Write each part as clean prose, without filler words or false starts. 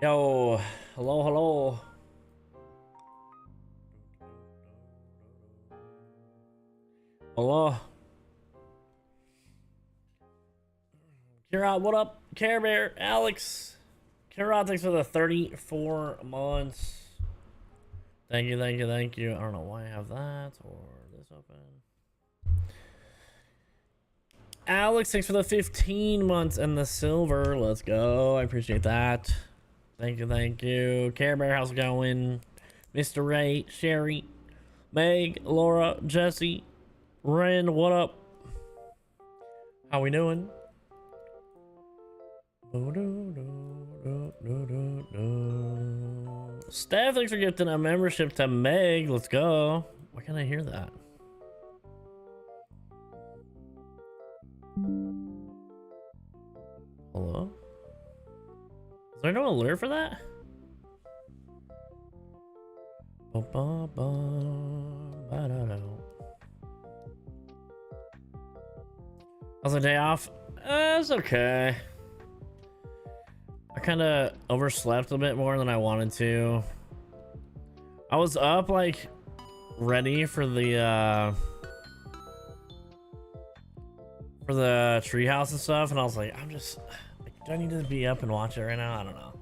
Yo, hello, hello. Hello. Kira, what up? Care Bear, Alex. Kira, thanks for the 34 months. Thank you, thank you, thank you. I don't know why I have that or this open. Alex, thanks for the 15 months and the silver. Let's go. I appreciate that. Thank you, thank you. Care Bear, how's it going? Mr. Ray, Sherry, Meg, Laura, Jesse, Ren, what up? How we doing? Steph, thanks for gifting a membership to Meg. Let's go. Why can't I hear that? Hello? Is there no alert for that? How's the day off? It's okay. I kind of overslept a bit more than I wanted to. I was up like ready for the treehouse and stuff, and I was like, I'm just like, do I need to be up and watch it right now? I don't know.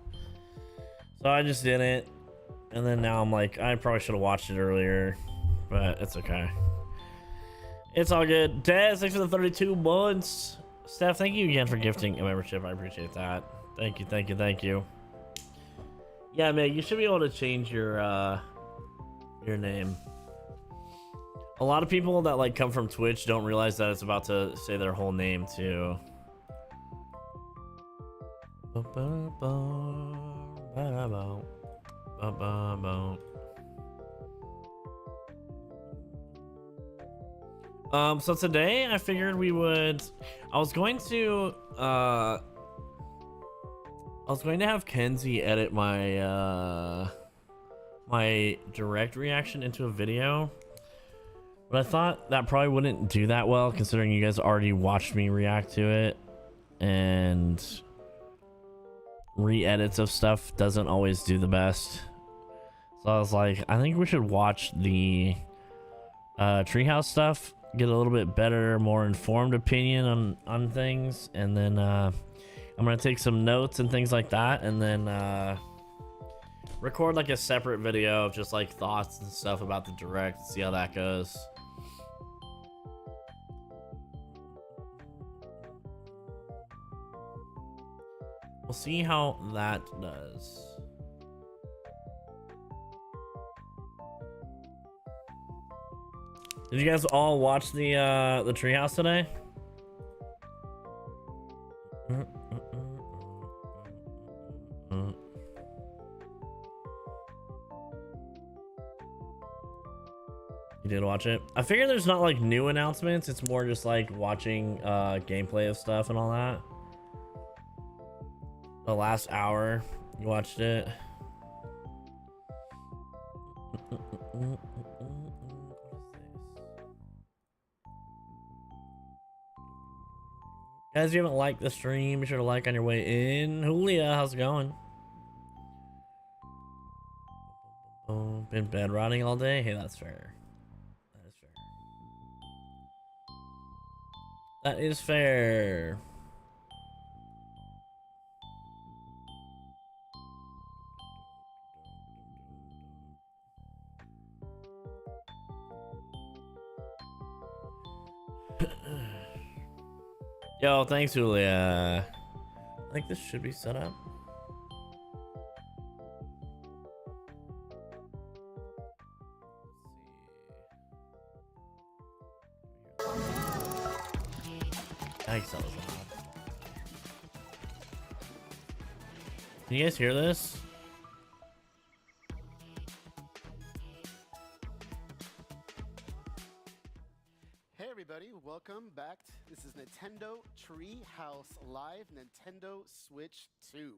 So I just didn't, and then now I'm like, I probably should have watched it earlier, but it's okay. It's all good. Dez, thanks for the 32 months. Steph, thank you again for gifting a membership. I appreciate that. Thank you, thank you, thank you. Yeah, Meg, you should be able to change your name. A lot of people that like come from Twitch don't realize that it's about to say their whole name too. So today I figured I was going to have Kenzie edit my my direct reaction into a video, but I thought that probably wouldn't do that well considering you guys already watched me react to it, and re-edits of stuff doesn't always do the best. So I was like, I think we should watch the treehouse stuff, get a little bit better, more informed opinion on things, and then I'm gonna take some notes and things like that, and then record like a separate video of just like thoughts and stuff about the direct, see how that goes. We'll see how that does. Did you guys all watch the treehouse today? You did watch it? I figure there's not like new announcements. It's more just like watching gameplay of stuff and all that. The last hour you watched it. Guys, if you haven't liked the stream, be sure to like on your way in. Julia, how's it going? Oh, been bed rotting all day? Hey, that's fair. That is fair. That is fair. Yo, thanks, Julia. I think this should be set up. Yikes, that was loud. Can you guys hear this? Hey everybody, welcome back. This is Nintendo Treehouse Live Nintendo Switch 2.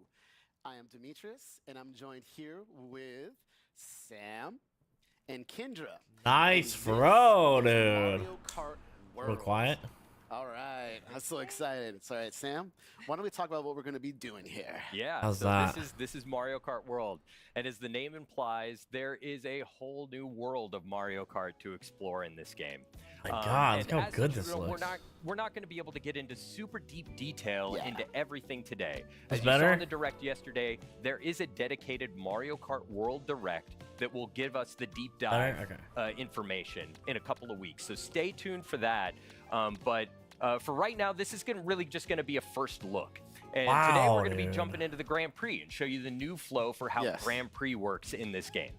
I am Demetrius, and I'm joined here with Sam and Kendra. Nice throw, dude. Mario Kart A little World. quiet. All right, I'm so excited. It's all right, Sam. Why don't we talk about what we're going to be doing here? Yeah, How's so that? this is Mario Kart World, and as the name implies, there is a whole new world of Mario Kart to explore in this game. My God, and look how as good such, this looks. we're not going to be able to get into super deep detail Yeah. into everything today. That's As you saw better? in the direct yesterday, there is a dedicated Mario Kart World direct that will give us the deep dive Okay. information in a couple of weeks. So stay tuned for that. But for right now, this is really just going to be a first look. And today Wow, we're going to be dude. jumping into the Grand Prix and show you the new flow for how Yes. Grand Prix works in this game.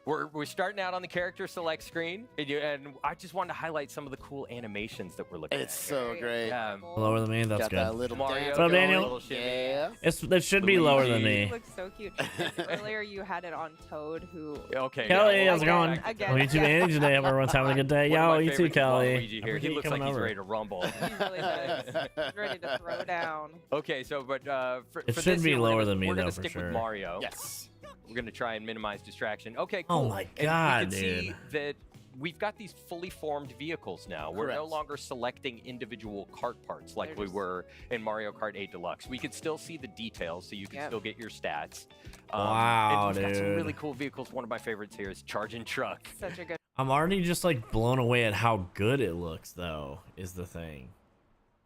We're starting out on the character select screen, and I just wanted to highlight some of the cool animations that we're looking It's at. so great. Yeah. Lower than me, that's Got good. that little Mario, dance What's up, going. Daniel? Little shimmy. Yeah. It should be lower than Luigi. me. It looks so cute. And earlier you had it on Toad, who Okay. Kelly, yeah, how's it we'll going? get back to Again. Well, that. you too, Andy, today. Hope everyone's having a good day. One of Yo, my you too, favorites is Kelly. Waluigi here. He looks like he's ready to rumble. he really does. He's ready to throw down. Okay, so but for It for should this be here, we're lower gonna- than me, We're though, gonna for stick sure. with Mario. Yes. We're gonna try and minimize distraction. Okay, Oh cool. my And God, you can see dude. that we've got these fully formed vehicles now. We're no Correct. longer selecting individual kart parts like They're we just- were in Mario Kart 8 Deluxe. We can still see the details, so you can Yep. still get your stats. Wow, and we've got some dude. really cool vehicles. One of my favorites here is Charging Truck. Such a good. I'm already just like blown away at how good it looks, though, is the thing.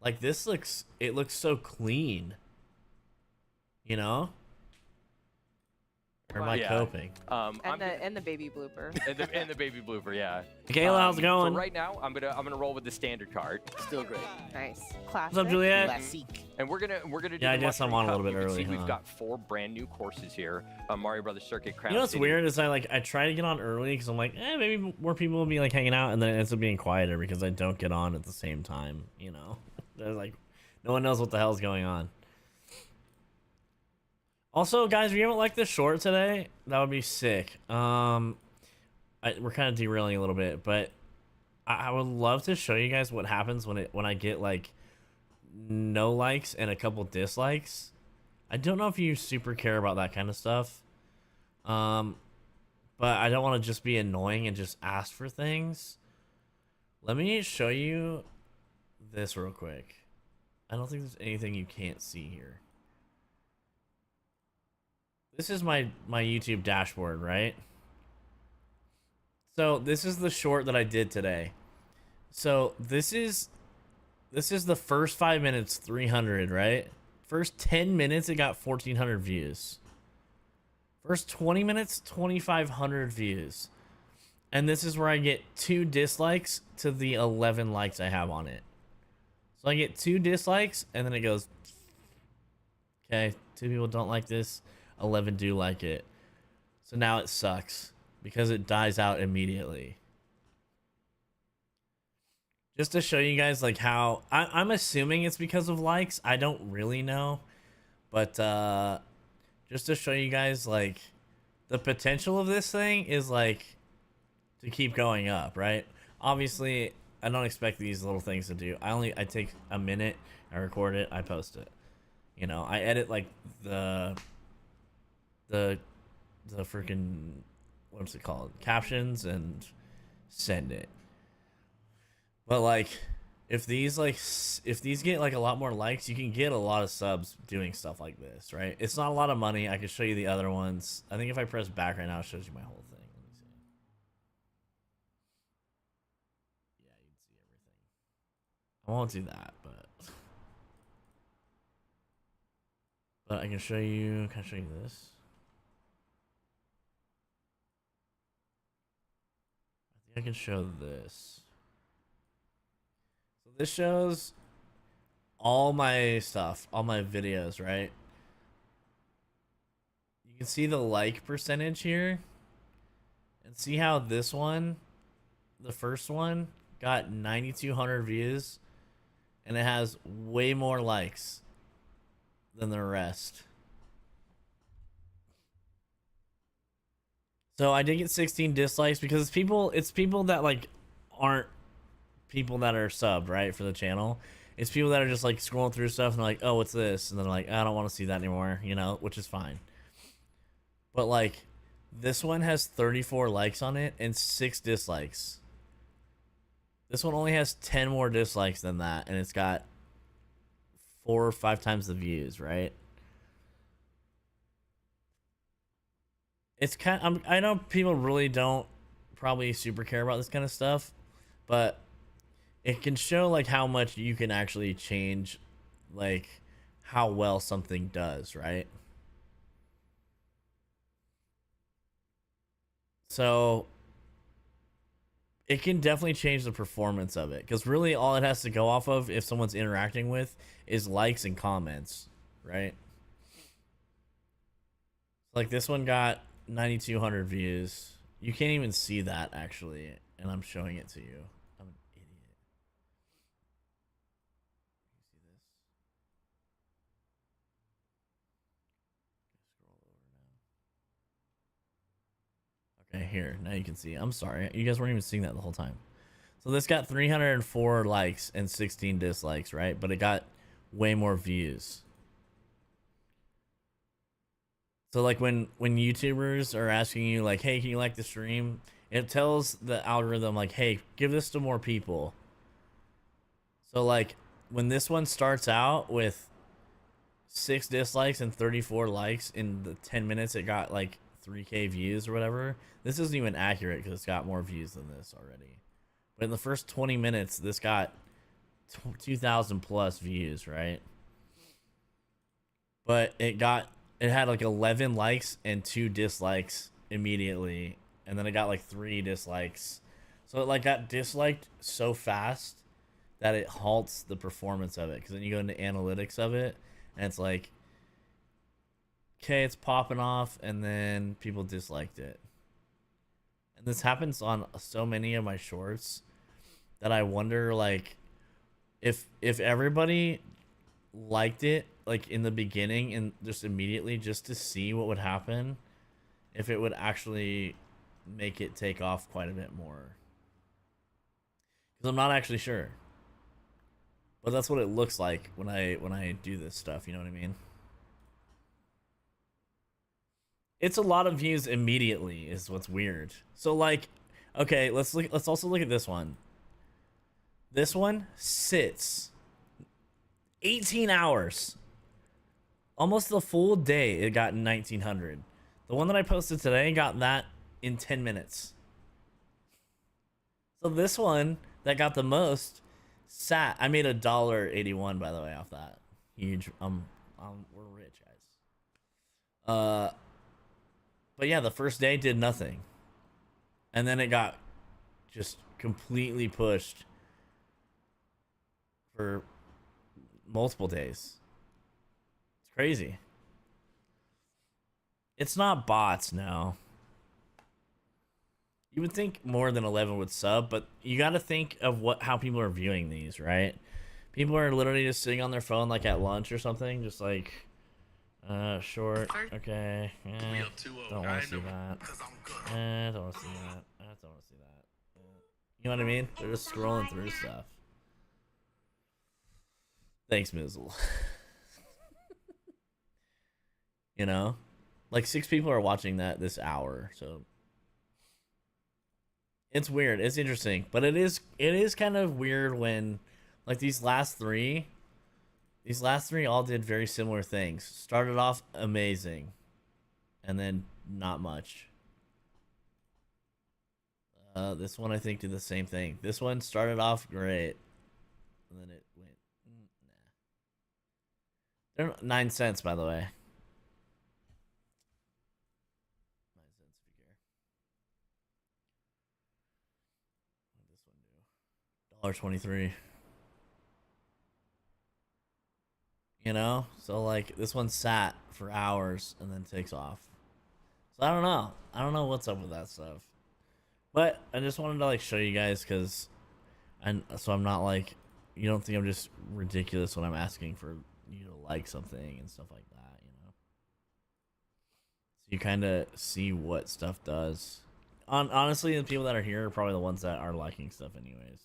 Like, it looks so clean. You know? Or am I Yeah. coping? I'm And the baby blooper. and the baby blooper, yeah. Kayla, how's it going? For right now, I'm gonna roll with the standard cart. Still great. Nice. Classic. What's up, Juliet? Classic. And we're gonna do Yeah, I the guess I'm Mushroom on a little Cup. bit You can early, see huh? we've got 4 brand new courses here. Mario Brothers Circuit, Crown You know what's City. weird is I try to get on early because I'm like, maybe more people will be like hanging out, and then it ends up being quieter because I don't get on at the same time. You know, there's like, no one knows what the hell's going on. Also, guys, if you haven't liked this short today, that would be sick. We're kind of derailing a little bit, but I would love to show you guys what happens when I get like no likes and a couple dislikes. I don't know if you super care about that kind of stuff. But I don't want to just be annoying and just ask for things. Let me show you this real quick. I don't think there's anything you can't see here. This is my YouTube dashboard, right? So this is the short that I did today. So this is the first 5 minutes, 300, right? First 10 minutes, it got 1,400 views. First 20 minutes, 2,500 views. And this is where I get 2 dislikes to the 11 likes I have on it. So I get 2 dislikes, and then it goes, okay, 2 people don't like this, 11 do like it. So now it sucks because it dies out immediately. Just to show you guys like how I'm assuming it's because of likes. I don't really know, but just to show you guys like the potential of this thing is like to keep going up, right? Obviously, I don't expect these little things to do. I take a minute, I record it, I post it. You know, I edit like the freaking, what's it called, captions, and send it. But like if these get like a lot more likes, you can get a lot of subs doing stuff like this, right? It's not a lot of money. I can show you the other ones. I think if I press back right now, it shows you my whole thing. Let me see. Yeah, you can see everything. I won't do that, but I can show you. Can I show you this? I think I can show this. So this shows all my stuff, all my videos, right? You can see the like percentage here. And see how this one, the first one, got 9,200 views. And it has way more likes than the rest. So I did get 16 dislikes because it's people that like aren't people that are subbed, right, for the channel. It's people that are just like scrolling through stuff and they're like, oh, what's this? And then they're like, I don't want to see that anymore, you know, which is fine. But like this one has 34 likes on it and 6 dislikes. This one only has 10 more dislikes than that, and it's got 4 or 5 times the views, right? It's I know people really don't probably super care about this kind of stuff, but it can show like how much you can actually change, like how well something does, right? So it can definitely change the performance of it, because really all it has to go off of if someone's interacting with is likes and comments, right? Like this one got 9,200 views. You can't even see that actually, and I'm showing it to you. I'm an idiot. You see this? Scroll over now. Okay, here. Now you can see. I'm sorry. You guys weren't even seeing that the whole time. So this got 304 likes and 16 dislikes, right? But it got way more views. So like when YouTubers are asking you like, hey, can you like the stream? It tells the algorithm like, hey, give this to more people. So like when this one starts out with 6 dislikes and 34 likes, in the 10 minutes it got like 3K views or whatever. This isn't even accurate because it's got more views than this already. But in the first 20 minutes, this got 2,000 plus views, right? But it had like 11 likes and 2 dislikes immediately, and then it got like 3 dislikes. So it like got disliked so fast that it halts the performance of it, because then you go into analytics of it and it's like, okay, it's popping off, and then people disliked it. And this happens on so many of my shorts that I wonder like if everybody liked it like in the beginning and just immediately, just to see what would happen, if it would actually make it take off quite a bit more. Because I'm not actually sure, but that's what it looks like when I do this stuff, you know what I mean? It's a lot of views immediately is what's weird. So like, okay, let's also look at this one. This one sits 18 hours. Almost the full day it got 1,900. The one that I posted today got that in 10 minutes. So this one that got the most sat. I made $1.81 by the way off that. Huge. We're rich, guys. But yeah, the first day did nothing. And then it got just completely pushed for multiple days. It's crazy. It's not bots now. You would think more than 11 would sub, but you got to think of how people are viewing these, right? People are literally just sitting on their phone like at lunch or something, just like short. Okay. Don't want to see that. Don't want to see that. Don't want to see that. You know what I mean? They're just scrolling through stuff. Thanks, Mizzle. You know? Like 6 people are watching that this hour, so it's weird. It's interesting, but it is kind of weird when like these last three all did very similar things. Started off amazing, and then not much. This one I think did the same thing. This one started off great, and then it went nah. They're 9 cents, by the way. 9 cents if you care. What did this one do? $1.23. You know, so like this one sat for hours and then takes off. So I don't know what's up with that stuff, but I just wanted to like show you guys, because I'm not like, you don't think I'm just ridiculous when I'm asking for you to like something and stuff like that, you know. So you kind of see what stuff does. Honestly, the people that are here are probably the ones that are liking stuff anyways.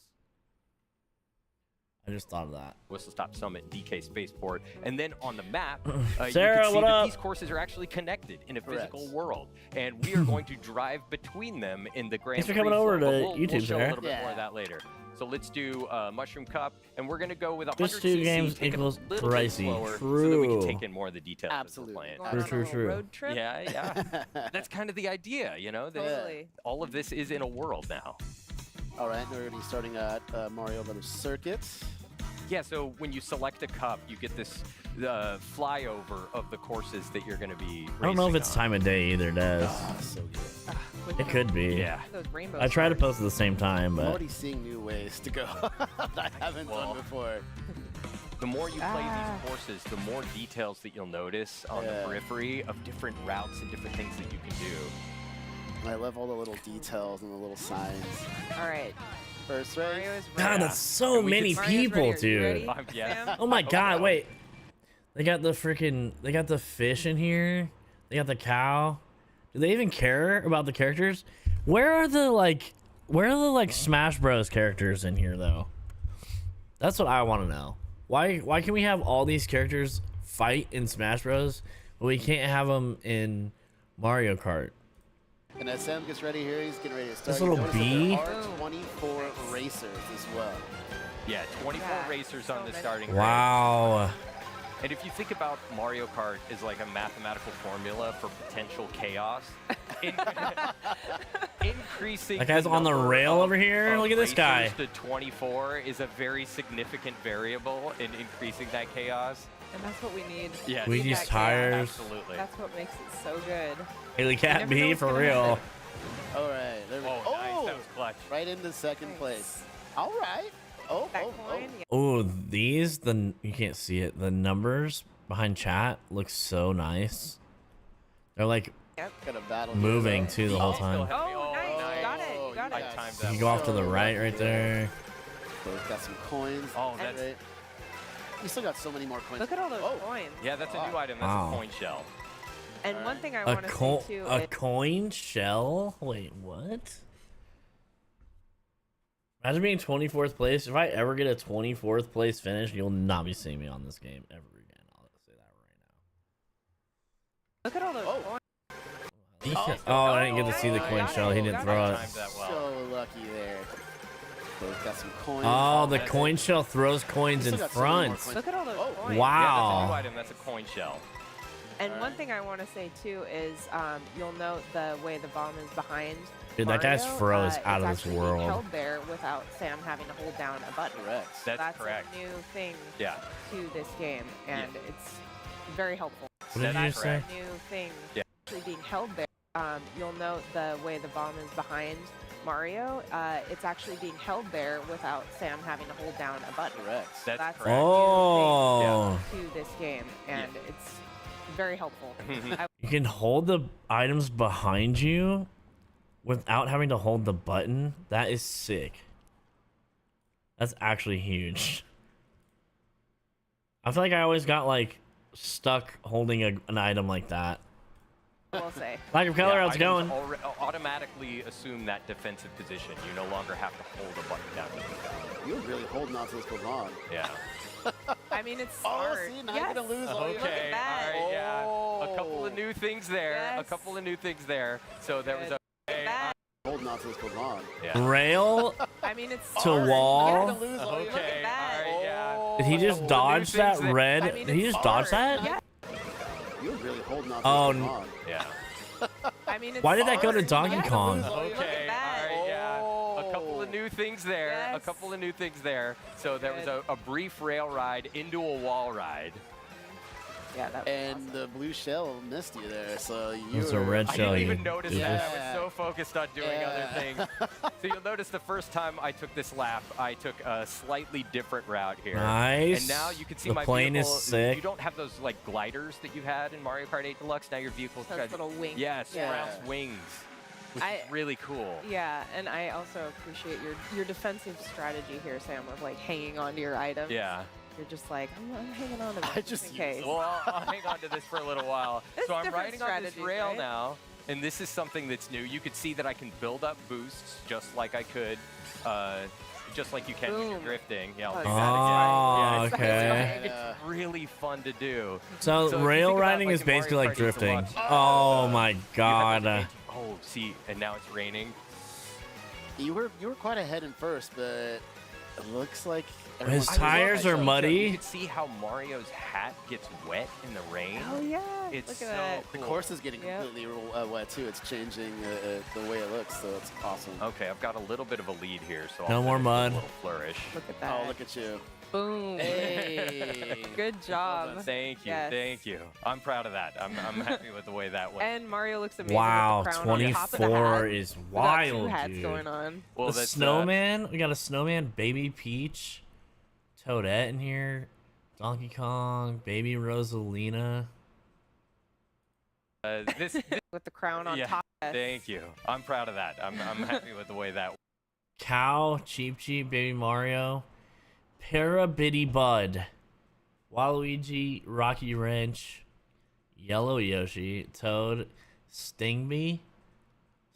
I just thought of that. Whistle Stop Summit, DK Spaceport, and then on the map, Sarah, you can see what that up? these courses are actually connected in a physical world, and we are going to drive between them in the Grand Thanks for Prix coming over flow, to but YouTube, we'll show Sarah. a little bit more of that later. So let's do Mushroom Cup, and we're gonna go with 100 Just 2 games take it a equals little bit pricey. slower so that we can True. take in more of the details Absolutely. as we're playing. Going on a True, little true. road trip. Yeah. That's kind of the idea, you know. That Totally. all of this is in a world now. All right, we're going to be starting at Mario Brothers Circuit. Yeah, so when you select a cup, you get this flyover of the courses that you're going to be I don't know if racing it's on. time of day either, Des. Ah, so good. With It could be. Yeah. those rainbow I try to stars. post at the same time, I'm but already seeing new ways to go that I haven't Well, done before. The more you play Ah. these courses, the more details that you'll notice on Yeah. the periphery of different routes and different things that you can do. I love all the little details and the little signs. All right. First Mario race. is God, ready. that's so And we many can- Mario's people, ready. Are you dude. ready, Yeah. Sam? Oh my God, no. wait. They got the fish in here. They got the cow. Do they even care about the characters? Where are the Smash Bros characters in here though? That's what I want to know. Why can we have all these characters fight in Smash Bros, but we can't have them in Mario Kart? And as Sam gets ready here, he's getting ready to start. This You little notice that bee? there are 24 racers as well. Yeah, 24 Yeah, racers on so the many. starting grid. Wow. And if you think about Mario Kart as like a mathematical formula for potential chaos, increasing That guy's on the number rail of- over here. of Look at this guy. racers to 24 is a very significant variable in increasing that chaos. And that's what we need. Yeah, We Need use that chaos. tires. absolutely. That's what makes it so good. Haley Cat never know B what's for gonna real. happen. All right, there we go. Oh, nice. That was clutch. Right into second Nice. place. All right. Oh, That oh, coin, yeah. Oh, you can't see it. The numbers behind chat look so nice. They're like oh. Got a battle here, moving though. too the Oh, whole still time. have- Oh, nice. You nice. got it. You got I it. timed You that can go off to the So right lucky right there. So we've got some coins. Oh, that's Right. We still got so many more coins. Look at all those Oh. coins. yeah, that's a new item. That's Wow. a coin shell. And All one right. thing I A, want to co- say too a is coin shell? Wait, what? Imagine being 24th place. If I ever get a 24th place finish, you'll not be seeing me on this game ever again. I'll say that look at all those Oh. coins. right now. Oh, I didn't get to see the Oh, coin got shell. it. He didn't Got throw it. it. Timed that well. So lucky there. So we've got some coins. Oh, the that's coin shell throws coins We in still got so many more front. coins. Look at all those Oh. coins. Yeah, that's a new Wow. item. That's a coin shell. And one Alright. thing I want to say too is you'll note the way the bomb is behind. Dude, that guy's Mario, froze it's out of this actually being world. held there without Sam having to hold down a button. Correct. That's correct. a new thing Yeah. to this game, and it's very helpful. What did you That's just say? correct. New thing Yeah. actually being held there. You'll note the way the bomb is behind Mario. It's actually being held there without Sam having to hold down a button. Correct. That's That's correct. Oh. a new thing to this game, and it's very helpful. You can hold the items behind you without having to hold the button. That is sick. That's actually huge. I feel like I always got like stuck holding an item like that. I will say. Lack of color, Yeah, how's it going? items automatically assume that defensive position. You no longer have to hold a button down. You were really holding on to this goes on. Yeah. I mean, it's Oh, smart. see, now yes. you're gonna lose all your Okay. that. All right. Yeah. A couple Oh. of new things there. A Yes. couple of new things there. So there was Good. a. Look at that. Holding on to this goes on. Yeah. Rail I mean, it's to smart. wall. You're Yes. gonna lose all your Okay. at that. All right. Yeah. Did he just Oh, dodge new that things that- red? I mean, Did he it's just dodge smart. that? Yeah. You were really holding on to Oh, this goes n- on. Yeah. I mean, it's Why did that go to smart. Donkey Yes. Kong? Look at Okay. that. All right. Yeah. A Oh. couple of new things there. A Yes. couple of new things there. So there was Good. a brief rail ride into a wall ride. Yeah, that was And awesome. the blue shell missed you there, so you It's a were red I shell. didn't you even notice doofus. that. I was so focused on doing other Yeah. things. So you'll notice the first time I took this lap, I took a slightly different route here. Nice. And now you can see the my plane vehicle. is sick. You don't have those like gliders that you had in Mario Kart 8 Deluxe. Now your vehicle's Those got little wings. yes, Yeah. sprouts wings, which I- is really cool. Yeah, and I also appreciate your defensive strategy here, Sam, of like hanging on to your items. Yeah. You're just like, I'm hanging on to this I just just in use case. Well, I'll hang on to this for a little while. It's So I'm different riding on this strategies, rail right? now, and this is something that's new. You could see that I can build up boosts just like I could, just like you can when you're Boom. drifting. Yeah, I'll Oh, do Oh, that again. That's okay. right. It's really fun to do. So, So if you rail think about, riding like, is in Mario basically like Kart 8 drifting. Deluxe, Oh my You have god. those oh, see, and now it's raining. You were quite ahead in first, but It looks like His everyone's- tires are You muddy. can see how Mario's hat gets wet in the rain. Oh yeah. It's Look so at that. The cool. course is getting Yep. completely wet too. It's changing the way it looks, so it's awesome. Okay, I've got a little bit of a lead here, so No I'll more finish with mud. a little flourish. Look at that. Oh, look at you. Boom. Hey. Good job. Thank you, Yes. thank you. I'm proud of that. I'm happy with the way that went. And Mario looks amazing Wow, with the crown on top of the 24 hat. is We got wild, two hats dude. going on. Well, The that's, snowman. We got a snowman, Baby Peach, Toadette in here, Donkey Kong, Baby Rosalina. this, With the crown on yeah, top. thank you. I'm proud of that. I'm happy with the way that went. Cow, Cheep Cheep, Baby Mario, Parabitty Bud, Waluigi, Rocky Wrench, Yellow Yoshi, Toad, Stingby,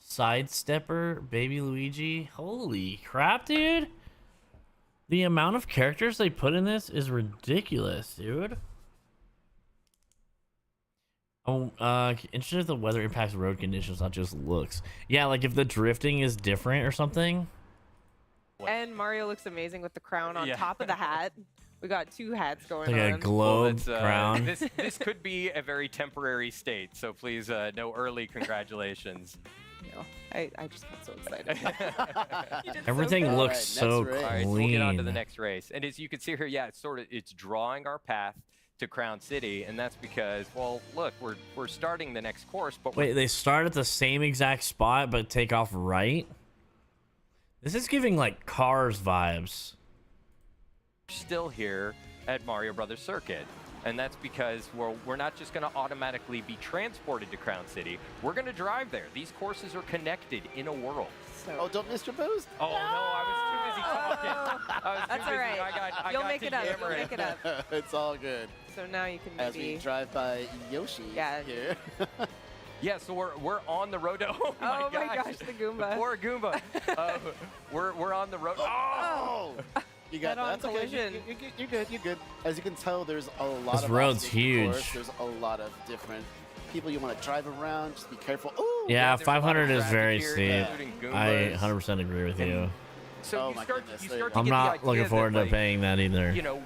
Sidestepper, Baby Luigi. Holy crap, dude! The amount of characters they put in this is ridiculous, dude. Oh, interested if the weather impacts road conditions, not just looks. Yeah, like if the drifting is different or something. And Mario looks amazing with the crown on Yeah. top of the hat. We got two hats going Like a on. globe that's, crown. This could be a very temporary state, so please no early congratulations. No, I just got so excited. You did so Everything good. looks Alright, so next race. All right, clean. so we'll get on to the next race. And as you can see here, yeah, it's drawing our path to Crown City, and that's because, well, look, we're starting the next course, but Wait, they start at the same exact spot but take off right? This is giving like Cars vibes. we're still here at Mario Brothers Circuit. And that's because we're not just going to automatically be transported to Crown City. We're going to drive there. These courses are connected in a world. So, Oh, don't miss your boost. Oh, no, I was too busy talking. I was too that's busy. all right. I You'll got make to it up. You'll yammering. make it up. It's all good. So now you can As we maybe. drive by Yoshi Yeah. here. Yeah, so we're on the road. Oh Oh my gosh, the Goomba. Poor Goomba. We're on the road. Oh! You got Head-on that. That's okay. collision. You're good. You're good. As you can tell, there's a lot This of road's obstacles in the course. huge. There's a lot of different people you want to drive around. Just be careful. Ooh. Yeah, there's a lot of 500 is traffic very here, steep. including I Goombas. 100% agree with you. So Oh you my start, goodness, you there start you to I'm get not the idea looking forward that, to like, paying that either. You know,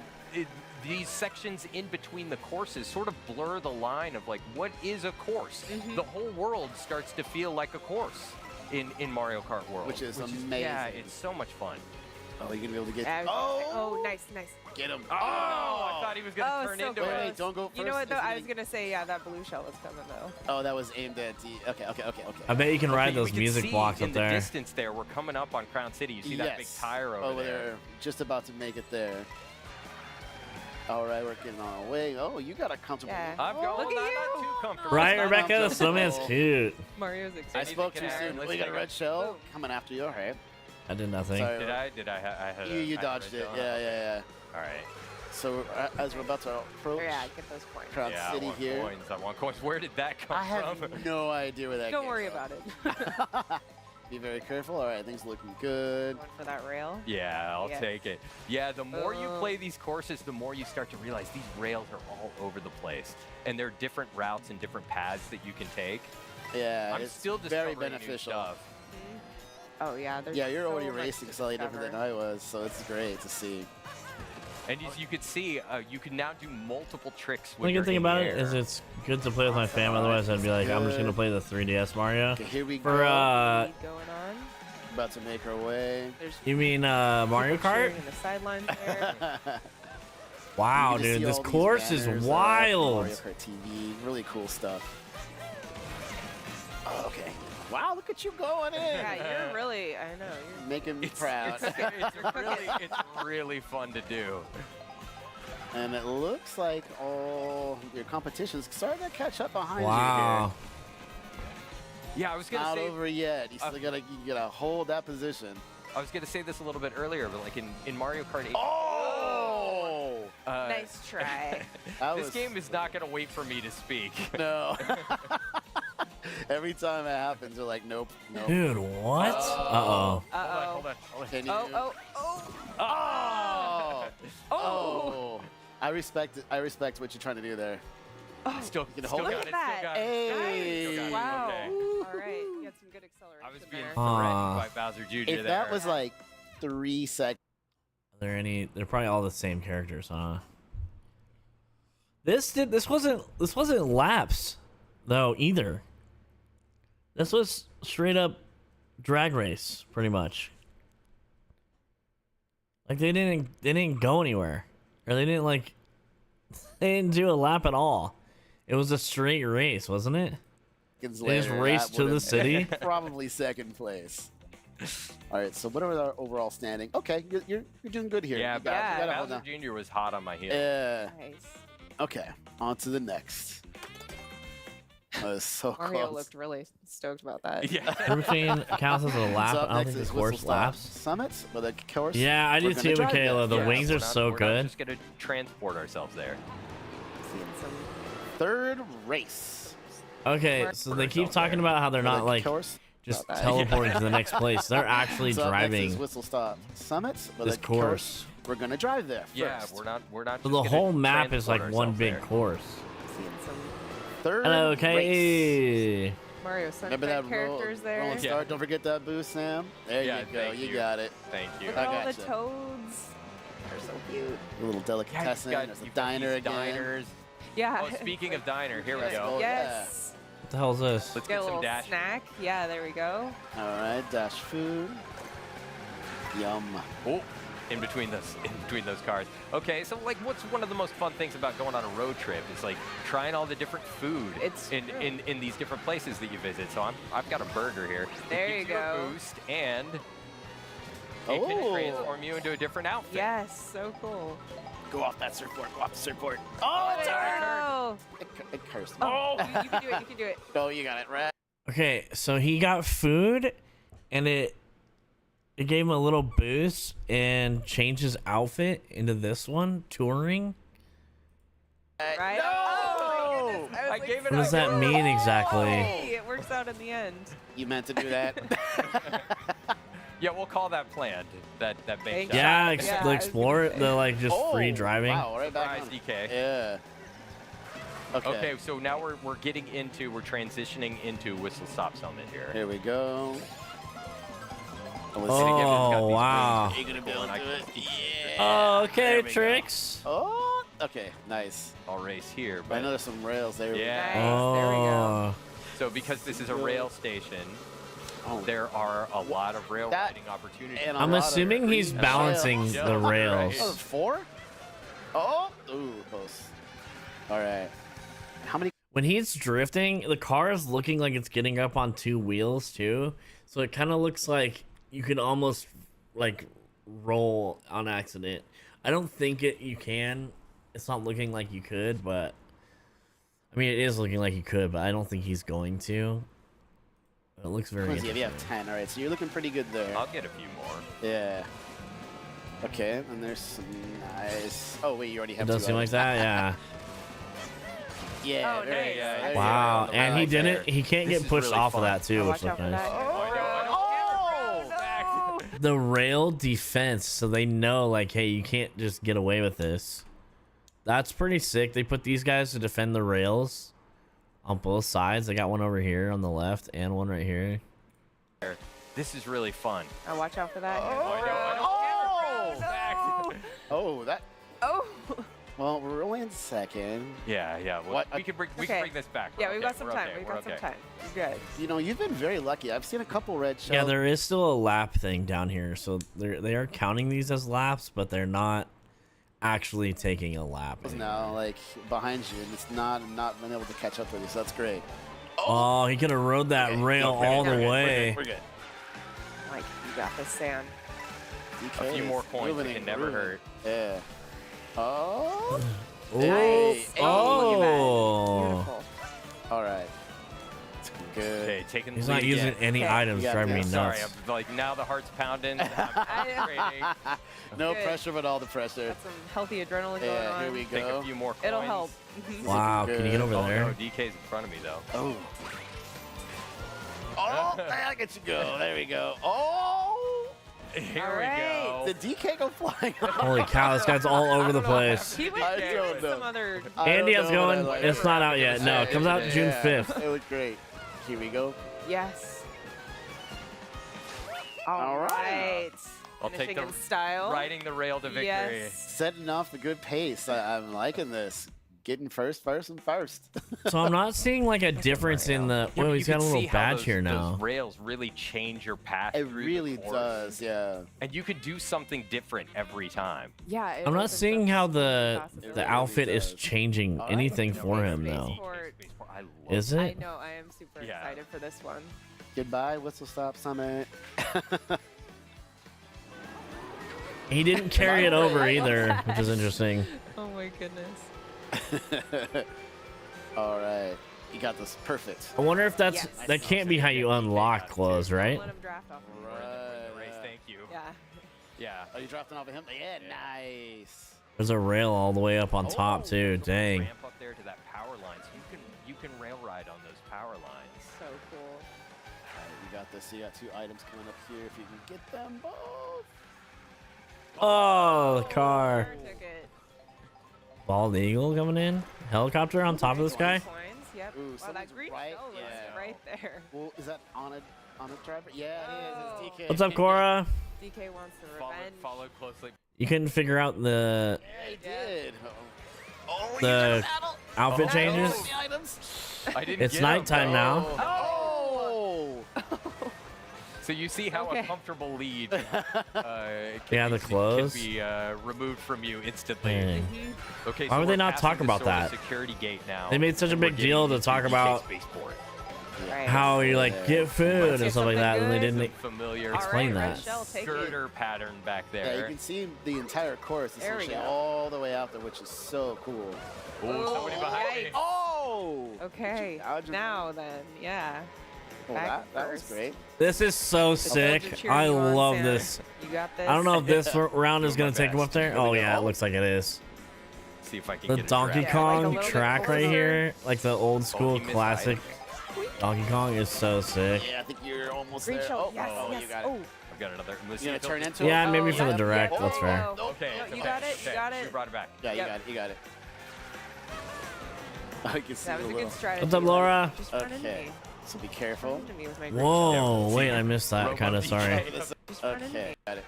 these sections in between the courses sort of blur the line of like what is a course. The whole world starts to feel like a course in Mario Kart World, Which is Yeah, amazing. it's so much fun. Oh, you're gonna be able to get. Yeah, Oh. nice. Get him. Oh, I thought he was gonna Oh, turn so into close. it. Wait, don't go first. You know what though? It's I was getting- gonna say, yeah, that blue shell was coming though. Oh, that was aimed at D. Okay. I bet you can ride Okay, those we can music see blocks in up the there. distance there. We're coming up on Crown City. You see that big tire over there. Just about to make it there. All right, we're getting on our way. Oh, you got a comfortable. Yeah. I'm going Look at not you. too comfortable. Right, It's not Rebecca? The uncomfortable. snowman's cute. Mario's I excited. spoke too Anything can soon. happen. We got a red Boom. shell coming after you. All right. I did nothing. Sorry. Did I? I had You I had a dodged red it. donut. Yeah. All right. So as we're about to approach Yeah, get those points. Crown Yeah, City I want here, coins. I want coins. Where did that come I have from? no idea where that. Don't came worry from. about it. Be very careful. All right, things looking good. Going for that rail. Yeah, I'll Yes. take it. Yeah, the more you Boom. play these courses, the more you start to realize these rails are all over the place. And there are different routes and different paths that you can take. Yeah, I'm it's still very discovering new beneficial. stuff. Oh yeah, there's Yeah, you're so already much racing to slightly different than discover. I was, so it's great to see. And as you can see, you can now do multiple tricks The when you're good thing in about the it is air. it's good to play with my fam. Otherwise, I'd be like, I'm just gonna play the 3DS Mario. Okay, here we For go. uh, Lead going on. About to make our way. There's you mean Mario people Kart? cheering in the sidelines there. Wow, You get to dude, see this all these course is banners, wild. Mario Kart TV, really cool stuff. Oh, okay. Wow, look at you going in. Yeah, you're really. I know. You're Making me It's, proud. it's really fun to do. And it looks like all your competition's starting to catch up behind Wow. Yeah, I was you here. gonna Not say over yet. You still gotta hold that position. I was gonna say this a little bit earlier, but like in Mario Kart 8, Oh! nice try. That this was- game is not gonna wait for me to speak. No. Every time it happens, they're like, nope, nope. Dude, what? Uh-oh. Hold on. Can you? Oh. Oh! Oh. Oh! I respect it. I respect what you're trying to do there. Still, You can still hold got it. it. Look Still at got that. it. Hey! Still got it. Wow. Okay. All right. You had some good acceleration I was being there. threatened by Bowser Jr. If there. that was like 3 seconds. Are there any? They're probably all the same characters, huh? This wasn't laps though either. This was straight up drag race, pretty much. Like they didn't go anywhere, or they didn't do a lap at all. It was a straight race, wasn't it? They just raced to the city. Probably second place. All right, so what are our overall standing? Okay, you're doing good here. Yeah, You got it all Bowser down. Jr. was hot on my heels. Yeah. Nice. Okay, on to the next. That was so Mario close. looked really stoked about that. Yeah. Routine counts as a lap. So up I don't next think is the course Whistle Stop laps. Summits, but the course. Yeah, I we're do gonna too, drive Michaela. there. The wings are so We're not good. just gonna transport ourselves there. Seeing some Third race. Okay, so they keep talking about how they're For the not like course. just About that. teleporting to the next place. They're actually So up next is driving Whistle Stop Summits, but this the course. We're gonna drive there first. Yeah, we're not. So just the gonna whole map is transport like one ourselves big there. course. seeing some Third Hello, race. okay. Mario Remember Sunshine that characters there. rolling Yeah. start? Don't forget that boost, Sam. There Yeah, you go. thank You you. got it. Thank you. Look I at all the gotcha. toads. They're so cute. A little delicatessen. There's a you've got diner these again. Diners. Yeah. Oh, speaking of diner, here we Let's go. go. Yes. What the hell is this? Let's Get a get some little dash. snack. Yeah, there we go. All right, dash food. Yum. Oh, in between those cars. Okay, so like, what's one of the most fun things about going on a road trip? Is like trying all the different food It's in true. these different places that you visit. So I've got a burger here. There It gives you go. a boost and it Oh. can transform you into a different outfit. Yes, so cool. Go off that surfboard. Go off the surfboard. Oh, it's hard. Oh, It cursed me. oh, you can do it. You can do it. Oh, you got it right. Okay, so he got food, and it gave him a little boost and changed his outfit into this one, touring. Right? No! Oh, my goodness. I was gave it What a does that go. mean exactly? Hey, it works out in the end. You meant to do that. Yeah, we'll call that planned. That bank Thank shot. Yeah, Yeah, I was the gonna explorer, say. the like just free Oh, driving. Wow, right back Surprise, on. DK. Yeah. Okay. Okay, so now we're transitioning into Whistle Stop Summit here. Here we go. Oh, wow. Are you gonna be able to do it? Yeah. Oh, okay, There we go. tricks. Oh, okay, nice. I'll race here, I but know there's some rails there. Yeah. Nice. There we go. Oh, so because this is a rail station, Oh, there are a lot of rail That- riding opportunities. and a I'm lot of assuming he's green balancing rails. the Yeah, rails. Oh, 4? Oh, ooh, close. All right. How many? When he's drifting, the car is looking like it's getting up on two wheels too. So it kind of looks like you can almost like roll on accident. I don't think you can. It's not looking like you could, but I mean, it is looking like you could, but I don't think he's going to. It looks very Let's see, if you have interesting. 10. All right, so you're looking pretty good there. I'll get a few more. Yeah. Okay, and there's some nice. Oh wait, you already It have. does two seem like others. that, yeah. Yeah. Oh, very nice. good. Yeah, There you Wow, go. and he Right didn't. there. He can't This get is pushed really off fun. of that too, Oh, which watch out looks for nice. that. Oh! The rail defense, so they know like, hey, you can't just get away with this. That's pretty sick. They put these guys to defend the rails on both sides. They got one over here on the left and one right here. This is really fun. Oh, watch out for that. Oh! Oh, that. Oh. Well, we're only in second. Yeah, yeah. Well, What? we can bring Okay. this back. Yeah, We're we've okay, got some we're time. okay, We've we're got some okay. time. You're good. You know, you've been very lucky. I've seen a couple red shells. Yeah, there is still a lap thing down here, so they are counting these as laps, but they're not actually taking a lap. now, like behind you, and it's not been able to catch up with you. So that's great. Oh, he could have rode that Okay, rail okay, all we're the good, way. We're good. Like, you got this, Sam. A few more coins Moving can and never grooving. hurt. Yeah. Oh. Oh, Nice. oh. Beautiful. All right. It's good. Okay, taking the He's lead not using again. any Okay. items, You got driving me this. Sorry, nuts. I'm like now the heart's pounding. I'm concentrating. No Good. pressure, but all the pressure. Got some healthy adrenaline going Yeah, on. here we Take a go. few more coins. It'll help. Wow, can you get over Oh there? no, DK's in front of me though. Oh. Oh, I get you go. There we go. Oh. Here All we right. go. Did DK go flying off? Holy cow, this guy's all over the place. He went I there don't with know. some other. I don't Andy, how's it know what I going? like. It's not out yet. No, it comes out June Yeah. 5th. It looked great. Here we go. Yes. All All right. right. I'll take Finishing the in style. riding the rail to victory. Yes. Setting off the good pace. I'm liking this. Getting first. So I'm not seeing like a difference in the. Yeah, Well, but he's you got a can little see how badge those, here now. Those rails really change your path. It through really the course. does, yeah. And you could do something different every time. Yeah. it I'm not opens up seeing how so the many possibilities. the outfit is does. changing Alright. anything for him though. Spaceport. I love Is I it? know. I am super Yeah. excited for this one. Goodbye, Whistle Stop Summit. He didn't carry it over either, which is interesting. Oh my goodness. All right, you got this perfect. I wonder if that's Yes. that can't be how you unlock clothes, right? Let him draft off. of me. Race, thank you. Yeah. Yeah. Are you drafting off of him? Yeah, nice. There's a rail all the way up on top too. Dang. Ramp up there to that power line, so you can rail ride on those power lines. So cool. All right, you got this. You got 2 items coming up here. If you can get them both. Oh, the car. Ticket. Bald eagle coming in. Helicopter on top of this guy. Coins. Yep. Ooh, Wow, that someone's green right- shell was yeah. right there. Well, is that on a driver? Yeah, it is. It's DK. What's up, Cora? DK wants the Follow, revenge. follow closely. You couldn't figure out the Yeah, he did. Oh, the outfit Oh. changes. the items. I didn't It's get 'em, nighttime though. now. Oh. So you see how Okay. a comfortable lead Yeah, the clothes. can be removed from you instantly. Dang. Okay, Why so would they we're not passing talk the about sort of that? security gate now. They made such a and we're big getting deal to into talk DK about Spaceport. Right. how you like get food and stuff like that, and they Good. didn't Familiar All explain right, that. Red Shell, take it. girder pattern back Yeah, you there. can see the entire course There we essentially go. all the way out there, which is so cool. Oh, somebody behind me. Oh! Okay. dodge him? Now then, yeah. Well, Back that was first. great. This is so The sick. soldier cheering I you on, love Sam. this. You got this. I don't know if this round is Doing gonna my take him up best. there. Here we Oh yeah, go. it looks like it is. See if I can The get a Donkey draft. Yeah, like a Kong little bit track right closer. here, like the old school he missed classic Donkey Kong is so sick. Yeah, I think you're almost Green there. shell. Oh, yes, oh, yes. you got it. Oh. I've got another. You gonna turn into Yeah, it? maybe Oh, for the yep, direct, yep. that's Oh, fair. no. Okay, No, it's you okay. got it. You Okay, got You it. brought it back. Yeah, you Yep. got it. You got it. I can see That was the a little. good strategy. What's up, Laura? Just run into Okay, me. so be careful. Run into me with my green Whoa, Yeah, wait, see I missed that. Robot Kind of DJ. sorry. Just run into Okay, me. got it.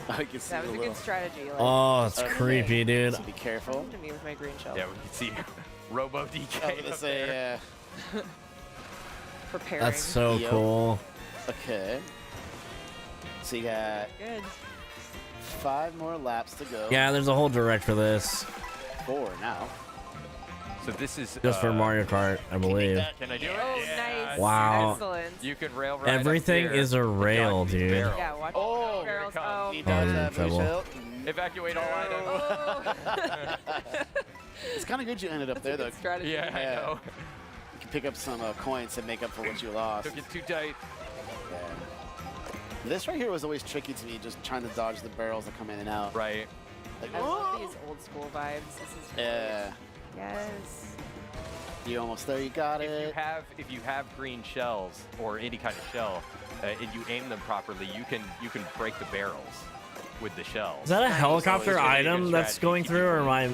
I can see That was the a little. good strategy. Like, Oh, it's Okay. creepy, dude. So be careful. run into me with my green shell. Yeah, we can see Robo DK. I was gonna up say, there. Preparing. That's so Yep. cool. okay. So you got Good. 5 more laps to go. Yeah, there's a whole direct for this. 4 now. So this is Just for Mario Kart, I believe. Can I do it? Oh, Yeah. nice. Wow. Excellent. You can rail ride. Everything up here. is a rail, Dodge these dude. barrels. Yeah, watch Oh, the barrels. here it comes. Oh, He Oh, does you're in that trouble. Michelle. Evacuate all items. oh. It's kind of good you ended up there, though. Good strategy. Yeah, I Yeah. know. You can pick up some coins and make up for what you lost. Took it too tight. Yeah. This right here was always tricky to me, just trying to dodge the barrels that come in and out. Right. Like, I love oh! these old school vibes. This is Yeah. Yes. You almost there. You got it. If you have green shells or any kind of shell, and you aim them properly, you can break the barrels with the shells. Is that a Nice. helicopter So it's gonna be a good item that's strategy. going through, or am I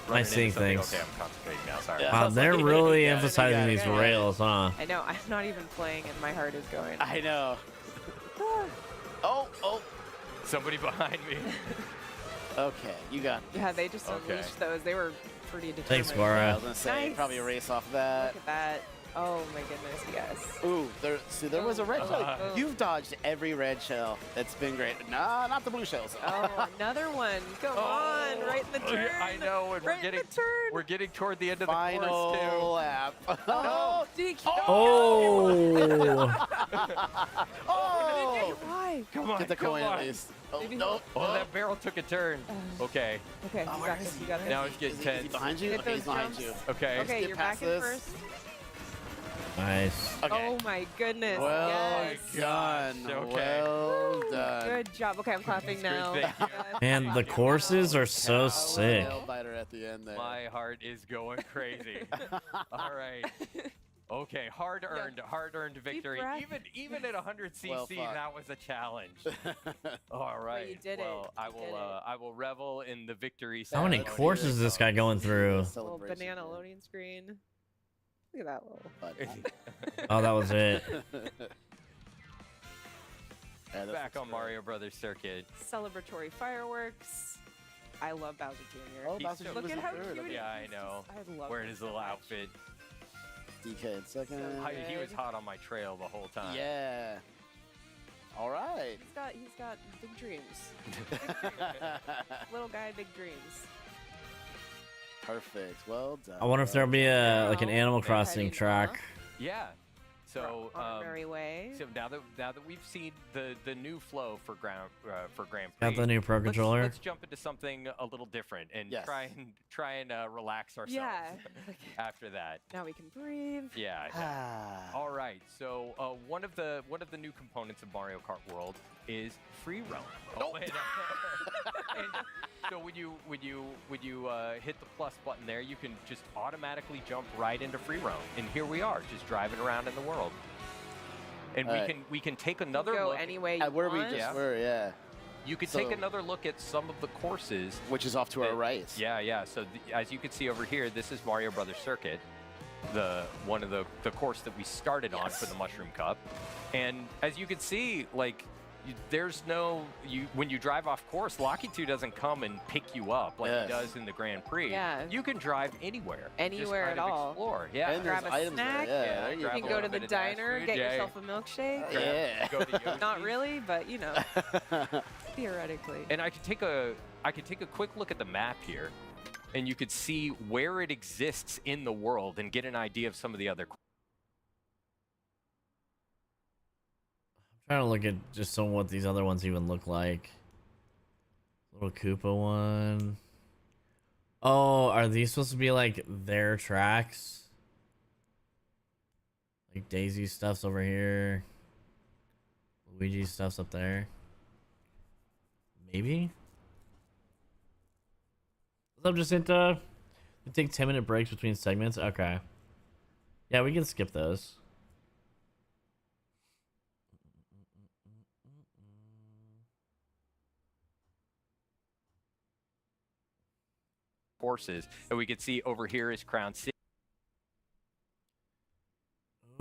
Running seeing into something. things? Okay, I'm concentrating now. Sorry. Yeah. Wow, they're really Yeah, emphasizing you these got it. rails, huh? I know. I'm not even playing, and my heart is going. I know. Oh, oh. Somebody behind me. Okay, you got it. Yeah, they just Okay. unleashed those. They were pretty determined. Thanks, I Cora. was gonna say Nice. probably erase off that. Look at that. Oh my goodness, yes. Ooh, there was a red Oh, shell. oh. You've dodged every red shell. It's been great. Nah, not the blue shells. Oh, another one. Come on, right in the turn. I know, and Right in the turn. we're getting toward the end of the Final course lap. Oh, DQ. Oh, Oh! Why? too. Come on, Get the come coin on. at least. Oh, Maybe no. Oh, that barrel took a turn. Okay, Okay, Oh, you where got is this. he? You got this. now it's Is getting he tense. behind you? Hit Okay, he's those behind jumps. you. Okay. Okay, Get you're past back in this. first. nice. Okay. Oh my goodness. Well yes. done. Okay. Well done. Good job. Okay, I'm clapping That's now. great, thank you. Yes. And the courses are so sick. Nail biter at the end there. My heart is going crazy. All right. Okay, hard-earned victory. breath. Even at 100 cc, Well fought. that was a challenge. All right. you did it. Well, You did it. I will revel in the victory. How many ceremony. courses is this guy going through? Little Celebration, banana man. loading screen. Look at that little. But- Oh, that was it. Yeah, that Back looks on great. Mario Brothers Circuit. Celebratory fireworks. I love Bowser Jr. Oh, He's Bowser so Jr. Look was at the how third. cute Okay. Yeah, I he's know. just- I love Wearing him his so little much. outfit. DK in second. So He was good. hot on my trail the whole time. Yeah. All right. He's got big dreams. Big dreams. Little guy, big dreams. Perfect. Well done. I wonder if there'll be a like an Now, Animal they're Crossing heading track. Yeah. So on our merry way. So now that we've seen the new flow for Grand Prix, Got the new Pro Controller. Let's jump into something a little different and Yes. try and relax ourselves. Yeah. After that. Now we can breathe. Yeah. All right. So one of the new components of Mario Kart World is free roam. Nope. And so when you hit the plus button there, you can just automatically jump right into free roam. And here we are, just driving around in the world. And All we right. can take another Go look. any way you At where we want. just Yeah. were, yeah. You could So- take another look at some of the courses. Which is off to our right. Yeah. So as you can see over here, this is Mario Brothers Circuit, one of the course that we started on for the Mushroom Cup. And as you can see, like there's no when you drive off course, Locky 2 doesn't come and pick you up like Yes. he does in the Grand Prix. Yeah. You can drive anywhere. Anywhere just at kind of all. Explore. Yeah. And there's Grab a items snack. there. Yeah, Yeah, there you You grab can a go little to the bit of dash diner, food, get yeah. yourself a milkshake. Yeah. Go to Yoshi's. Not really, but you know, theoretically. And I could take a quick look at the map here, and you could see where it exists in the world and get an idea of some of the other. Trying to look at just some of what these other ones even look like. Little Koopa one. Oh, are these supposed to be like their tracks? Like Daisy stuff's over here. Luigi stuff's up there. Maybe? What's up, Jacinta? We take 10-minute breaks between segments? Okay. Yeah, we can skip those. Courses, and we could see over here is Crown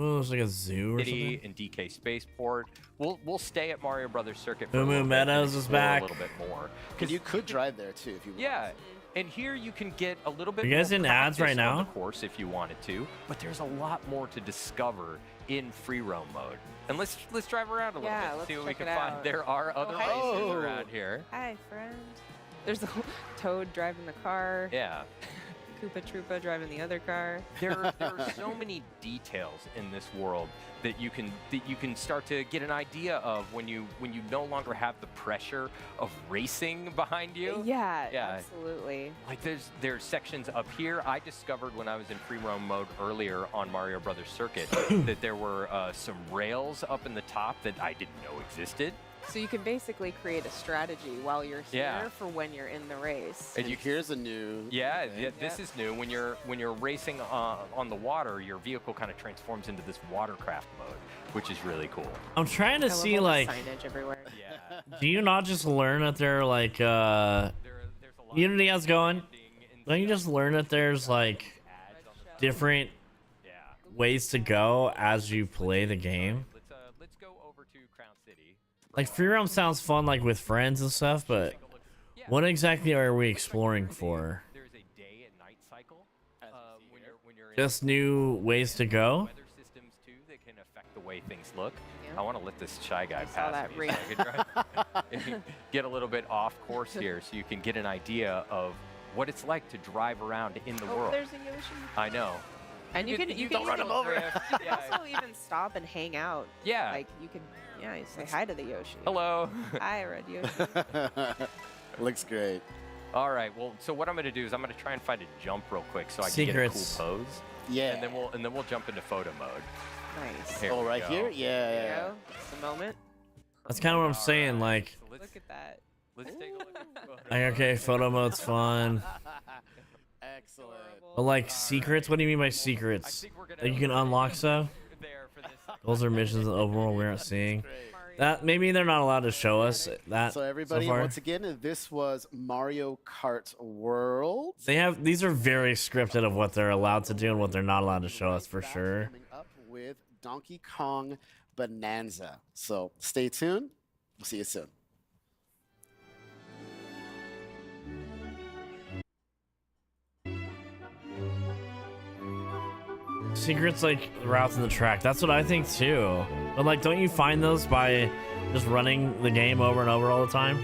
Oh, it's like a zoo or City something. and DK Spaceport. We'll stay at Mario Brothers Circuit for Moo a Moo little bit and Meadows is explore back. a little bit more. Because you could drive there too if you want. Yeah, and here you can get a little bit. You guys more in ads practice right on now? the course if you wanted to, but there's a lot more to discover in free roam mode. And let's drive around a little Yeah, bit, let's see what we check can it find. out. There are other hey. races Oh. around here. Hi, friend. There's a Toad driving the car. Yeah. Koopa Troopa driving the other car. There are so many details in this world that you can start to get an idea of when you no longer have the pressure of racing behind you. Yeah, Yeah. absolutely. Like there's sections up here. I discovered when I was in free roam mode earlier on Mario Brothers Circuit that there were some rails up in the top that I didn't know existed. So you can basically create a strategy while you're here Yeah. for when you're in the race. And And here's a new. Yeah, thing. this is new. When you're racing on the water, your vehicle kind of transforms into this watercraft mode, which is really cool. I'm trying to I love see, all the like, signage everywhere. Yeah. do you not just learn that they're like, There's a lot Unity, of how's it going? branding and don't you stuff. just learn that there's like Ads on the different Yeah. ways to go as you play the game? Let's go over to Crown City. Like, free roam sounds fun, like with friends and stuff, but Take a look. Yeah. what exactly are we exploring for? There's a day and night cycle. As we see here. When you're in Just new ways to go? weather systems too that can affect the way things look. Yeah. I want to let this shy guy I saw pass that me so I could drive- get a little bit off course here so you can get an idea of what it's like to drive around in the Oh, world. there's a Yoshi. I know. And you can don't run him even- over. You can also even stop and hang out. Yeah. Like you can, yeah, you say hi to the Yoshi. Hello. Hi, Red Yoshi. Looks great. All right. Well, so what I'm going to do is I'm going to try and find a jump real quick so I can Secrets. get a cool pose, Yeah. and then we'll jump into photo mode. Nice. Here Oh, we right go. here? There you Yeah. go. It's the moment. That's kind of what I'm All saying, right, like, so let's Look at that. take a look at photo like, mode. okay, photo mode's fun. Excellent. But like All secrets, right. what do you mean by I secrets? think we're gonna That you can unlock stuff? there for this. Those are missions in the overworld we aren't seeing. Great. That maybe they're not allowed to show us that. So everybody, far. once again, this was Mario Kart World. They have, these are very scripted of what they're allowed to do and what they're not allowed to show us for Back sure. Coming up with Donkey Kong Bananza. So stay tuned. We'll see you soon. Secrets like routes in the track. That's what I think too. But like, don't you find those by just running the game over and over all the time?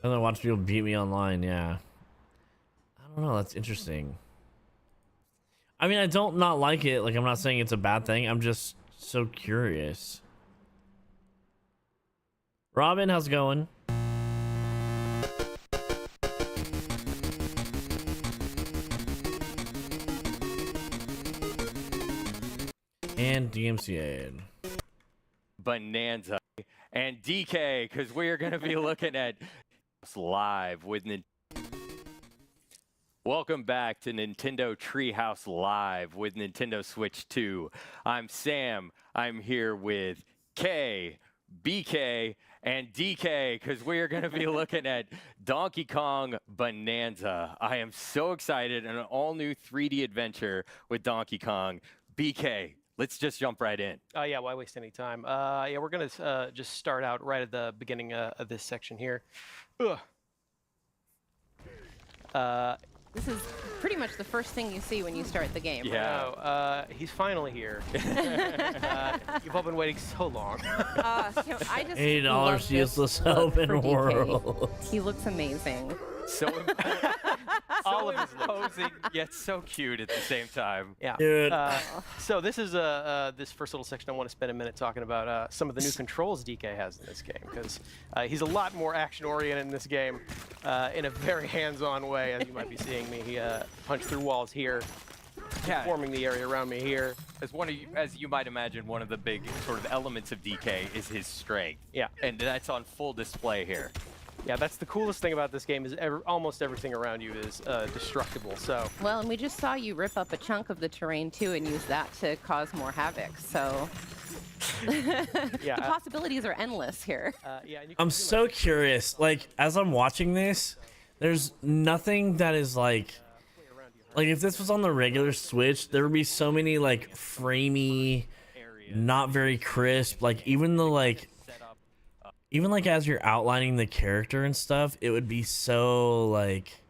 And then watch people beat me online. Yeah. I don't know. That's interesting. I mean, I don't not like it. Like, I'm not saying it's a bad thing. I'm just so curious. Robin, how's it going? And DMCA. Bonanza and DK, because we are going to be looking at live with Nintendo. Welcome back to Nintendo Treehouse Live with Nintendo Switch 2. I'm Sam. I'm here with K, BK, and DK, because we are going to be looking at Donkey Kong Bananza. I am so excited, an all-new 3D adventure with Donkey Kong. BK, let's just jump right in. Yeah, why waste any time? Yeah, we're going to just start out right at the beginning of this section here. This is pretty much the first thing you see when you start the game. Yeah. He's finally here. You've all been waiting so long. I just $80 love this useless look open for DK. world. He looks amazing. So all of his posing, yet so cute at the same time. Yeah. Dude. So this is this first little section. I want to spend a minute talking about some of the new controls DK has in this game, because he's a lot more action-oriented in this game, in a very hands-on way, as you might be seeing me. He punched through walls here, forming the area around me here. As you might imagine, one of the big sort of elements of DK is his strength. Yeah. And that's on full display here. Yeah, that's the coolest thing about this game is almost everything around you is destructible. So. Well, and we just saw you rip up a chunk of the terrain too and use that to cause more havoc. So Yeah, the possibilities are endless here. Yeah, and you can I'm so curious. Like, as I'm watching this, there's nothing that is like if this was on the regular Switch, there would be so many like framey, not very crisp. Like even as you're outlining the character and stuff, it would be so like,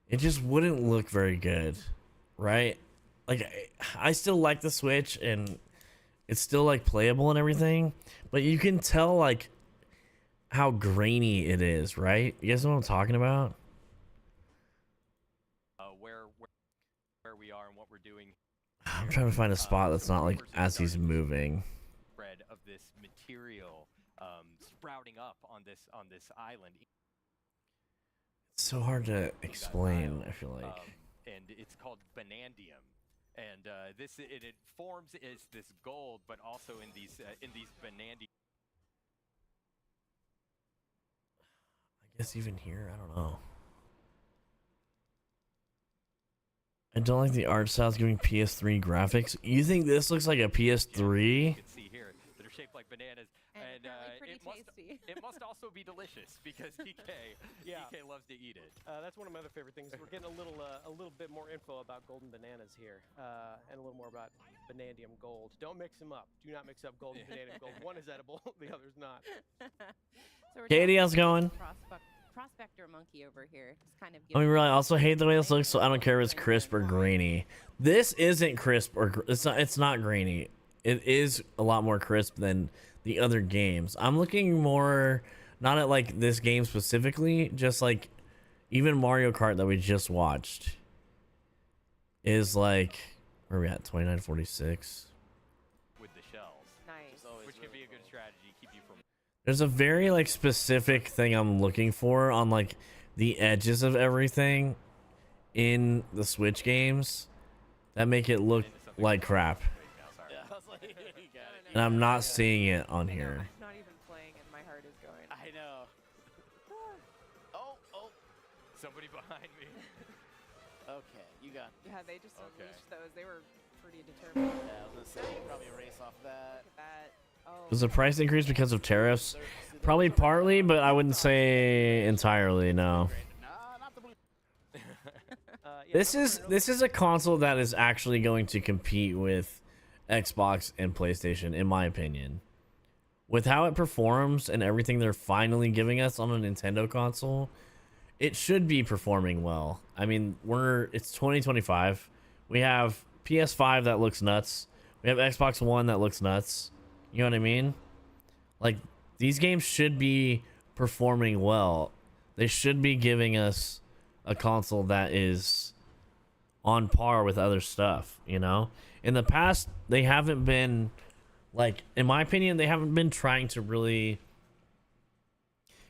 it just wouldn't look very good, right? Like I still like the Switch and it's still like playable and everything, but you can tell like how grainy it is, right? You guys know what I'm talking about? Where we are and what we're doing. I'm trying to find a spot that's not like as he's moving. Spread of this material sprouting up on this island. It's so hard to explain, I feel like. And it's called Banandium. And it forms as this gold, but also in these Banandium. I guess even here, I don't know. I don't like the art styles giving PS3 graphics. You think this looks like a PS3? You can see here that are shaped like bananas. And it must also be delicious because DK loves to eat it. That's one of my other favorite things. We're getting a little bit more info about golden bananas here, and a little more about Banandium Gold. Don't mix them up. Do not mix up gold and Banandium Gold. One is edible, the other's not. So Katie, how's it going? Prospector monkey over here. Just kind of. I mean, really, I also hate the way this looks, so I don't care if it's crisp or grainy. This isn't crisp or it's not grainy. It is a lot more crisp than the other games. I'm looking more not at like this game specifically, just like even Mario Kart that we just watched is like, where are we at? 2946. With the shells. Nice. Which can be a good strategy, keep you from. There's a very like specific thing I'm looking for on like the edges of everything in the Switch games that make it look like crap. And I'm not seeing it on here. I'm not even playing and my heart is going. I know. Oh. Somebody behind me. Okay, you got. Yeah, they just Okay. unleashed those. They were pretty determined. Yeah, I was gonna say probably erase off that. Look at that. Was the price increase because of tariffs? Probably partly, but I wouldn't say entirely. No. This is a console that is actually going to compete with Xbox and PlayStation, in my opinion. With how it performs and everything they're finally giving us on a Nintendo console, it should be performing well. I mean, it's 2025. We have PS5 that looks nuts. We have Xbox One that looks nuts. You know what I mean? Like, these games should be performing well. They should be giving us a console that is on par with other stuff, you know? In the past, they haven't been, like, in my opinion, they haven't been trying to really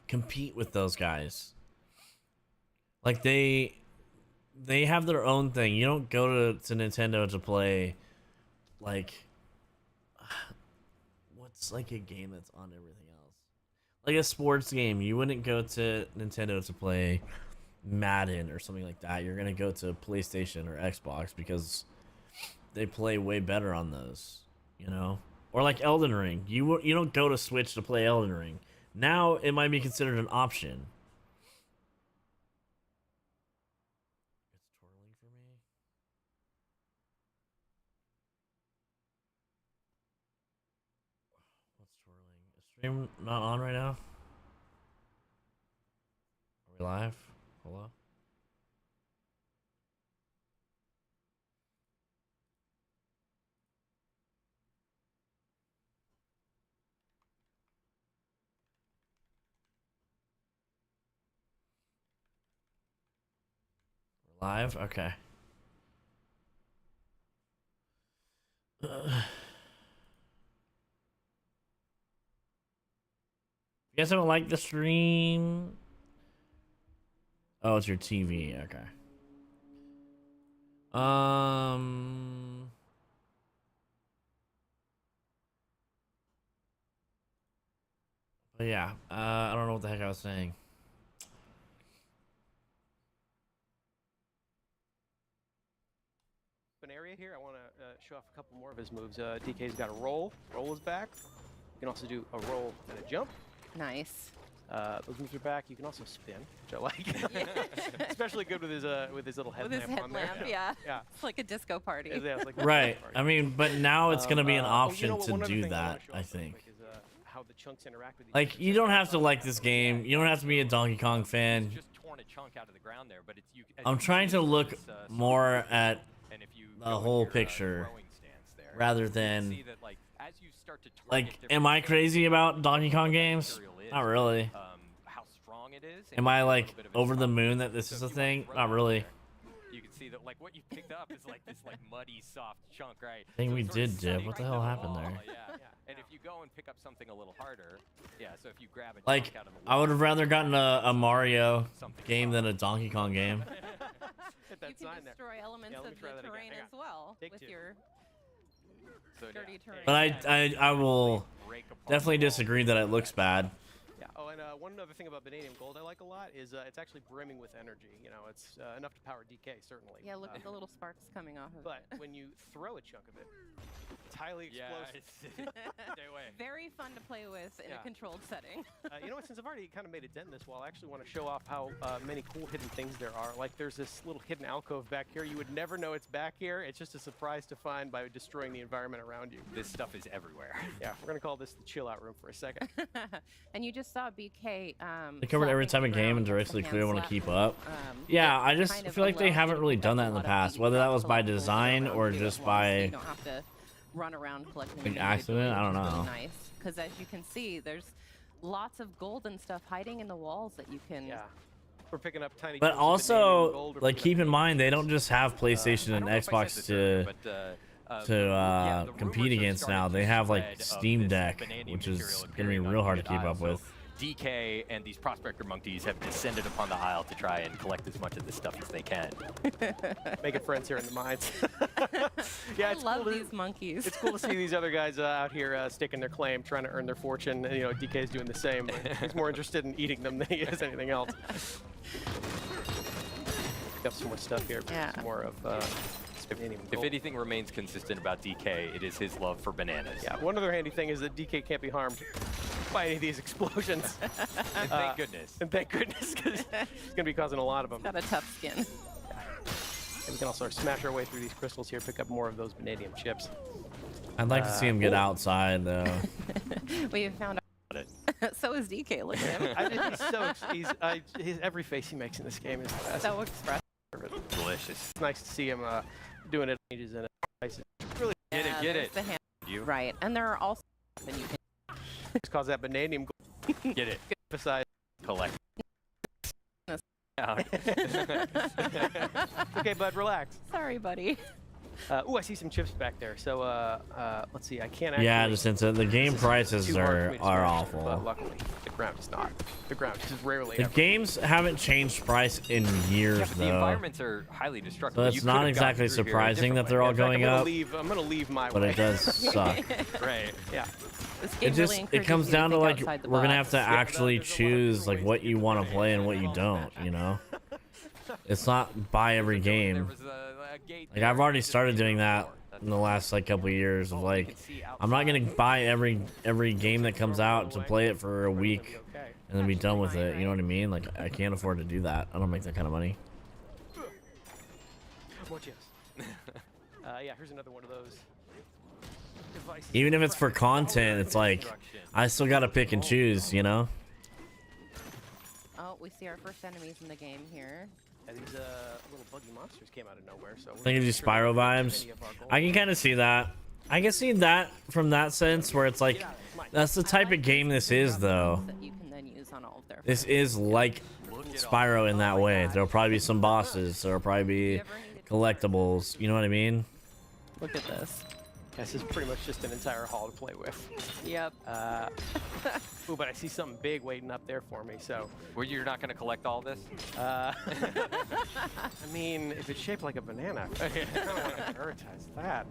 compete with those guys. Like, they have their own thing. You don't go to Nintendo to play, like, what's like a game that's on everything else? Like a sports game. You wouldn't go to Nintendo to play Madden or something like that. You're gonna go to PlayStation or Xbox because they play way better on those, you know? Or like Elden Ring. You don't go to Switch to play Elden Ring. Now it might be considered an option. It's twirling for me. What's twirling? Is stream not on right now? Are we live? Hello? We're live? Okay. You guys haven't liked the stream? Oh, it's your TV. Okay. But yeah, I don't know what the heck I was saying. An area here, I want to show off a couple more of his moves. DK's got a roll. Roll is back. You can also do a roll and a jump. Nice. Those moves are back. You can also spin, which I like. Especially good with his little headlamp, With his on there. headlamp, yeah. Yeah. It's like a disco party. Yeah, it's like a Right. party. I mean, but now it's gonna be an option one to other do thing I wanna that. show I off real think. quick is, how the chunks interact with each Like, other. you don't have to like this game. You don't have to be a Donkey Kong fan. Just torn a chunk out of the ground there, but it's you. as I'm you can trying see, to look it's, more at and if you the go into whole your, picture throwing stance there, rather you can than see that, like, as you start to target like. different Am I things, crazy about Donkey Kong games? material is, Not really. How strong it is. Am and I a like little bit of its over the toughness. moon that this So is if a you wanna thing? throw Not that really. there, you can see that, like, what you picked up is like this like muddy soft chunk, right? I think So we it's sort of did dip. sitting What the right hell on happened wall, there? Yeah. And if you go and pick up something a little harder, yeah. So if you grab a Like, chunk out of the I would wall, have rather gotten a Mario something game than a Donkey Kong game. Hit You that can sign there. destroy elements Yeah, let me of try the that again. terrain Hang as well Take with two. your So, yeah. dirty terrain. But I will Break apart definitely the wall. disagree that it looks bad. Yeah. Oh, and one other thing about Vanadium Gold I like a lot is it's actually brimming with energy. You know, it's enough to power DK, certainly. Yeah, look at the little sparks coming off of But it. when you throw a chunk of it, it's highly Yeah, explosive. stay away. Very fun to play with in Yeah. a controlled setting. You know what? Since I've already kind of made a dent in this wall, I actually want to show off how many cool hidden things there are. Like, there's this little hidden alcove back here. You would never know it's back here. It's just a surprise to find by destroying the environment around you. This stuff is everywhere. Yeah, we're gonna call this the chill out room for a second. And you just saw BK. They covered every slapping time the a game ground and with directly some clear hand want to slap. keep up. Yeah, I just kind of feel like they allows you haven't to really pick done up that a in the lot of past, BB whether that that was by collectibles design around or you just at once, so by you don't have to run around collecting them like individually, accident. I don't which is really know. nice, because as you can see, there's lots of gold and stuff hiding in the walls that you can. Yeah, we're picking up tiny. But chunks of vanadium also, gold or like, picking keep up in mind they pieces. don't just have PlayStation I and don't know if I Xbox said this to earlier, but, yeah, the compete rumors have against started now. to They have like spread of Steam this Deck, vanadium which is material gonna be appearing on real hard to Unit keep Isle. up So with. DK and these prospector monkeys have descended upon the Isle to try and collect as much of this stuff as they can. Making friends here in the mines. Yeah, I it's love cool to, these monkeys. It's cool to see these other guys out here staking their claim, trying to earn their fortune. And, you know, DK's doing the same. But he's more interested in eating them than he is anything else. Got some more stuff here. Yeah. Some more of If anything remains consistent about DK, it is his love for bananas. Yeah, one other handy thing is that DK can't be harmed by any of these explosions. And thank goodness. And thank goodness, because he's going to be causing a lot of them. Got a tough skin. And we can also smash our way through these crystals here, pick up more of those vanadium chips. I'd like to see him get outside, though. We found out. So is DK. Look at him. Every face he makes in this game is the best. So expressive. Delicious. It's nice to see him doing it. Ages in it. Really Get it, get it. The hand. You Right, and there are also and you can just cause that vanadium get it. besides. Collect. Okay, bud, relax. Sorry, buddy. Ooh, I see some chips back there. So let's see. I can't actually. Yeah, just into the game prices too hard for me to are smash, awful. But luckily, the ground is not. The ground is rarely. The ever. games haven't changed price in years, Yeah, but the though. environments are highly destructive. So You it's could not have gotten exactly through here a surprising that different they're way. all In fact, going up, I'm gonna leave my but way. it does suck. Right. Yeah. This game It just really it comes encourages you down to think like outside the we're gonna have box. to actually choose like what you want to play and what you don't. You know, it's not buy every There game. was a gate Like there. I've already started doing that in the last like couple of years of like I'm not gonna buy every game that comes out to play it for a week and then be done with it. You know what I mean? Like I can't afford to do that. I don't make that kind of money. More chips. Yeah, here's another one of those devices. Even if it's for content, it's like I still gotta pick and choose. You know? Oh, we see our first enemies in the game here. Yeah, these little buggy monsters came out of nowhere. So I think it's Spyro vibes. I can kind of see that. I can see that from that sense where it's like that's the type of game this is, though. That you can then use on all of their. This is like Spyro in that way. There'll probably be some bosses. There'll probably be collectibles. You know what I mean? Look at this. This is pretty much just an entire hall to play with. Yep. Ooh, but I see something big waiting up there for me. So, Well, you're not going to collect all this? I mean, if it's shaped like a banana, I kind of want to prioritize that.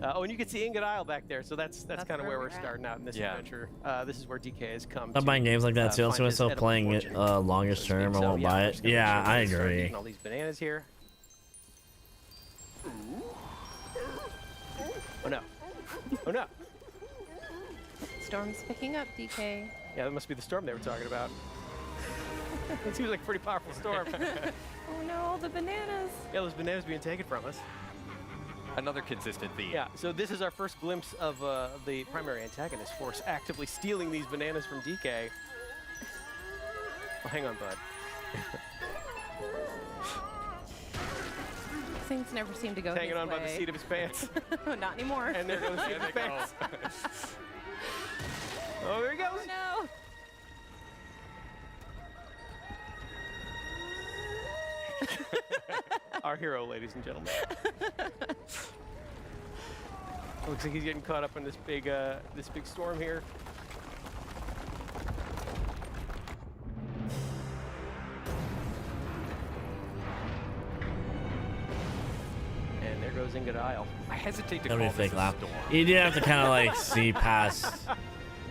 Oh, and you can see Ingot Isle back there. So that's kind of where we're starting out in this adventure. This is where DK has come. I'm buying games like that too. I'll see find his myself edible playing it fortune. longest term. I So, won't yeah, buy we're it. just gonna Yeah, make sure I we start agree. eating all these bananas here. Oh no! Oh no! Storm's picking up, DK. Yeah, that must be the storm they were talking about. It seems like a pretty powerful storm. Oh no, the bananas. Yeah, those bananas being taken from us. Another consistent theme. Yeah, so this is our first glimpse of the primary antagonist force actively stealing these bananas from DK. Oh, hang on, bud. Things never seem to go Hanging his on by the way. seat of his pants. Not anymore. And there goes the seat of his pants. Oh, there he goes. No. Our hero, ladies and gentlemen. Looks like he's getting caught up in this big storm here. And there goes Ingot Isle. I hesitate to That'd be call a this fake a laugh. storm. You do have to kind of like see past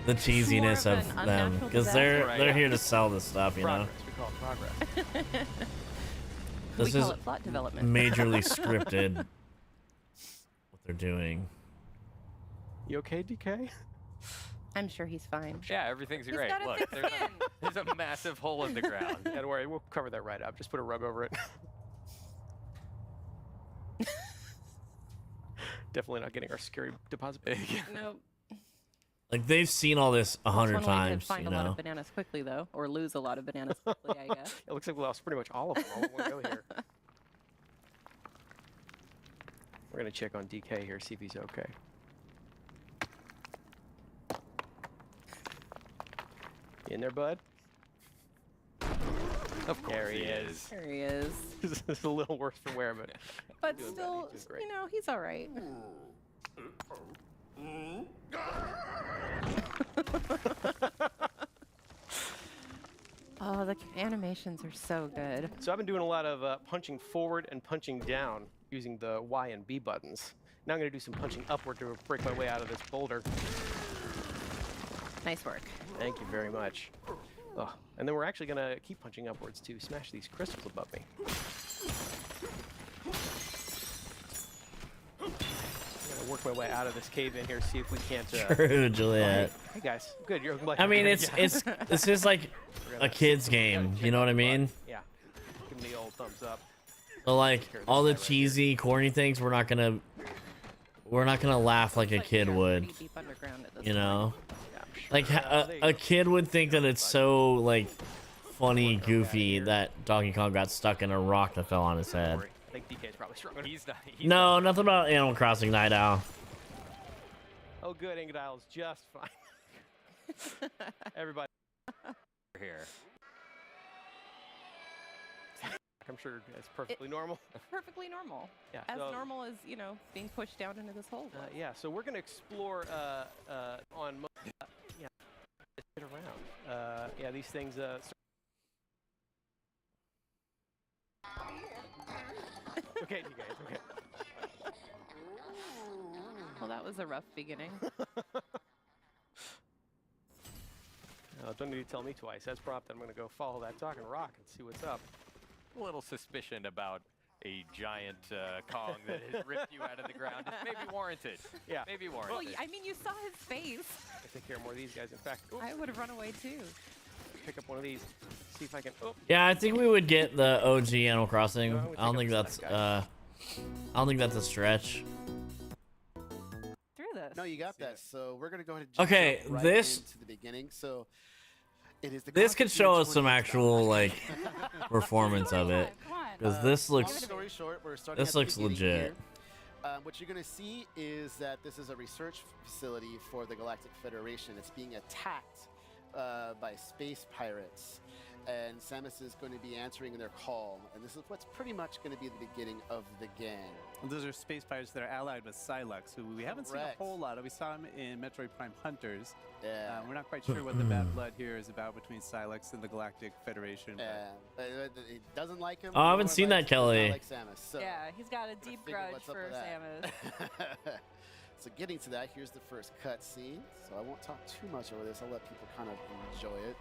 the cheesiness More of of an them unnatural because disaster. they're here to sell this stuff, you know. Progress. We call it progress. We This call is it plot development. majorly scripted. What they're doing. You okay, DK? I'm sure he's fine. Yeah, everything's He's great. got a Look, thick there's skin. there's a massive hole in the ground. Yeah, don't worry, we'll cover that right up. Just put a rug over it. Definitely not getting our security deposit. Nope. Like they've seen all this 100 One way to times, find you a lot know. of bananas quickly, though, or lose a lot of bananas quickly, I guess. It looks like we lost pretty much all of them all in one go here. We're gonna check on DK here, see if he's okay. You in there, bud? Of course There he is. is. There he is. This is a little worse for wear, but But doing still, bad. He's doing great. you know, he's all right. Oh, the animations are so good. So I've been doing a lot of punching forward and punching down using the Y and B buttons. Now I'm gonna do some punching upward to break my way out of this boulder. Nice work. Thank you very much. Oh, and then we're actually gonna keep punching upwards to smash these crystals above me. work my way out of this cave in here, see if we can't. True, Juliet. Hey guys, good. You're like. I mean, it's this is like a kid's game. You know what I mean? Yeah. Give me the old thumbs up. So like all the cheesy, corny things, we're not gonna laugh like a kid would. You know, like a kid would think that it's so like funny, goofy that Donkey Kong got stuck in a rock that fell on his head. I think DK's probably struggling. He's No, nothing about Animal Crossing Night Owl. Oh, good. Ingodile's just fine. Everybody here. I'm sure it's perfectly normal. Perfectly normal. Yeah. As so, normal as, you know, being pushed down into this hole. yeah. So we're gonna explore on. Yeah. Get around. Yeah. These things. Okay, you guys. Okay. Well, that was a rough beginning. Don't need to tell me twice. As prompted, I'm gonna go follow that talking rock and see what's up. A little suspicion about a giant Kong that has ripped you out of the ground is maybe warranted. Yeah. Maybe Well, warranted. I mean, you saw his face. I take care of more of these guys. In fact, I would have run away too. pick up one of these. See if I can. Oh. Yeah, I think we would get the OG Animal Crossing. No, I don't think that's I don't think that's a stretch. Through this. No, you got that. So we're gonna go ahead and Okay, jump right this- into the beginning. So it is the This could show us some 2020 actual like performance of it, Come on. because this long looks story short, we're starting this at the looks beginning legit. here. What you're going to see is that this is a research facility for the Galactic Federation. It's being attacked by space pirates, and Samus is going to be answering their call. And this is what's pretty much going to be the beginning of the game. And those are space pirates that are allied with Psylux, who we haven't seen Correct. a whole lot of. We saw him in Metroid Prime Hunters. Yeah. We're not quite sure what the bad blood here is about between Psylux and the Galactic Federation. but- It doesn't like him. Oh, I haven't nor seen likes- that, Kelly. does not like Samus. So Yeah, he's got a gotta deep figure grudge what's up for with Samus. that. So getting to that, here's the first cut scene. So I won't talk too much over this. I'll let people kind of enjoy it.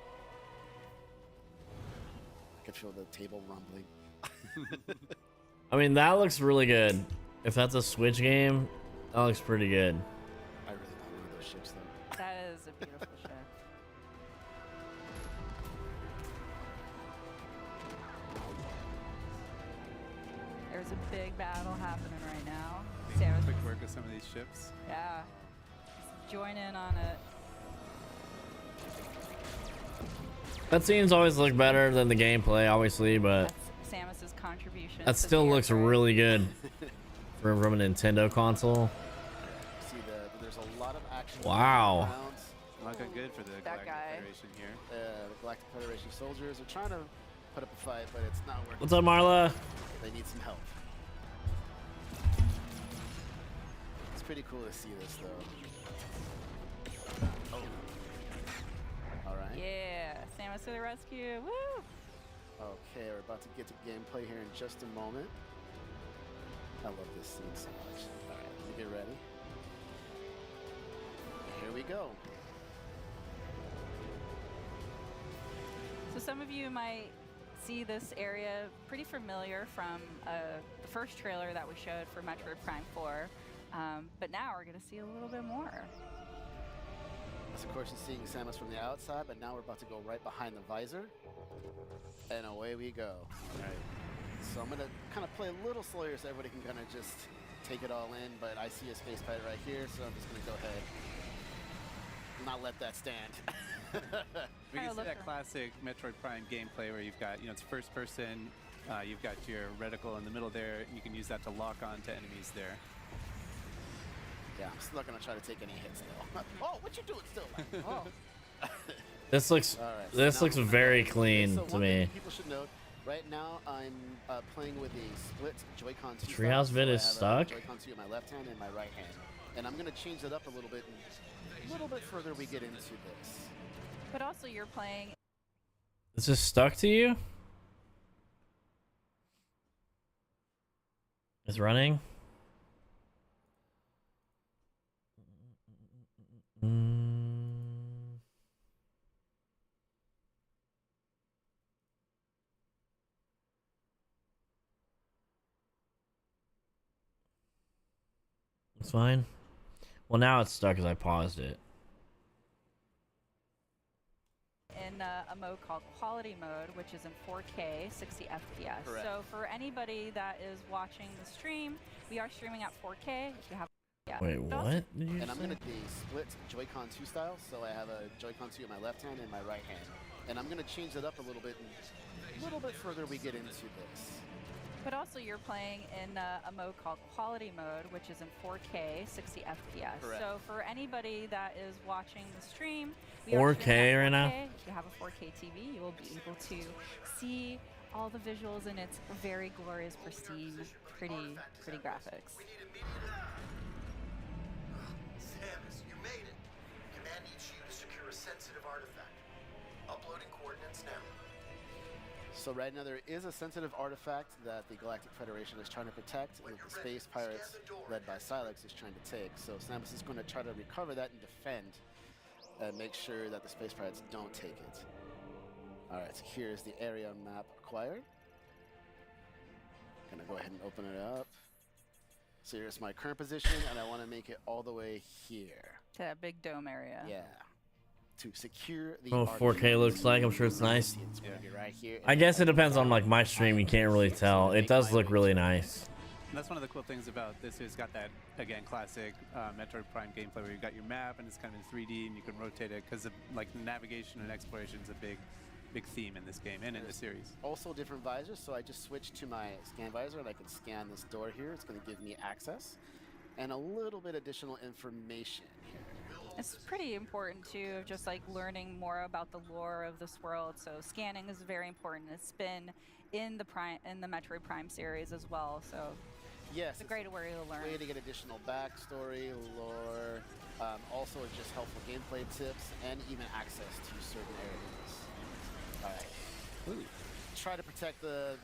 I can feel the table rumbling. I mean, that looks really good. If that's a Switch game, that looks pretty good. I really want one of those ships though. That is a beautiful ship. There's a big battle happening right now. Samus, Quick work with some of these ships. yeah, join in on it. Cutscenes always look better than the gameplay, obviously, but That's Samus's contribution. that to the still looks effort. really good from a Nintendo console. See, there's a lot of action. Wow. around. Looking good for the That Galactic guy. Federation here. The Galactic Federation soldiers are trying to put up a fight, but it's not working. What's up, Marla? They need some help. It's pretty cool to see this, though. Oh. All right. Yeah, Samus to the rescue. Woo! Okay, we're about to get to gameplay here in just a moment. I love this scene so much. All right, let me get ready. Here we go. So some of you might see this area pretty familiar from the first trailer that we showed for Metroid Prime 4, but now we're going to see a little bit more. So of course, you're seeing Samus from the outside, but now we're about to go right behind the visor. And away we go. All right. So I'm going to kind of play a little slower so everybody can kind of just take it all in, but I see a space pirate right here, so I'm just going to go ahead and not let that stand. We Kinda can see look that for- classic Metroid Prime gameplay where you've got, it's first person, you've got your reticle in the middle there, you can use that to lock on to enemies there. Yeah, I'm still not going to try to take any hits, though. Oh, what you doing still? Oh. This looks All right, so this now looks I'm gonna very go. clean So to one me. thing people should note, right now I'm playing with a split Joy-Con 2 Treehouse style, vid so is I have stuck? a Joy-Con 2 in my left hand and my right hand. And I'm going to change that up a little bit further we get into this. But also you're playing Is this stuck to you? It's running. It's fine. Well, now it's stuck because I paused it. In a mode called quality mode, which is in 4K, 60 FPS. Correct. So for anybody that is watching the stream, we are streaming at 4K. If you have, yeah. Wait, But also- what did you And I'm say? going to be split Joy-Con 2 style, so I have a Joy-Con 2 in my left hand and my right hand. And I'm going to change it up a little bit, and a little bit further we get into this. But also you're playing in a mode called quality mode, which is in 4K, 60 FPS. Correct. So for anybody that is watching the stream, we are 4K streaming at right now? 4K. If you have a 4K TV, you will be able to see all the visuals in its very glorious, pristine, pretty graphics. Samus, you made it. Command needs you to secure a sensitive artifact. Uploading coordinates now. So right now there is a sensitive artifact that the Galactic Federation is trying to protect, and that the Space Pirates, led by Silex, is trying to take. So Samus is going to try to recover that and defend, and make sure that the Space Pirates don't take it. Alright, so here's the area map acquired. Gonna go ahead and open it up. So here's my current position, and I want to make it all the way here. To that big dome area. Yeah. To secure the Oh, 4K looks like. I'm sure it's nice. It's gonna be right here. I guess it depends on like my stream. You can't really tell. It does look really nice. And that's one of the cool things about this. It's got that, again, classic Metroid Prime gameplay where you've got your map and it's kind of in 3D and you can rotate it because like navigation and exploration is a big theme in this game and in the series. Also different visors, so I just switched to my scan visor and I can scan this door here. It's going to give me access and a little bit additional information here. It's pretty important too, of just like learning more about the lore of this world. So scanning is very important. It's been in the Metroid Prime series as well. So Yes, it's a great way to learn. way to get additional backstory, lore, also just helpful gameplay tips, and even access to certain areas. All right. Try to protect the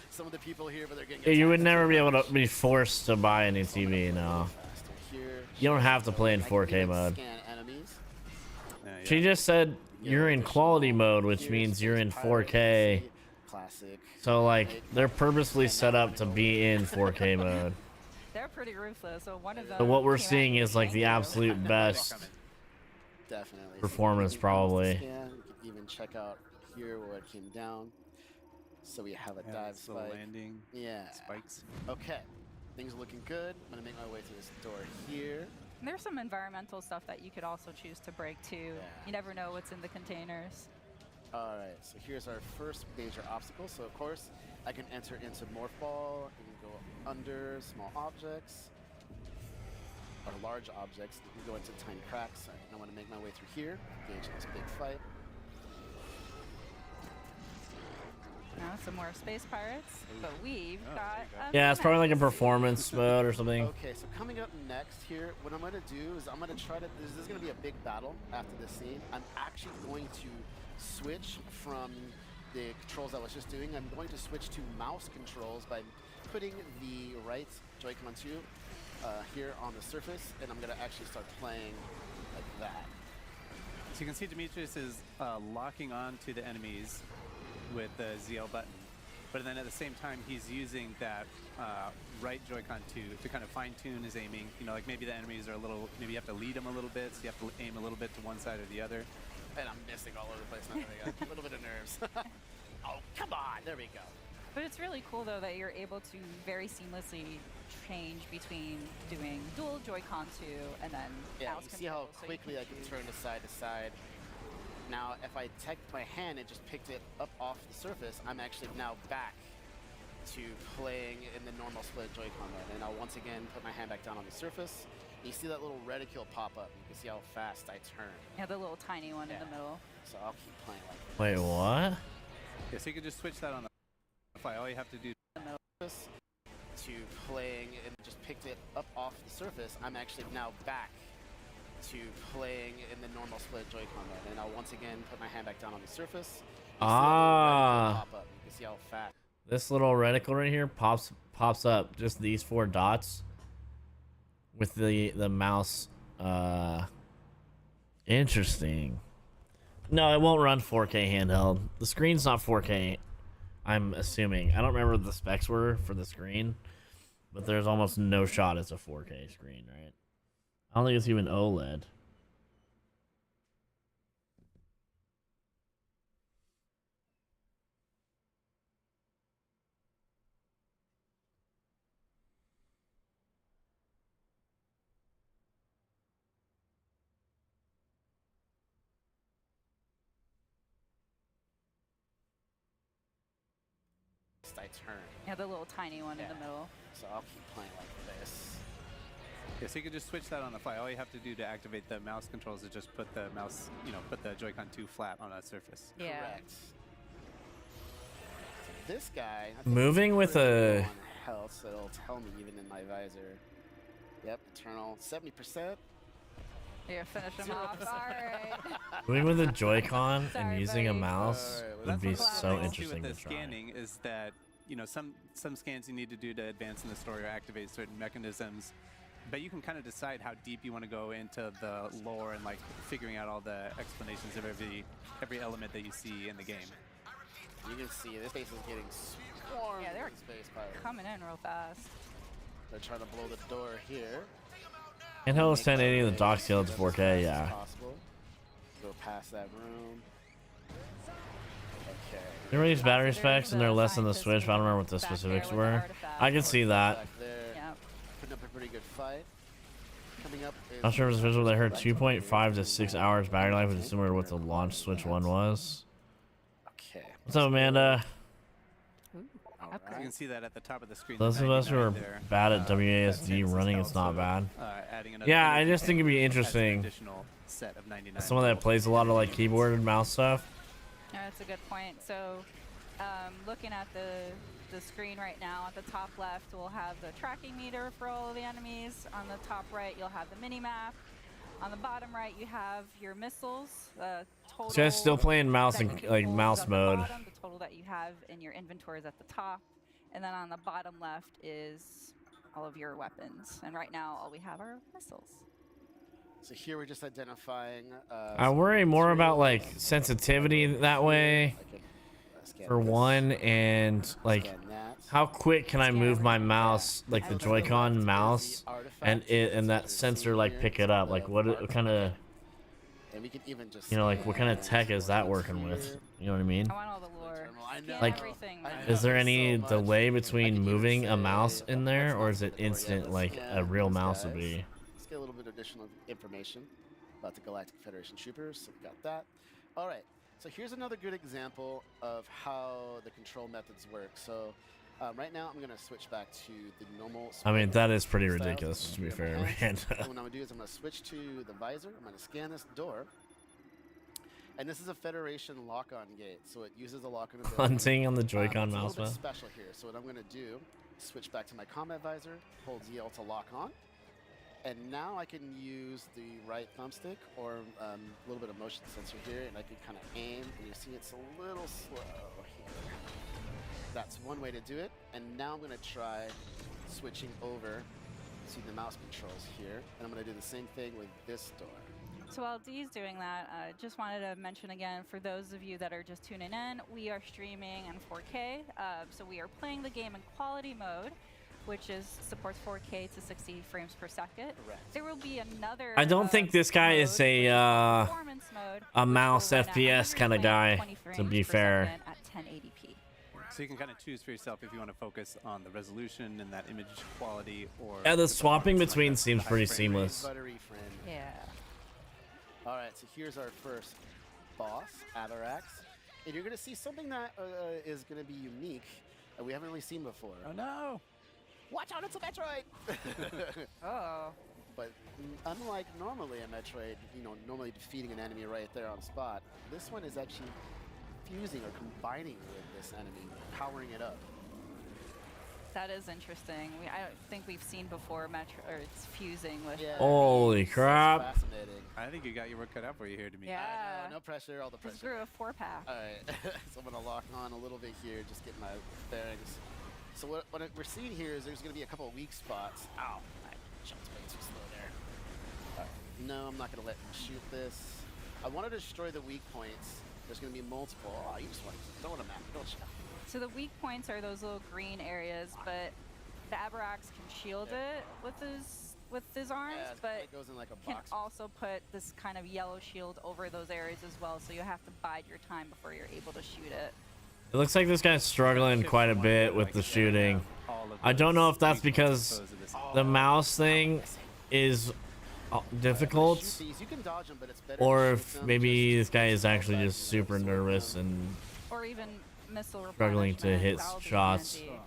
some of the people here, but they're getting. Yeah, you would attacked. never be able to be forced to buy any TV, no. Faster here. You don't have to play in I can 4K even mode. Scan enemies. Yeah. She just said you're in quality mode, which means you're in 4K. Classic. So like they're purposely set up to be in 4K mode. They're pretty ruthless. So one of them. So what we're came out seeing with is like the GameCube. absolute best. Definitely. Performance, probably. Scan. You can even check out here where it came down. So we have a Yeah, dive this little spike. landing Yeah. spikes. Okay. Things are looking good. I'm gonna make my way through this door here. And there's some environmental stuff that you could also choose to break too. Yeah. You never know what's in the containers. All right. So here's our first major obstacle. So of course I can enter into Morph Ball. I can go under small objects or large objects. You can go into tiny cracks. I want to make my way through here. Engage in this big fight. Now some more space pirates, but we've Oh, got. there you go. Yeah, it's probably like a Menace. performance mode or something. Okay, so coming up next here, what I'm going to do is I'm going to try to, this is going to be a big battle after this scene. I'm actually going to switch from the controls I was just doing. I'm going to switch to mouse controls by putting the right Joy-Con 2 here on the surface, and I'm going to actually start playing like that. So you can see Demetrius is locking on to the enemies with the ZL button, but then at the same time he's using that right Joy-Con to kind of fine-tune his aiming. You know, like maybe the enemies are a little, maybe you have to lead them a little bit, so you have to aim a little bit to one side or the other. And I'm missing all over the place. Now I got a little bit of nerves. Oh, come on. There we go. But it's really cool though that you're able to very seamlessly change between doing dual Joy-Con 2 and then Yeah, mouse you see how control, so you quickly I can choose- turn to side. Now, if I take my hand and just picked it up off the surface, I'm actually now back to playing in the normal split Joy-Con mode. And I'll once again put my hand back down on the surface. You see that little reticule pop up. You can see how fast I turn. Yeah, the little tiny one in the Yeah. middle. So I'll keep playing like Wait, what? Yeah, so you can just switch that on the fly. All you have to do. this to playing and just picked it up off the surface. I'm actually now back to playing in the normal split Joy-Con mode. And I'll once again put my hand back down on the surface. You see that little reticule pop up. You can see how fast. This little reticle right here pops up. Just these 4 dots with the mouse. Interesting. No, it won't run 4K handheld. The screen's not 4K. I'm assuming. I don't remember what the specs were for the screen, but there's almost no shot it's a 4K screen, right? I don't think it's even OLED. I turn. Yeah, the little tiny one in the middle. So I'll keep playing like this. Yeah, so you can just switch that on the fly. All you have to do to activate the mouse controls is just put the mouse, put the Joy-Con 2 flat on a surface. Yeah. Correct. So this guy. I think Moving he's with pretty a- low on health, so it'll tell me even in my visor. Yep, eternal 70%. You're finish him off. Alright. Doing with a Joy-Con and Sorry, using a buddy. mouse Alright, well, would be that's so what I interesting to with the try. scanning is that some scans you need to do to advance in the story or activate certain mechanisms, but you can kind of decide how deep you want to go into the lore and like figuring out all the explanations of every element that you see in the game. You can see this space is getting swarmed. Yeah, they're with space pirates. Coming in real fast. They're trying to blow the door here. Handheld 1080, the dock scale to 4K, yeah. Possible. Go past that room. Okay. They released battery There's specs and they're the less than the scientist Switch, but I don't remember what the back there specifics with the were. artifact. I can see that. Back there, Yep. putting up a pretty good fight. Coming up is Not sure if it's visual, they heard 2.5 to 6 hours battery life, which is similar to what the launch Switch 1 was. Okay. What's up, Amanda? All Okay. So you can see that at the top of the screen. Those the of us who are 99 there, bad at that WASD senses running, health, it's not so, bad. adding another Yeah, I energy just think it'd be tank adds an interesting. additional set of 99 Someone that plays a lot of like keyboard and mouse stuff. Yeah, that's a good point. So, looking at the screen right now, at the top left, we'll have the tracking meter for all of the enemies. On the top right, you'll have the mini map. On the bottom right, you have your missiles. Total. So guys still playing mouse that and you can like hold mouse is at mode. The bottom, the total that you have in your inventory is at the top, and then on the bottom left is all of your weapons. And right now, all we have are missiles. So here we're just identifying. I worry more about like sensitivity that way for one, and like how quick can I move my mouse, like the Joy-Con mouse, and that sensor like pick it up? Like what kind of, And we could even just like what kind of tech is that working with? You know what I mean? I want all the lore. Scan Like, everything. Is there any delay between moving a mouse in there, or is it instant like a real mouse would be? Let's get a little bit of additional information about the Galactic Federation troopers. So we got that. All right. So here's another good example of how the control methods work. So right now I'm going to switch back to the normal. I mean, that is pretty style. ridiculous, to be I'm gonna fair, put my hands. man. And what I'm going to do is I'm going to switch to the visor. I'm going to scan this door. And this is a Federation lock-on gate, so it uses a lock-on ability. Hunting on the It's Joy-Con a mouse little bit mode. special here. So what I'm going to do, switch back to my combat visor, hold ZL to lock on, and now I can use the right thumbstick or a little bit of motion sensor here, and I can kind of aim, and you see it's a little slow here. That's one way to do it, and now I'm going to try switching over to the mouse controls here, and I'm going to do the same thing with this door. So while Dee's doing that, I just wanted to mention again, for those of you that are just tuning in, we are streaming in 4K. So we are playing the game in quality mode, which supports 4K to 60 frames per second. Correct. There will be another. I don't think this guy is mode, a, which is performance mode, a which will mouse run at FPS kinda 120 guy, frames to be per fair. second At 1080p. So you can kind of choose for yourself if you want to focus on the resolution and that image quality, or Yeah, the the swapping performance, between like seems the pretty high frame rate. seamless. Buttery friend. Yeah. All right, so here's our first boss, Atarax. And you're going to see something that is going to be unique that we haven't really seen before. Oh no! Watch out, it's a Metroid! Oh. But unlike normally a Metroid, normally defeating an enemy right there on spot, this one is actually fusing or combining with this enemy, powering it up. That is interesting. I don't think we've seen before it's fusing with. Yeah. Holy It's crap. fascinating. I think you got your work cut out for you here, to me. Yeah. I know, no pressure, all the This pressure. grew a 4-pack. All right, so I'm gonna lock on a little bit here, just get my bearings. So what we're seeing here is there's gonna be a couple of weak spots. Ow, I jumped way too slow there. All right. No, I'm not gonna let him shoot this. I want to destroy the weak points. There's gonna be multiple. Oh, you just want to keep throwing them at me, don't you? So the weak points are those little green areas, but the Abrax can shield it with his with his arms, Yeah, but it goes in like a can box. also put this kind of yellow shield over those areas as well, so you have to bide your time before you're able to shoot it. It looks like this guy's struggling quite a bit with the shooting. I don't know if that's because the mouse thing is difficult, You can dodge them, but it's better or to shoot if them maybe just this guy is fall actually back just and super absorb nervous them. and Or even missile struggling to replenishment, hit that would be shots. handy.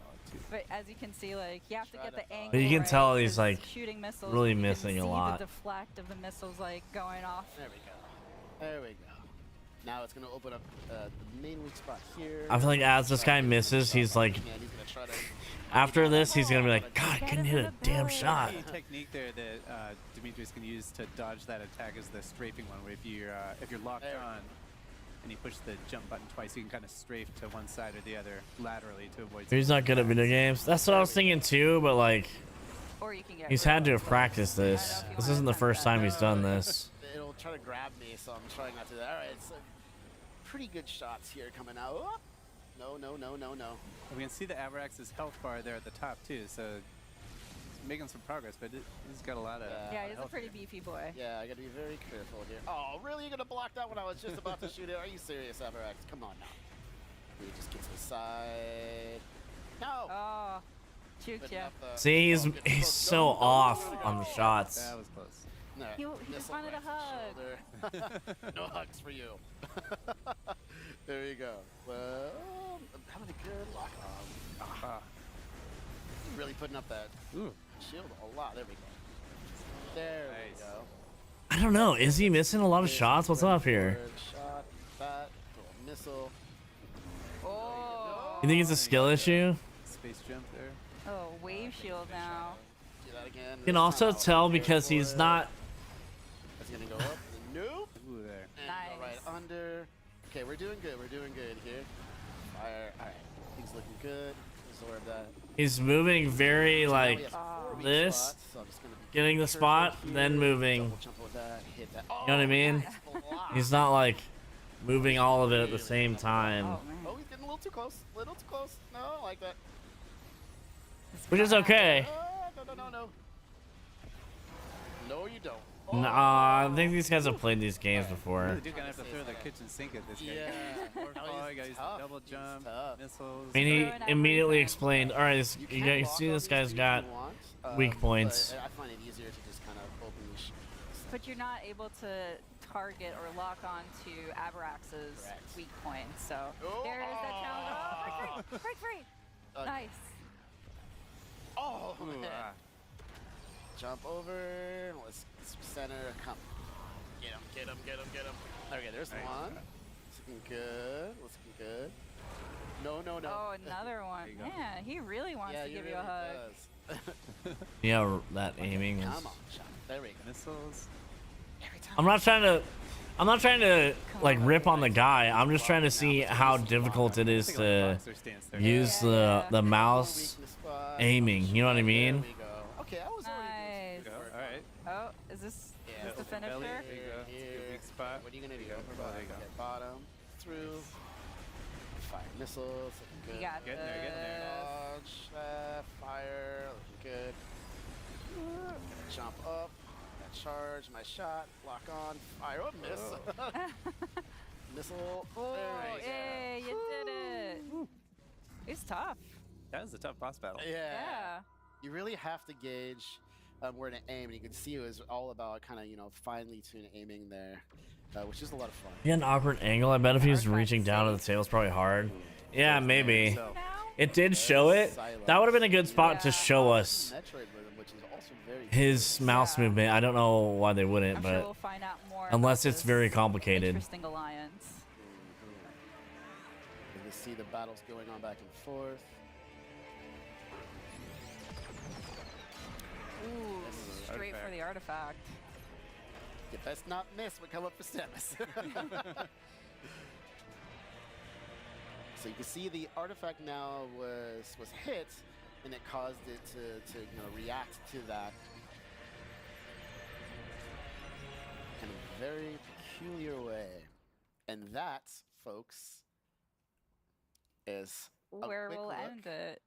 But as you can see, like, you have to get the angle But you can right, tell he's, 'cause like, shooting missiles, really you can missing a see lot. the deflect of the missiles like going off. There we go. There we go. Now it's gonna open up the main weak spot here. I feel like as this guy misses, he's like, Man, he's gonna try to. after this, he's gonna be like, God, I couldn't hit a damn shot. The technique there that Demetrius can use to dodge that attack is the strafing one, where if you're locked There. on and you push the jump button twice, you can kind of strafe to one side or the other laterally to avoid. He's not good at video games. That's what I was thinking too, but like, Or you can get he's rid had of to those. have practiced this. I don't know if you This wanna isn't the attempt first that. time he's done this. It'll try to grab me, so I'm trying not to do that. All right, so pretty good shots here coming out. Oh, no, no, no, no, no. We can see the Avarax's health bar there at the top too, so he's making some progress, but he's got a lot of. Yeah, he's a health pretty here. beefy boy. Yeah, I gotta be very careful here. Oh, really? You're gonna block that when I was just about to shoot it? Are you serious, Avarax? Come on now. You just get to the side. No! Oh, juked Putting ya. up the- See, oh, getting he's close. so No, no, off no, no, on the no. shots. That was close. No, He just missile wanted a right to the shoulder. No hugs for you. There you go. Well, I'm having a good lock on. Ah. Really putting up that shield a lot. There we go. There Nice. we go. I don't know. Is he missing a lot of shots? What's up here? Forward shot, that, little missile. Oh. You think it's a skill issue? Space jump there. Oh, wave shield now. Do that again. You can also tell because he's not. That's gonna go up. Nope. Ooh, there. And Nice. go right under. Okay, we're doing good. We're doing good here. Fire. All right. Things looking good. Absorb that. He's moving very So now he like has 4 weak this, spots, so I'm just gonna be getting the careful spot, here. then moving. Double jump with that. Hit that. You know what I mean? Nice block. He's not like moving all of it at the same time, Oh, man. Oh, he's getting a little too close. A little too close. No, I don't like that. which is okay. No, no, no, no. No, you don't. Nah, I think these guys have played these games before. Really do kind of have to throw the kitchen sink at this guy. Yeah. Oh, you got his tough. double He's jump, tough. missiles. I mean, he Throwing immediately everything. explained, all right, you can guys block see this obviously guy's if got you want, weak but points. I find it easier to just kind of openly shoot. But you're not able to target or lock on to Avarax's Correct. weak points. So Oh, there is that challenge. Oh, break free! Break free! Uh, Nice. Oh, Ooh, man. ah. Jump over. Let's center. Come. Get him, get him, get him, get him. Okay, there's Nice. one. Looking good. Looking good. No, no, no. Oh, another one. you go. Yeah, he really wants yeah, to he give really you a hug. does. Yeah, that aiming is. Come on, shot. There we go. Missiles. Every time. I'm not trying to like rip on the guy. I'm just trying to see how difficult it is Take a little to boxer stance there. use Yeah. the mouse Weakness spot. aiming. You know what I There mean? we go. Okay, I was already Nice. Go. All right. Oh, is this Yeah, the open belly. finisher? There you go. It's a good Here. weak spot. What are you gonna do? There you go. Okay, bottom, through, fire missiles, looking good. You got Getting there, getting there. this. Dodge, fire, looking good. Gonna jump up, gonna charge my shot, lock on, fire, oh, miss. Missile, Oh, there we go. yay, you did it. It's tough. That was a tough boss battle. Yeah. You really have to gauge where to aim, and you can see it was all about kind of, finely tuned aiming there, which is a lot of fun. He had an awkward angle. I bet if he was reaching down to the tail, it's probably hard. Yeah, maybe. So, Now? It did show it. That would have been a good spot to Yeah. show us Metroid rhythm, which is also very his mouse Yeah. movement. I don't know why they wouldn't, I'm sure but we'll find out more. unless about it's this very complicated. Interesting alliance. You can see the battles going on back and forth. Ooh, straight for artifact. the artifact. You best not miss. We come up for Samus. So you can see the artifact now was hit, and it caused it to react to that in a very peculiar way. And that, folks, is a Where quick we'll look end it.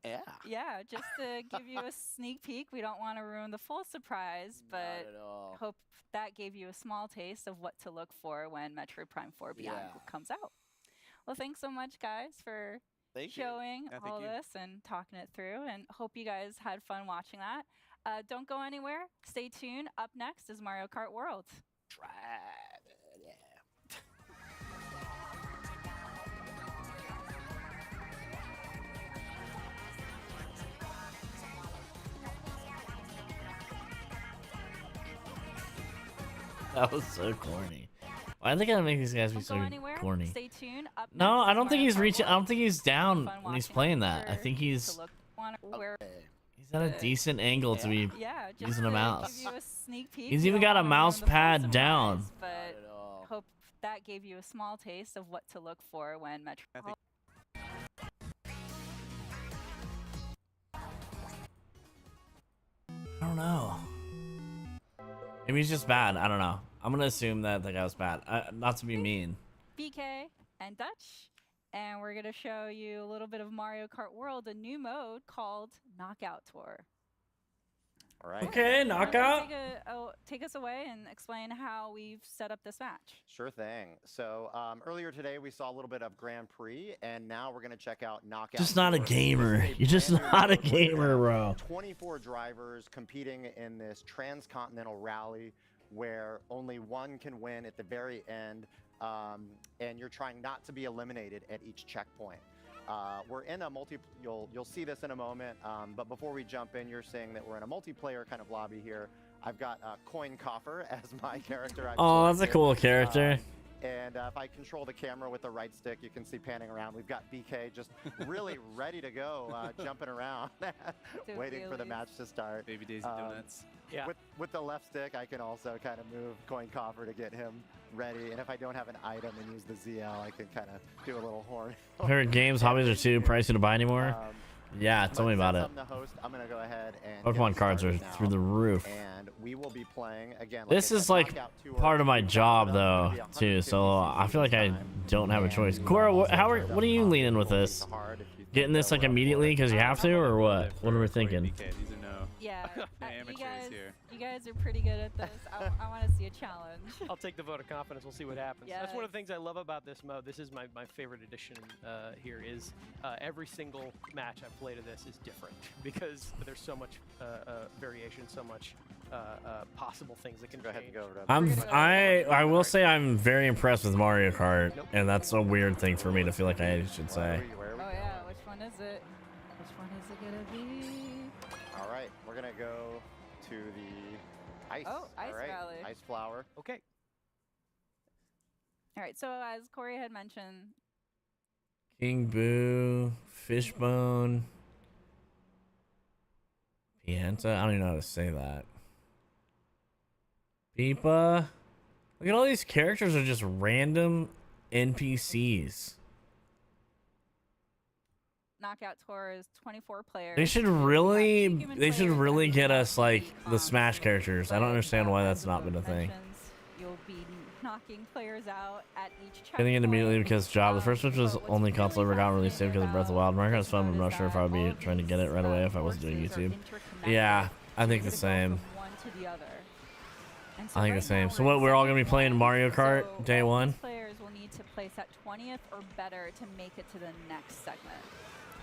Yeah. Yeah, just to give you a sneak peek. We don't want to ruin the full surprise, Not but at all. hope that gave you a small taste of what to look for when Metroid Prime 4 Beyond Yeah. comes out. Well, thanks so much, guys, for Thank you. showing Yeah, thank all you. this and talking it through, and hope you guys had fun watching that. Don't go anywhere. Stay tuned. Up next is Mario Kart World. Try it, yeah. That was so corny. Why do they gotta make these guys be Don't so go anywhere. corny? Stay tuned. Up No, next I is don't think Mario he's Kart reaching. I World. don't think he's down Fun when he's watching playing it. that. I Sure think to he's look where at a decent angle to be. yeah, just using to a mouse. give you a sneak peek. He's We even don't got a wanna ruin mouse the full pad down. surprise, Not But at all. hope that gave you a small taste of what to look for when I Metroid. think- I don't know. Maybe he's just bad. I don't know. I'm gonna assume that the guy was bad. Not to be mean. BK and Dutch, and we're gonna show you a little bit of Mario Kart World, a new mode called Knockout Tour. All right. Okay, You wanna knockout. take us away and explain how we've set up this match. Sure thing. So earlier today we saw a little bit of Grand Prix, and now we're going to check out Knockout. Just not a Tour. gamer. This is a You're just brand new not a mode where you gamer, have bro. 24 drivers competing in this transcontinental rally where only one can win at the very end, and you're trying not to be eliminated at each checkpoint. We're in a you'll see this in a moment, but before we jump in, you're seeing that we're in a multiplayer kind of lobby here. I've got Coin Coffer as my character. I've Oh, that's a selected. cool character. And if I control the camera with the right stick, you can see panning around. We've got BK just really ready to go, jumping around, waiting for the wheelies. match to start. Baby Daisy Um, Donuts. Yeah. With the left stick, I can also kind of move Coin Coffer to get him ready. And if I don't have an item and use the ZL, I can kind of do a little horn. Favorite games, hobbies are too pricey to buy anymore. Yeah, tell me about it. I'm the host. I'm gonna go ahead and Pokemon get cards are started now. through the roof. And we will be playing again. This is like part of my job though, too. So I feel like I don't have a choice. Cora, what are you leaning with this? Getting this like immediately because you have to, or what? What are we thinking? BK, these are no. Yeah, amateurs here. you guys are pretty good at this. I want to see a challenge. I'll take the vote of confidence. We'll see what happens. That's one of the things I love about this mode. This is my favorite addition here is every single match I've played of this is different because there's so much variation, so much possible things that can Go ahead and change. go over to I will say I'm very impressed with Mario Kart, and that's a weird thing for me to feel like I should say. Where are we Oh going? yeah, which one is it? Which one is it gonna be? All right, we're gonna go to the ice. Oh, Ice all right? Valley. Ice flower. Okay. All right, so as Corey had mentioned, King Boo, Fishbone, Pianta. I don't even know how to say that. Peepa. Look at all these characters are just random NPCs. Knockout Tour is 24 players. They should really get us like the Smash characters. I don't understand why that's not been a thing. You'll be knocking players out at each Getting it checkpoint. immediately because job. The first Switch was But what's only really console ever got released fascinating because of Breath of the Wild. Mario Kart's fun, but I'm not is sure if I would that all be of trying to get it these, right away if I wasn't doing courses are YouTube. interconnected. Yeah, I think You're the gonna go same. from one to the other. And I think right the same. now So we're what, in we're all second gonna be playing place, Mario Kart so day all one? these players will need to place at 20th or better to make it to the next segment.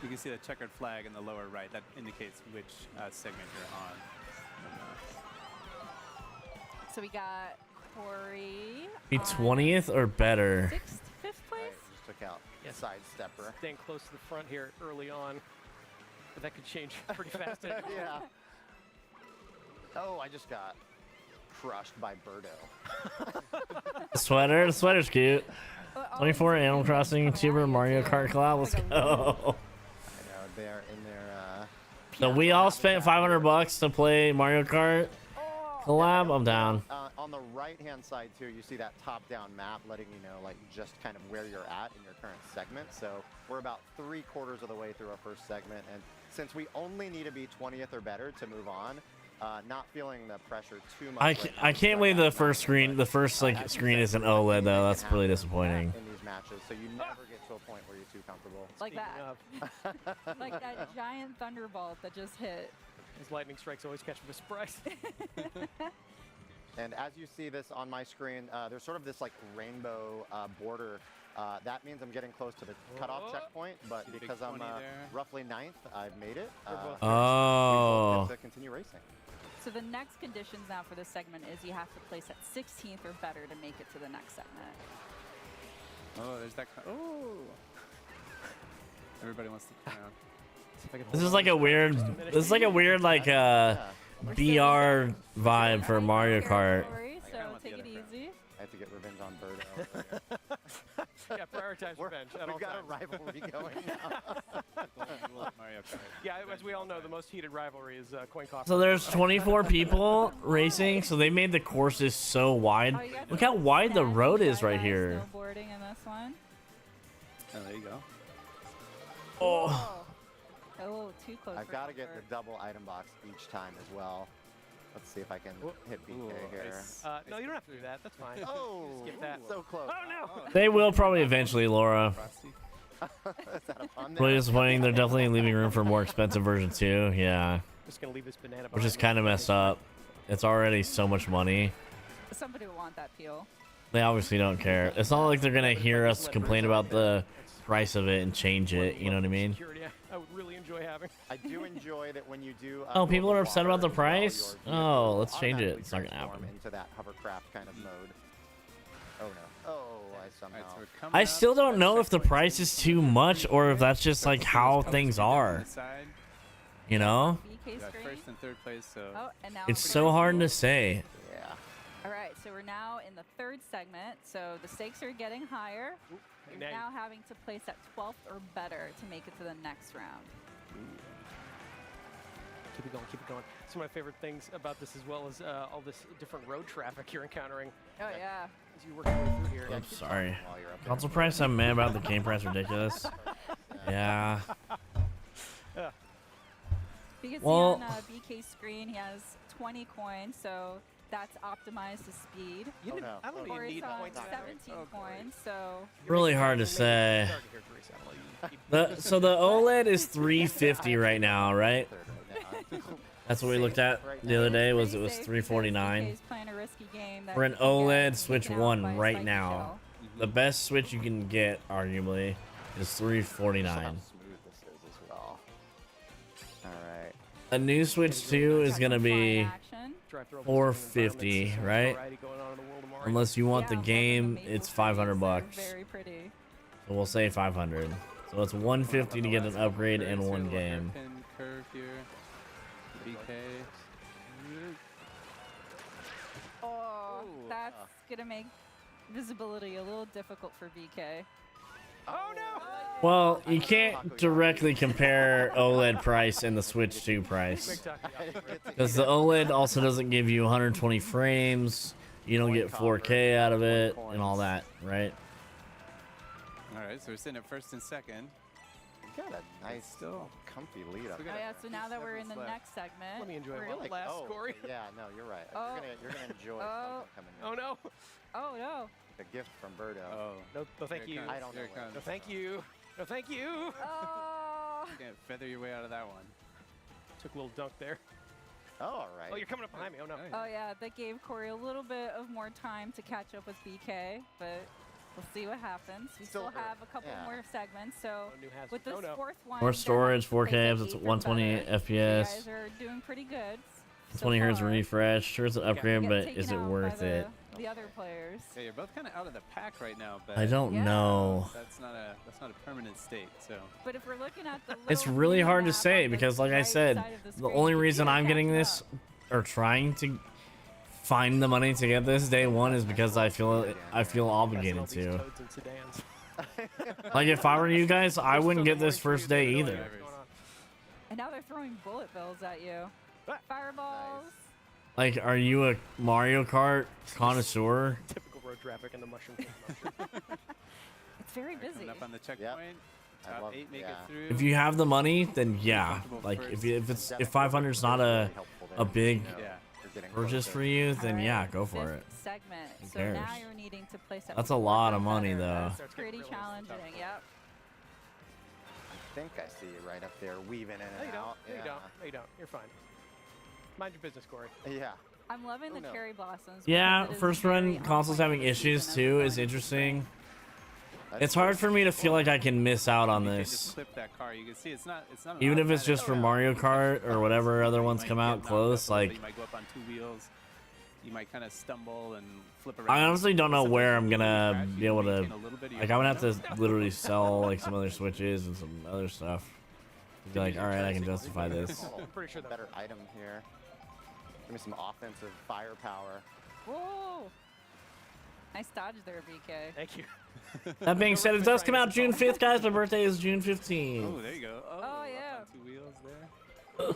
You can see the checkered flag in the lower right. That indicates which segment you're on. So we got Corey. Be on 20th or better. 6th, 5th place. Just took out Yes. sidestepper. Staying close to the front here early on, but that could change pretty fast. Yeah. Oh, I just got crushed by Birdo. The sweater's cute. Well, all 24 these Animal games Crossing come YouTuber at you Mario too. Kart collab. Let's Like a go. I know they're in their. So we all spent $500 to play Mario Kart collab. I'm down. On the right-hand side too, you see that top-down map letting you know, like, just kind of where you're at in your current segment. So we're about 3/4 of the way through our first segment, and since we only need to be 20th or better to move on, not feeling the pressure too much. I can't believe the first screen like screen is an OLED though. That's really disappointing. In these matches, so you never get to a point where you're too comfortable. Like that. Like that giant thunderbolt that just hit. His lightning strikes always catch him by surprise. And as you see this on my screen, there's sort of this like rainbow border. That means I'm getting close to the cutoff checkpoint, but because I'm roughly 9th, I've made it. Oh. We both get to continue racing. So the next conditions now for this segment is you have to place at 16th or better to make it to the next segment. Oh, there's that. Oh. Everybody wants the crown. This is like a weird. This is like a weird like BR vibe for Mario Kart. So take it easy. I have to get revenge on Birdo. Yeah, prioritize revenge at all We've got times. a rivalry going now. Mario Kart. Yeah, as we all know, the most heated rivalry is coin toss. So there's 24 people racing, so they made the courses so wide. Look how wide the road is right here. Snowboarding in this one. Oh, there you go. Oh. Oh, too close. I've got to get the double item box each time as well. Let's see if I can hit BK here. No, you don't have to do that. That's fine. Oh, skip that. so close. Oh no! They will probably eventually, Laura. Is that a pun there? Really disappointing. They're definitely leaving room for a more expensive version too. Yeah, Just gonna leave this banana. which is kind of messed up. It's already so much money. Somebody will want that peel. They obviously don't care. It's not like they're gonna hear us complain about the price of it and change it. You know what I mean? I would really enjoy having. I do enjoy that when you do. Oh, people are upset about the water as well, price? your Oh, vehicle let's change it. automatically It's not gonna transform happen. Into that hovercraft kind of mode. Oh no! Oh, I somehow. Alright, so we're coming I up. still don't know if the price is too much or if that's just like how things are. You know? BK Got screen. first and third place, so. Oh, and now It's so hard to say. Yeah. All right, so we're now in the third segment. So the stakes are getting higher. You're now having to place at 12th or better to make it to the next round. Keep it going, keep it going. Some of my favorite things about this, as well as all this different road traffic you're encountering. Oh yeah. As you work your way through here. I'm sorry. While you're up there. Console price, I'm mad about the game price. Ridiculous. Yeah. Because Well- on BK screen, he has 20 coins, so that's optimized to speed. You Oh, didn't, no. I don't Or even it's need on points. 17 coins, so Really hard to say. So the OLED is 350 right now, right? Third right now. That's what we looked at the other day. Was it was Pretty safe 349? because BK's playing a risky game that For an he can get OLED Switch taken out 1 by a right spiky now, shell. the best Switch you can get, arguably, is 349. How smooth this is as well. All right. A new Switch 2 is gonna be Fine action. 450, right? Unless you want the Yeah, game, maple it's trees, 500 they're bucks. Very pretty. So we'll say 500. So it's 150 to get an upgrade and one game. Pin curve here. BK. Oh, that's gonna make visibility a little difficult for BK. Oh no! Well, you can't directly compare OLED price and the Switch 2 price. Because the OLED also doesn't give you 120 frames, you don't get 4K out of it, and all that, right? All right, so we're sitting at first and second. You got a nice, Still. comfy lead up We Oh got there. yeah, so now that we're in the seconds left. next segment, Let me enjoy we're one gonna- last Oh, score. yeah, no, you're right. Oh. You're gonna enjoy Oh. something coming Oh up. no! Oh no. A gift from Birdo. Oh. No, thank Here it you. comes, I don't here know it what- comes. No, thank you. No, thank you. Oh. You can't feather your way out of that one. Took a little dunk there. Oh, all right. Oh, you're coming up behind me. Oh no. Oh yeah, that gave Corey a little bit of more time to catch up with BK, but we'll see what happens. We still Still- have a couple yeah. more segments, so No new hazard. with this Oh, no. fourth one, More they're having storage, to place 4K, at it's 8 or 120 better. You FPS, guys are doing pretty good. so 20 hertz far. refresh. Sure, it's an upgrade, Get but taken is it out by worth it? The other players. Yeah, you're both kind of out of the pack right now, but I don't Yeah. know. that's not a permanent state. So But if we're looking at the It's little really mini hard to map say on the because, like I right said, side of the the screen, only you reason can I'm getting catch this up. or trying to find the money to get this day one is because I feel obligated All these to. toads and sedans. Like if I were you guys, I wouldn't get this first day either. And now they're throwing bullet bills at you. Ah. Fireballs. Like, are you a Mario Kart connoisseur? Typical road traffic and the mushroom. It's very busy. coming up on the checkpoint. I Top love- 8 make yeah. it through. If you have the money, then yeah. Like if 500's not a a big Yeah. You're getting purchase closer. for you, then All yeah, right, go for it. fifth segment. Who So now cares? you're needing to place that. That's a lot of or money, better. though. That's Starts getting pretty really tough challenging. for Yep. I think I see you right up there, weaving in No, and you don't. out. No, you don't. No, you don't. You're fine. Mind your business, Corey. Yeah. I'm loving Oh, the no. cherry blossoms. Yeah, because it is first very run on consoles point having for the issues season as too we're is going into interesting. That's It's hard for me to feel like I can miss out on You can just this. clip that car. You can see it's not an Even if it's automatic- just for Mario Kart or whatever other You ones might come get out knocked close, up a little bit, like you might go up on 2 wheels. You might kind of stumble and flip around. I honestly don't know Sometimes where you I'm really gonna crash, be you able to, maintain a little bit of your like I'm gonna have momentum. to literally sell like some other Switches and some other stuff. Be like, all right, I can justify this. I'm pretty sure that. better item here. Give me some offensive firepower. Whoa! Nice dodge there, BK. Thank you. That being said, it does come out June 5th, guys. My birthday is June 15th. Oh, there you go. Oh, Oh, up yeah. on 2 wheels there.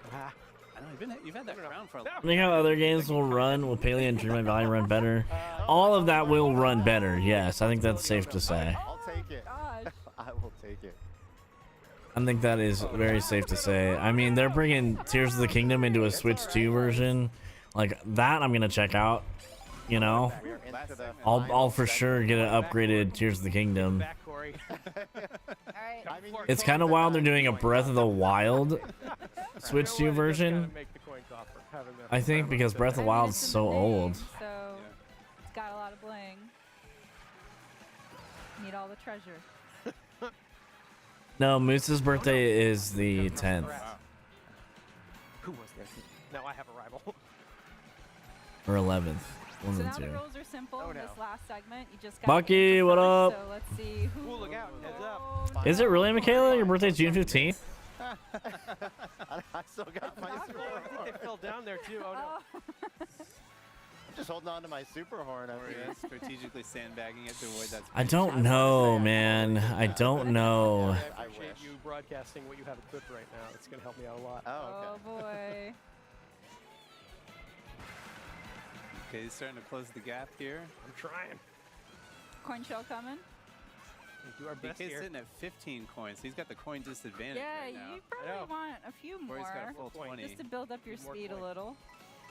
I don't know, you've had that crown for a long Think how other games will run? Will Paleo and Dreamlight Valley run better? All of that will run better. Yes, I think that's safe to say. I'll take it. Gosh. I will take it. I think that is very safe to say. I mean, they're bringing Tears of the Kingdom into a Switch 2 version. Like that, I'm gonna check out. You know, We are into the I'll final for sure segment. get an upgraded Tears of the Kingdom. Back, Corey. All right. I mean, you It's can't kind of deny wild they're doing a coin Breath of the toss. Wild Switch 2 You know what? It does kinda version. make the coin coffer, having the I think Prime because on Breath of there. the Wild's it's in so the name, old. So it's got a lot of bling. Need all the treasure. No, Moose's birthday is the 10th Who was this? Now I have a rival. or 11th. One So of now the the two. rules are simple. Oh, in this no. last segment, you just got Bucky, what up? So let's see who. Ooh, look out. Heads up. Oh, Is it really, Michaela? Your birthday's June 15th? I still got my not super Oh, I think horn. they fell down there too. Oh no. Oh. I'm just holding on to my super horn over Or here. strategically sandbagging it to avoid that. I don't know, man. I don't know. I I appreciate wish. you broadcasting what you have equipped right now. It's gonna help me out a lot. Oh, Oh okay. boy. Okay, he's starting to close the gap here. I'm trying. Coin shell coming. We do our best BK's here. sitting at 15 coins. He's got the coin disadvantage Yeah, right now. you probably know. want a few Or he's got a more full 20. just to build up your Need more speed coin. a little.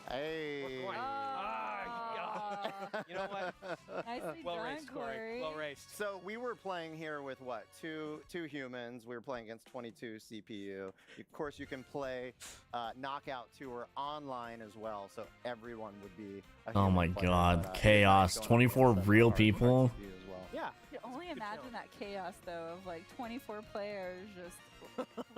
Hey. coin. Ah, you know what? Nicely Well done, raced, Corey. Well raced. So we were playing here with what? Two humans. We were playing against 22 CPU. Of course, you can play Knockout Tour online as well, so everyone would be. A Oh human my player, God, but, chaos. going up 24 against real hard people? CPU as well. Yeah. You can only Good imagine that chaos though of like 24 players just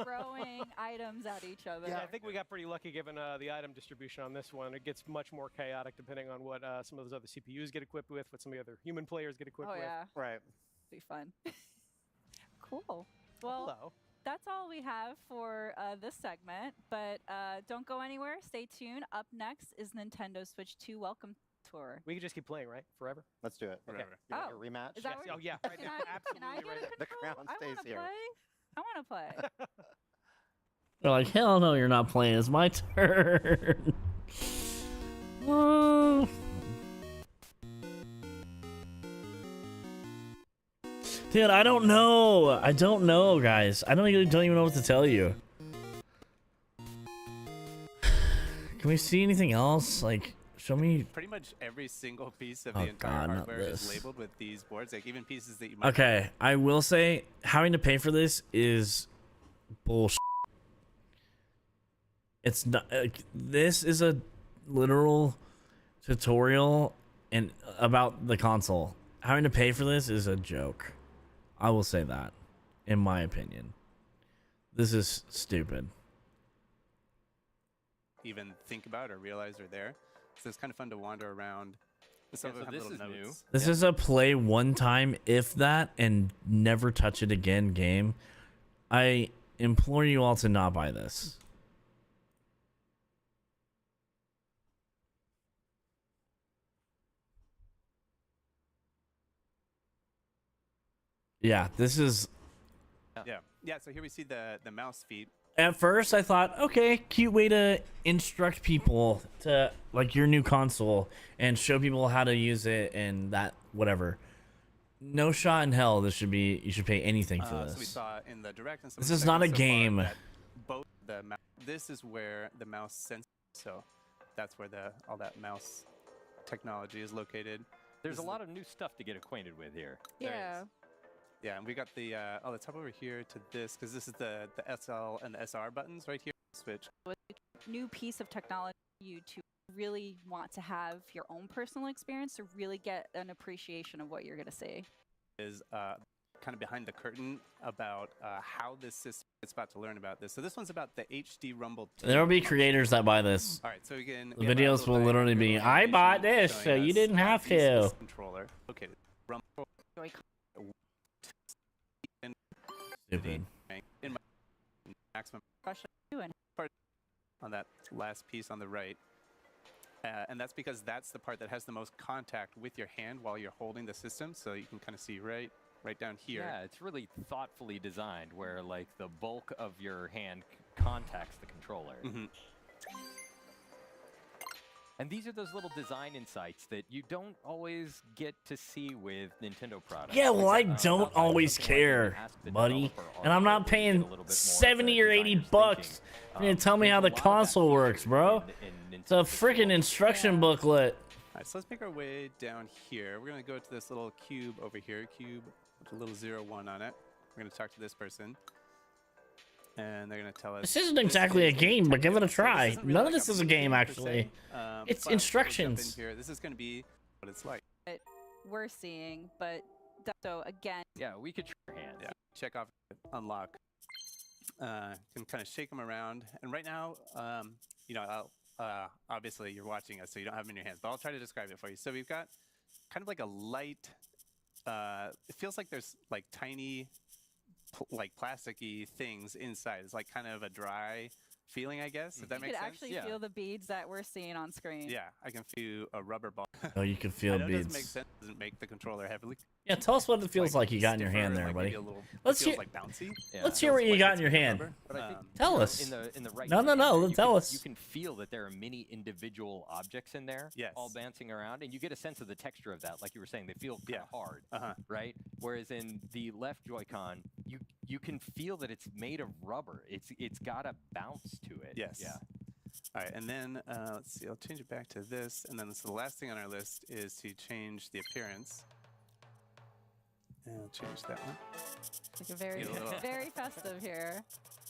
throwing items at each other. Yeah, I think we got pretty lucky given the item distribution on this one. It gets much more chaotic depending on what some of those other CPUs get equipped with, what some of the other human players get equipped Oh with. yeah, Right. be fun. Cool. Well, Hello. that's all we have for this segment, but don't go anywhere. Stay tuned. Up next is Nintendo Switch 2 Welcome Tour. We can just keep playing, right? Forever? Let's do it. Whatever. You want Oh, a rematch? is that Yes. what Oh, yeah. Right Can now. I Absolutely get right a now. The control? crown I stays wanna here. play. I want to play. They're like, hell no, you're not playing. It's my turn. Oh. Dude, I don't know. I don't know, guys. I don't even know what to tell you. Can we see anything else? Like, show me. Pretty much every single piece of Oh, the entire God, not hardware is this. labeled with these boards, like even pieces that you might. Okay, I will say having to pay for this is bullshit. It's not. This is a literal tutorial and about the console. Having to pay for this is a joke. I will say that, in my opinion. This is stupid. even think about or realize are there. So it's kind of fun to wander around. Some of so them have this little is new. notes. This is a play one time, if that, and never touch it again game. I implore you all to not buy this. Yeah, this is... Yeah, so here we see the mouse feet. At first, I thought, okay, cute way to instruct people to, like, your new console and show people how to use it and that, whatever. No shot in hell this should be, you should pay anything for So we this. saw in the direct and some This of the is not a segments so far game. that both the mouse. This is where the mouse senses. So that's where all that mouse technology is located. There's a lot of new stuff to get acquainted with here. Yeah. Yeah, and we got the let's hop over here to this because this is the SL and the SR buttons right here. Switch. New piece of technology you to really want to have your own personal experience to really get an appreciation of what you're going to see. Is kind of behind the curtain about how this system is about to learn about this. So this one's about the HD Rumble 2. There will be creators that buy this. All right, so we can. The videos will literally be, I bought this, so you didn't have to. Controller. Okay. Rumble. Stupid. In my maximum Doing. part on that last piece on the right. And that's because that's the part that has the most contact with your hand while you're holding the system. So you can kind of see right down here. Yeah, it's really thoughtfully designed where like the bulk of your hand contacts the controller. Mm-hmm. And these are those little design insights that you don't always get to see with Nintendo products. Yeah, well, I Like, don't always something like care, when you ask the buddy. developer, And I'm not "Are you paying gonna get a little bit more 70 of or the 80 designer's bucks. thinking?" And tell me how the There's a lot of that console works, bro. in It's a Nintendo's freaking control. instruction Yeah. booklet. All right, so let's make our way down here. We're going to go to this little cube over here, cube with a little 01 on it. We're going to talk to this person. And they're going to tell us... This isn't exactly a is game, but give it a so try. this isn't really None like of this is a game, per se, actually. It's but we'll jump in instructions. here. This is going to be what it's like. We're seeing, but so again, Yeah, we could try your hand. Yeah, check off, unlock. Can kind of shake them around. And right now, you know, obviously you're watching us, so you don't have them in your hands, but I'll try to describe it for you. So we've got kind of like a light, it feels like there's like tiny, like plasticky things inside. It's like kind of a dry feeling, I guess, if that you makes could sense. actually Yeah. feel the beads that we're seeing on screen. Yeah, I can feel a rubber ball. Oh, you can I feel know it doesn't make beads. sense. It doesn't make the controller heavily. Yeah, tell us what it feels like you got in your stiffer, hand there, like buddy. maybe a little, Let's it feels hear- like bouncy. Yeah. Let's hear what you Like got it's in your made of hand. rubber. But I think Tell you know, us. in the right No, no, no, you tell can, us. You can feel that there are many individual objects in there, Yes. all bouncing around, and you get a sense of the texture of that. Like you were saying, they feel kind of Yeah. hard, Uh-huh. right? Whereas in the left Joy-Con, you can feel that it's made of rubber. It's got a bounce to it. Yes. Yeah. All right, and then let's see. I'll change it back to this, and then so the last thing on our list is to change the appearance. And I'll change that one. Like a very, Get a little- very festive here.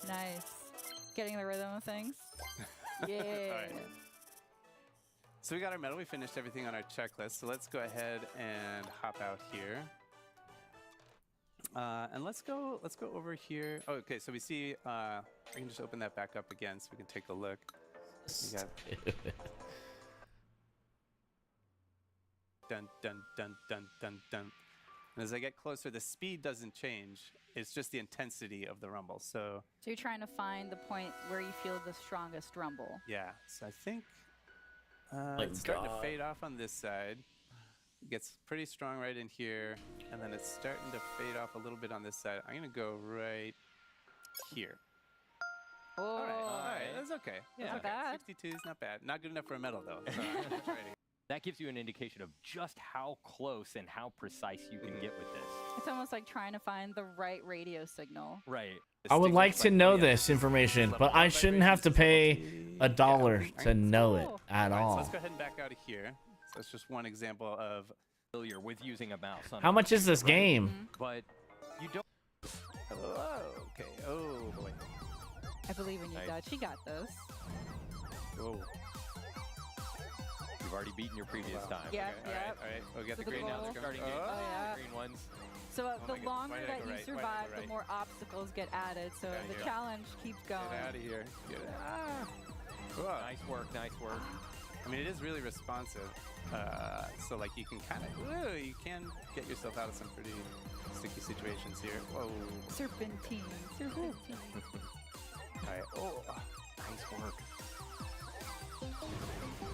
Nice. Getting the rhythm of things. Yeah. So we got our medal. We finished everything on our checklist. So let's go ahead and hop out here. And let's go over here. Oh, okay. So we see. I can just open that back up again, so we can take a look. We got dun dun dun dun dun dun. And as I get closer, the speed doesn't change. It's just the intensity of the rumble. So So you're trying to find the point where you feel the strongest rumble. yeah. So I think My it's starting to God. fade off on this side. It gets pretty strong right in here, and then it's starting to fade off a little bit on this side. I'm gonna go right here. Oh, All right, that's okay. Yeah. That's Not okay. bad. 62 is not bad. Not good enough for a medal though. So I'm gonna try it. That gives you an indication of just how close and how precise you can get with this. It's almost like trying to find the right radio signal. Right. The I would stick like is to like, know oh, yeah, this information, level but I one shouldn't have to pay vibration, $1 yeah. to know it Cool. at All right, so all. let's go ahead and back out of here. So that's just one example of. Familiar with using a mouse. On How a much is this computer, right? game? But you don't. Oh, okay. Oh boy. I believe in you, Nice. Dutch. You got this. Whoa. You've already beaten your previous Wow. time. Yeah. Okay, all right, all right. We'll get the So the green goal- now. Starting Oh, games, Oh, yeah. green ones. So my the God. longer Why did I that go you right? Why did I go survive, the right? more obstacles get added. So Get outta the here. challenge keeps going. Get out of here. Get ah. Whoa. Nice work. Nice work. I mean, it is really responsive. So like you can kind of, you can get yourself out of some pretty sticky situations here. Whoa. Serpentine. Serpentine. All right. Oh. Nice work.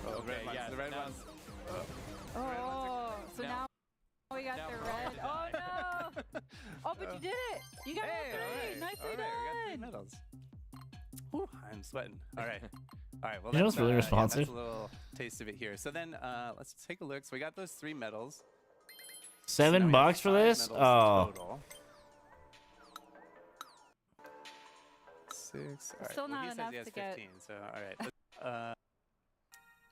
Oh, the red Okay, ones. yeah, The red now- ones. Oh, so Now- now we got now the we're red. on to Oh the no! Oh, but you did it! You got Hey, all three! all right. Nicely all right, we got 3 done! medals. Whew, I'm sweating. All right. All right. Well, You know that's, what's really yeah, responsive? that's a little taste of it here. So then let's take a look. So we got those 3 medals. So now we have $7 for 5 this? medals Oh, total. 6. All right. Still well, not he says enough he has to get- 15. So all right.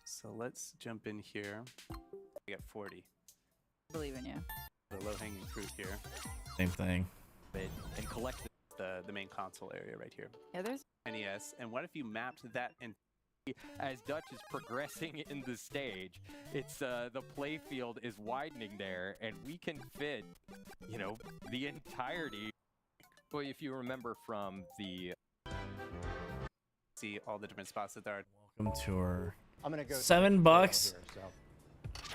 So let's jump in here. We got 40. Believe in you. The low-hanging fruit here. Same thing. And collect the main console area right here. Yeah, there's NES. And what if you mapped that and As Dutch is progressing in the stage, it's the play field is widening there, and we can fit, you know, the entirety. Well, if you remember from the see all the different spots that there are. Welcome to our I'm gonna go to $7 the bucks. tutorial here,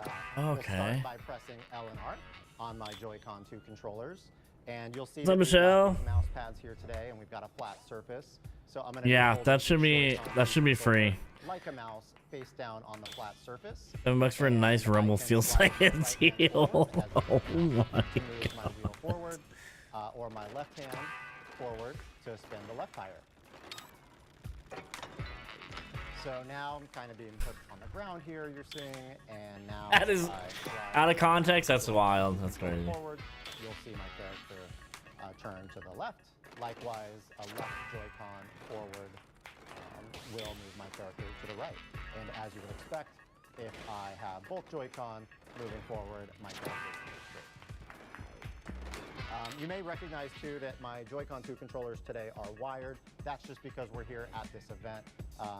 so, we'll Okay. start by pressing L and R on my Joy-Con 2 controllers, and you'll see What's up, that we've got Michelle? these mouse pads here today, and we've got a flat surface. So I'm gonna Yeah, hold that the should be Joy-Con free. controller like a mouse, face down on the flat surface. $7 for a And nice I Rumble can Feel slide my Science right hand heel. forward as Oh a my to move my god. wheel forward, or my left hand forward to spin the left tire. So now I'm kind of being put on the ground here, you're seeing, and now That is I slide out of context. That's wild. That's crazy. forward, you'll see my character turn to the left. Likewise, a left Joy-Con forward will move my character to the right. And as you would expect, if I have both Joy-Con moving forward, my character moves straight. You may recognize too that my Joy-Con 2 controllers today are wired. That's just because we're here at this event.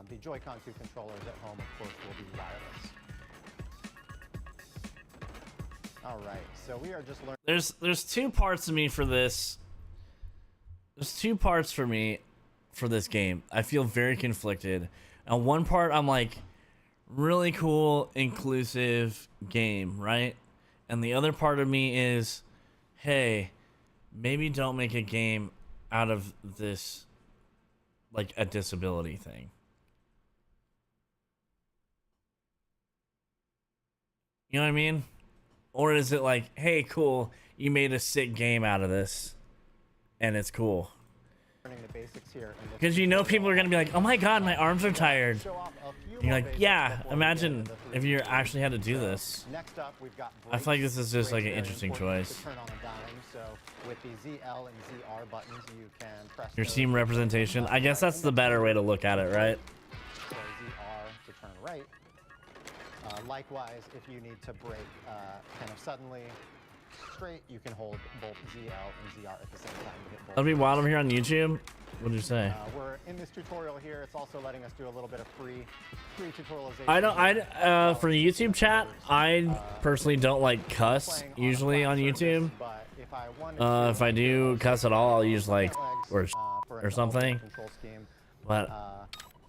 The Joy-Con 2 controllers at home, of course, will be wireless. All right, so we are just learning. There's two parts of me for this. There's two parts for me for this game. I feel very conflicted. On one part, I'm like, really cool, inclusive game, right? And the other part of me is, hey, maybe don't make a game out of this, like, a disability thing. You know what I mean? Or is it like, hey, cool, you made a sick game out of this, and it's cool? The basics here. Because you know people are going to be like, oh my god, my arms are tired. And you're like, yeah, imagine if you actually had to do this. Next up, we've got I feel like this is just like an Very interesting important choice. to turn on a dime. So with the ZL and ZR buttons, you can press Your those team to representation. turn I guess that's the better way to look at it, right? So ZR to turn right. Likewise, if you need to brake kind of suddenly straight, you can hold both ZL and ZR at the same time to hit both. That'll be wild over here on YouTube. What did you say? We're in this tutorial here. It's also letting us do a little bit of free tutorialization. I don't. For YouTube chat, I personally don't like cuss usually on YouTube. But if I wanted If I do cuss at all, I'll use like legs, or something. control scheme. But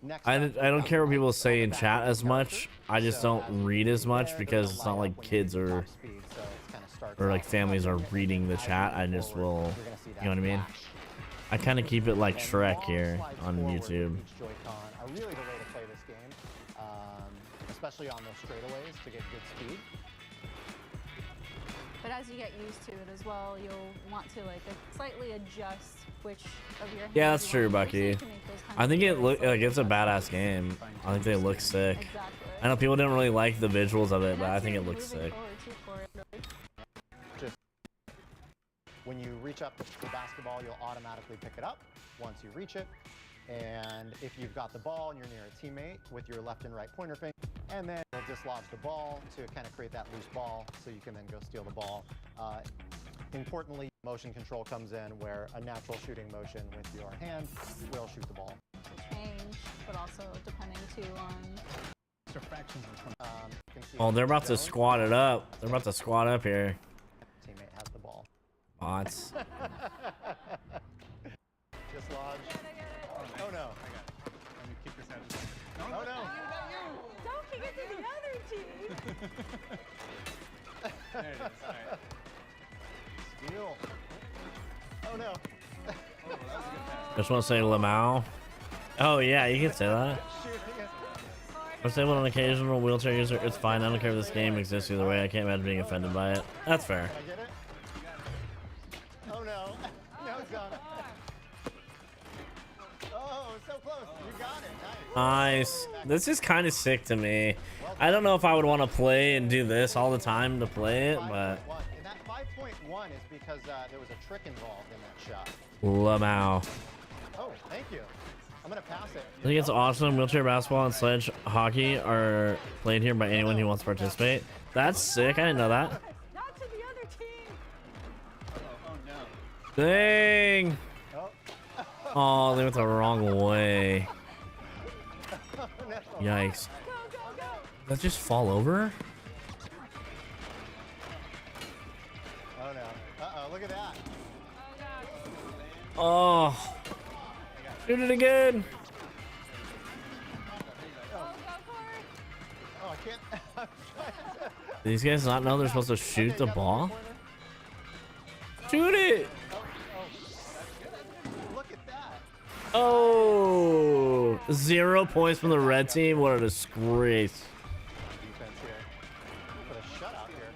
Next I up, don't care what people say in back chat to the as much. character. I just So don't as you read can as see much there, because there's it's a not light like up when you kids hit or top speed, so it kinda starts or like off families are level, reading the as you chat. I move just forward, will, you're gonna see you know what I that mean? flash. I kind of keep it like And Shrek long here slides on forward YouTube. with each Joy-Con are really the way to play this game, especially on those straightaways to get good speed. But as you get used to it as well, you'll want to like slightly adjust which of your hands Yeah, that's you true, want to use Bucky. to make those kind I of think it movements look so like it's a you badass game. I think they look sick. Exactly. I know people didn't really like the visuals of it, And but I as think you're it looks moving sick. forward too, Corey, Just when you reach up the basketball, you'll automatically pick it up once you reach it. And if you've got the ball and you're near a teammate with your left and right pointer finger, and then you'll dislodge the ball to kind of create that loose ball so you can then go steal the ball. Importantly, motion control comes in where a natural shooting motion with your hand will shoot the ball. change, but also depending too on You can see Oh, they're about to zone. squat it up. They're about to squat up here. Teammate has the ball. Bots. Dislodge. Oh no. Let me kick this out of the Oh no. don't kick it to the other team. There it is. All right. Steal. Oh no. Just want to say Lamau. Oh yeah, you can say that. Shooting it. Disabled on occasional wheelchair user. It's fine. I don't care if this game exists either way. I can't imagine being offended by it. That's fair. Can I get it? Oh no. No, it's gone. Oh, so close. You got it. Nice. Nice. This is kind of sick to me. I don't know if I would want to play and do this all the time to play it, but 5.1. And that 5.1 is because there was a trick involved in that shot. Lamau. Oh, thank you. gonna pass it. I think it's awesome. Wheelchair basketball and sledge hockey are played here by anyone who wants to participate. That's sick. I didn't know that. Not to the other team. Oh no. Dang. Oh, they went the wrong way. Yikes. Did that just fall over? Oh no. Uh-oh, look at that. Oh. Shoot it again. Oh, I can't. Do these guys not know they're supposed to shoot the ball? Shoot it. Look at that. Oh, 0 points from the red team. What a disgrace. Defense here. Put a shutout here.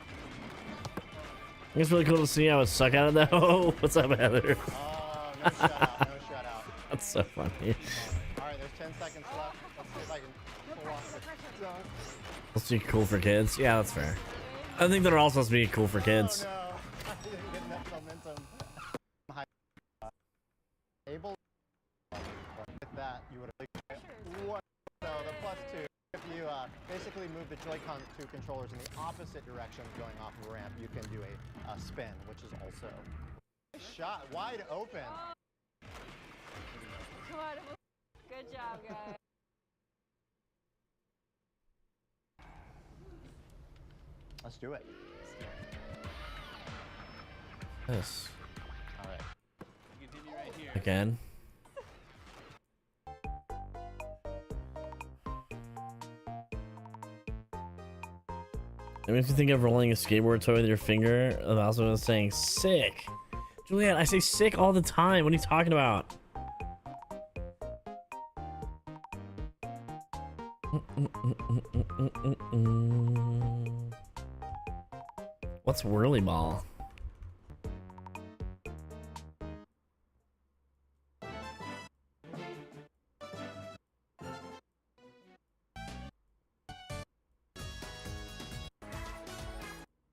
It's really cool to see how it suck at it though. What's up, Heather? Oh, no shutout. No shutout. That's so funny. All right, there's 10 seconds left. Let's see if I can pull off the dunk. Let's be cool for kids. Yeah, that's fair. I think they're all supposed to be cool for kids. Oh no, I didn't get enough momentum. Able with that, you would have what? So the +2. If you basically move the Joy-Con 2 controllers in the opposite direction going off of a ramp, you can do a spin, which is also shot wide open. Good job, guys. Let's do it. This All right. Continue right here. again. It makes me think of rolling a skateboard toy with your finger. I also was saying sick. Juliet, I say sick all the time. What are you talking about? What's whirly ball?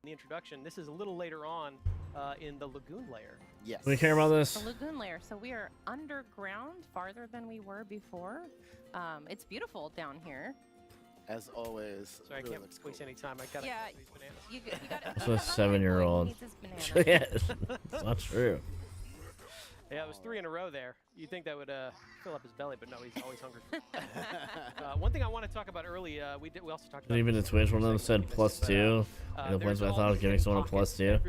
The introduction. This is a little later on in the lagoon layer. Yes. Do we care about this? The lagoon layer. So we are underground, farther than we were before. It's beautiful down here. As always. So I really can't looks waste cool. any time. I gotta Yeah, get these bananas. you got That's a 7-year-old. Yeah, it's not true. Yeah, it was 3 in a row there. You'd think that would fill up his belly, but no, he's always hungry. One thing I want to talk about early, we also talked about. Even to Twitch, one of them said +2. The points I thought I was giving someone a +2.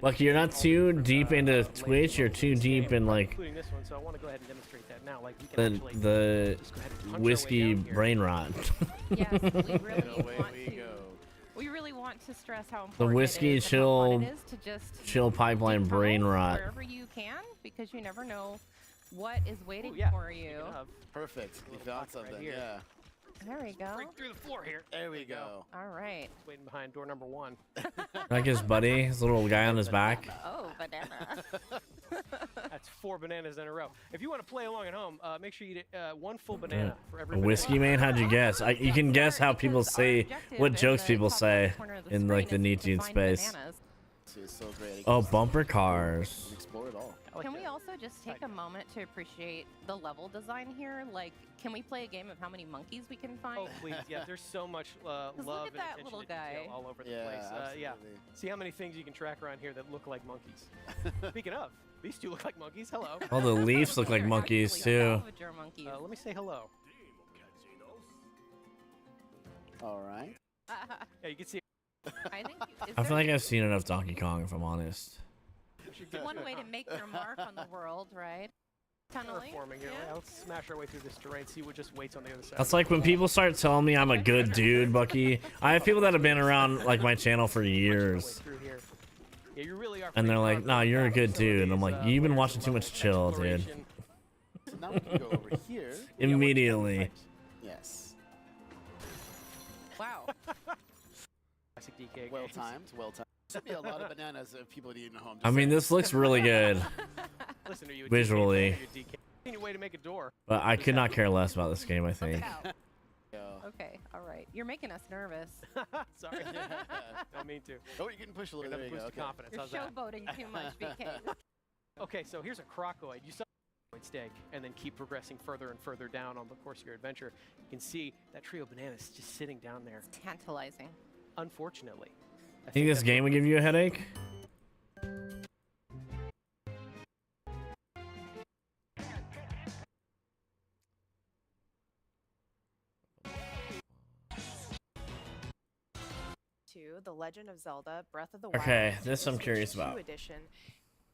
Lucky you're not too deep into Twitch. You're too deep in like including this one, so I want to go ahead and demonstrate that now. Like we can the just go ahead and punch our way whiskey down here. brain rot. Yes, we really Away want we to. go. We really want to stress how important whiskey it is and how fun chill- it is to just chill pipeline do brain tunnels rot. wherever you can, because you never know what is waiting Ooh, yeah. for you. Speaking of, Perfect. You little found pocket right something. here. Yeah. There we go. break through the floor here. There we go. All right. It's waiting behind door number 1. Like his buddy, his little guy on his back. Oh, banana. That's 4 bananas in a row. If you want to play along at home, make sure you eat 1 full banana for every Whiskey man, how'd you guess? You can guess how people Because our say objective what in jokes the people top say left corner of the in like the screen is to Nietzschean find space. bananas. It's so great. Oh, bumper cars. Explore it all. I like Can we that. also just take a moment to appreciate the level design here? Like, can we play a game of how many monkeys we can find? Oh, please. Yeah, there's so much love look and at that attention little to detail guy. all over the Yeah, place. Yeah. absolutely. See how many things you can track around here that look like monkeys. Speaking of, these 2 look like monkeys. Hello. All the leaves look like They're monkeys actually too. Salvager monkeys. Let me say hello. All right. Yeah, you can see. I think I feel like I've seen enough Donkey Kong, if I'm honest. one way to make your mark on the world, right? Tunneling. Terraforming here. Yeah. Right? Let's smash our way through this terrain. See what just waits on the other side. That's like when people start telling me I'm a good dude, Bucky. I have people that have been around like my channel for years, Through here. Yeah, you really are and they're pretty like, "Nah, you're a good some of dude." And I'm these, like, "You've been layers watching of too much Chill, dude." exploration. So now we can go over here. Immediately. Yes. Wow. Classic DK Well games. timed. Well timed. This would be a lot of bananas if people had eaten at home. I mean, this looks really good, Listen, are you a Visually. DK fan or you're a DK? Any way to make a door? but I could not care less about this game. I think. Wow. Yeah. Okay. All right. You're making us nervous. Sorry. Don't mean to. Oh, you can push a little. There Another you go. boost of Okay. confidence. You're How's that? showboating too much, BK. Okay, so here's a crocoid. You saw crocoids stake and then keep progressing further and further down on the course of your adventure, you can see that tree of bananas just sitting down there. It's tantalizing. Unfortunately. I Think this that's game what would give you a headache? The Legend of Zelda Breath of the Wild. Okay, this I'm Switch curious 2 about. Edition.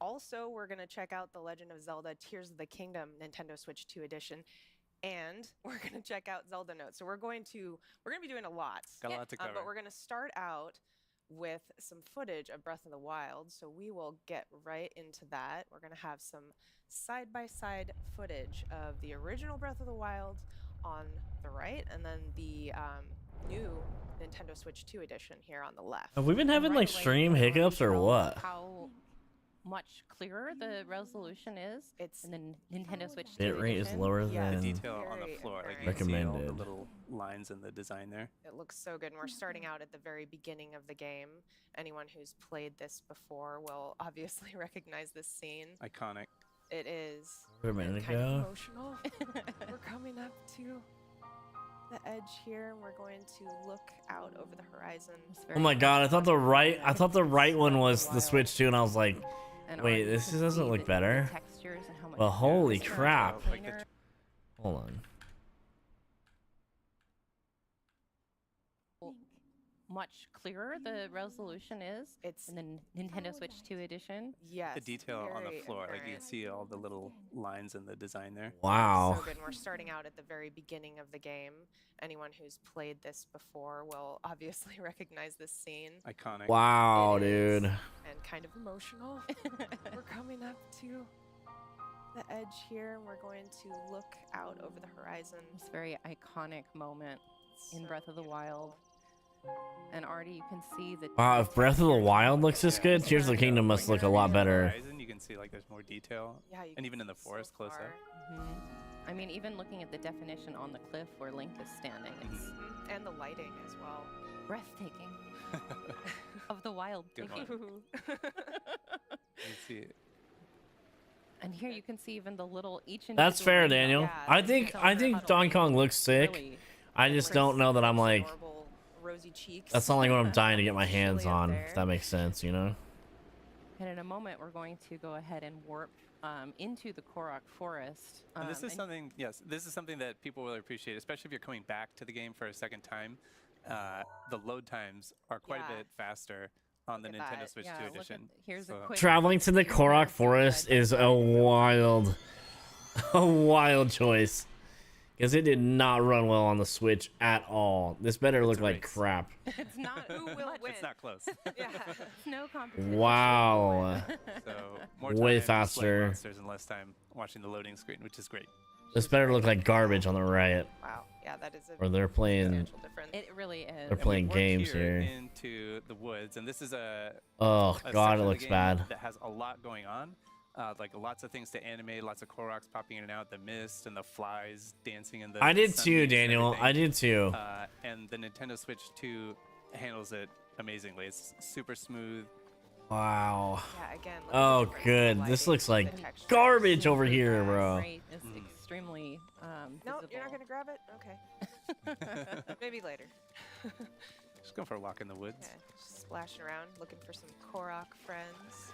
Also, we're going to check out The Legend of Zelda Tears of the Kingdom Nintendo Switch 2 Edition. And we're going to check out Zelda Notes. So we're going to be doing a lot. Got a lot to cover. But we're going to start out with some footage of Breath of the Wild. So we will get right into that. We're going to have some side-by-side footage of the original Breath of the Wild on the right, and then the new Nintendo Switch 2 Edition here on the left. Have we been having like stream hiccups or what? How much clearer the resolution is. It's and then Nintendo Switch 2 Bitrate is Edition. lower Yeah, The than detail on the very, floor, like very you can see all the recommended. little lines in the design there. It looks so good, and we're starting out at the very beginning of the game. Anyone who's played this before will obviously recognize this scene. Iconic. It is a minute kind of ago. emotional. We're coming up to the edge here, and we're going to look out over the horizon. It's Oh very my god, I thought the right one was Wild. the Switch 2 and I was like, And wait, already this you can doesn't see look the better. textures and how much Well, holy it's crap. Like the cleaner. Hold on. Much clearer the resolution is. It's And then Nintendo Switch 2 Edition. yes, The detail on the very floor, like you apparent. can see all the little lines in the design there. Wow. So good. And we're starting out at the very beginning of the game. Anyone who's played this before will obviously recognize this scene. Iconic. Wow, It is. dude. And kind of emotional. We're coming up to the edge here, and we're going to look out over the horizon. This very iconic moment in So Breath of the Wild. And already you can see the Wow, if Breath of the Wild looks this good, Tears of the Kingdom must look a lot better. Horizon, you can see like there's more detail. Yeah, you And can even in see the forest close far. up. Mhm. I mean, even looking at the definition on the cliff where Link is standing, it's Mhm. And the lighting as well. breathtaking. Of the wild. Good taking. one. You see it. And here you can see even the little each. That's individual fair, raindrop. Daniel. Yeah, I it's think so I think subtle. Donkey Kong looks sick. Really I just don't know that I'm like, Adorable rosy cheeks. that's not like what I'm dying to get my hands Chilly up on, there. if that makes sense, you know? And in a moment, we're going to go ahead and warp into the Korok Forest. And this is and something, yes, this is something that people really appreciate, especially if you're coming back to the game for a second time. The load times are quite Yeah. a bit faster on the Look at Nintendo that. Switch yeah, 2 look at- edition. here's a So- quick. Traveling to the Korok Forest is a wild choice. Because it did not run well on the Switch at all. This better look a like race. crap. It's not Who will much- win? It's not close. Yeah. It's no competition. Wow. So more Way time slaying faster. monsters and less time watching the loading screen, which is great. This better look like garbage on the right. Wow. Yeah, that is a Or they're playing. substantial difference. It really is. They're And we playing work games here. into the woods, and this is a Oh, a God, section it of the looks game bad. that has a lot going on. Like lots of things to animate, lots of Koroks popping in and out, the mist and the flies dancing in the I did too, sunbeams and Daniel. everything. I did too. And the Nintendo Switch 2 handles it amazingly. It's super smooth. Wow. Yeah, again. look at Oh, the difference in good. the This lighting, looks like the textures. garbage over here, Yeah, bro. right. It's Mhm. extremely No, visible. you're not gonna grab it. Okay. Maybe later. Just go for a walk in the woods. Yeah, just splashing around, looking for some Korok friends.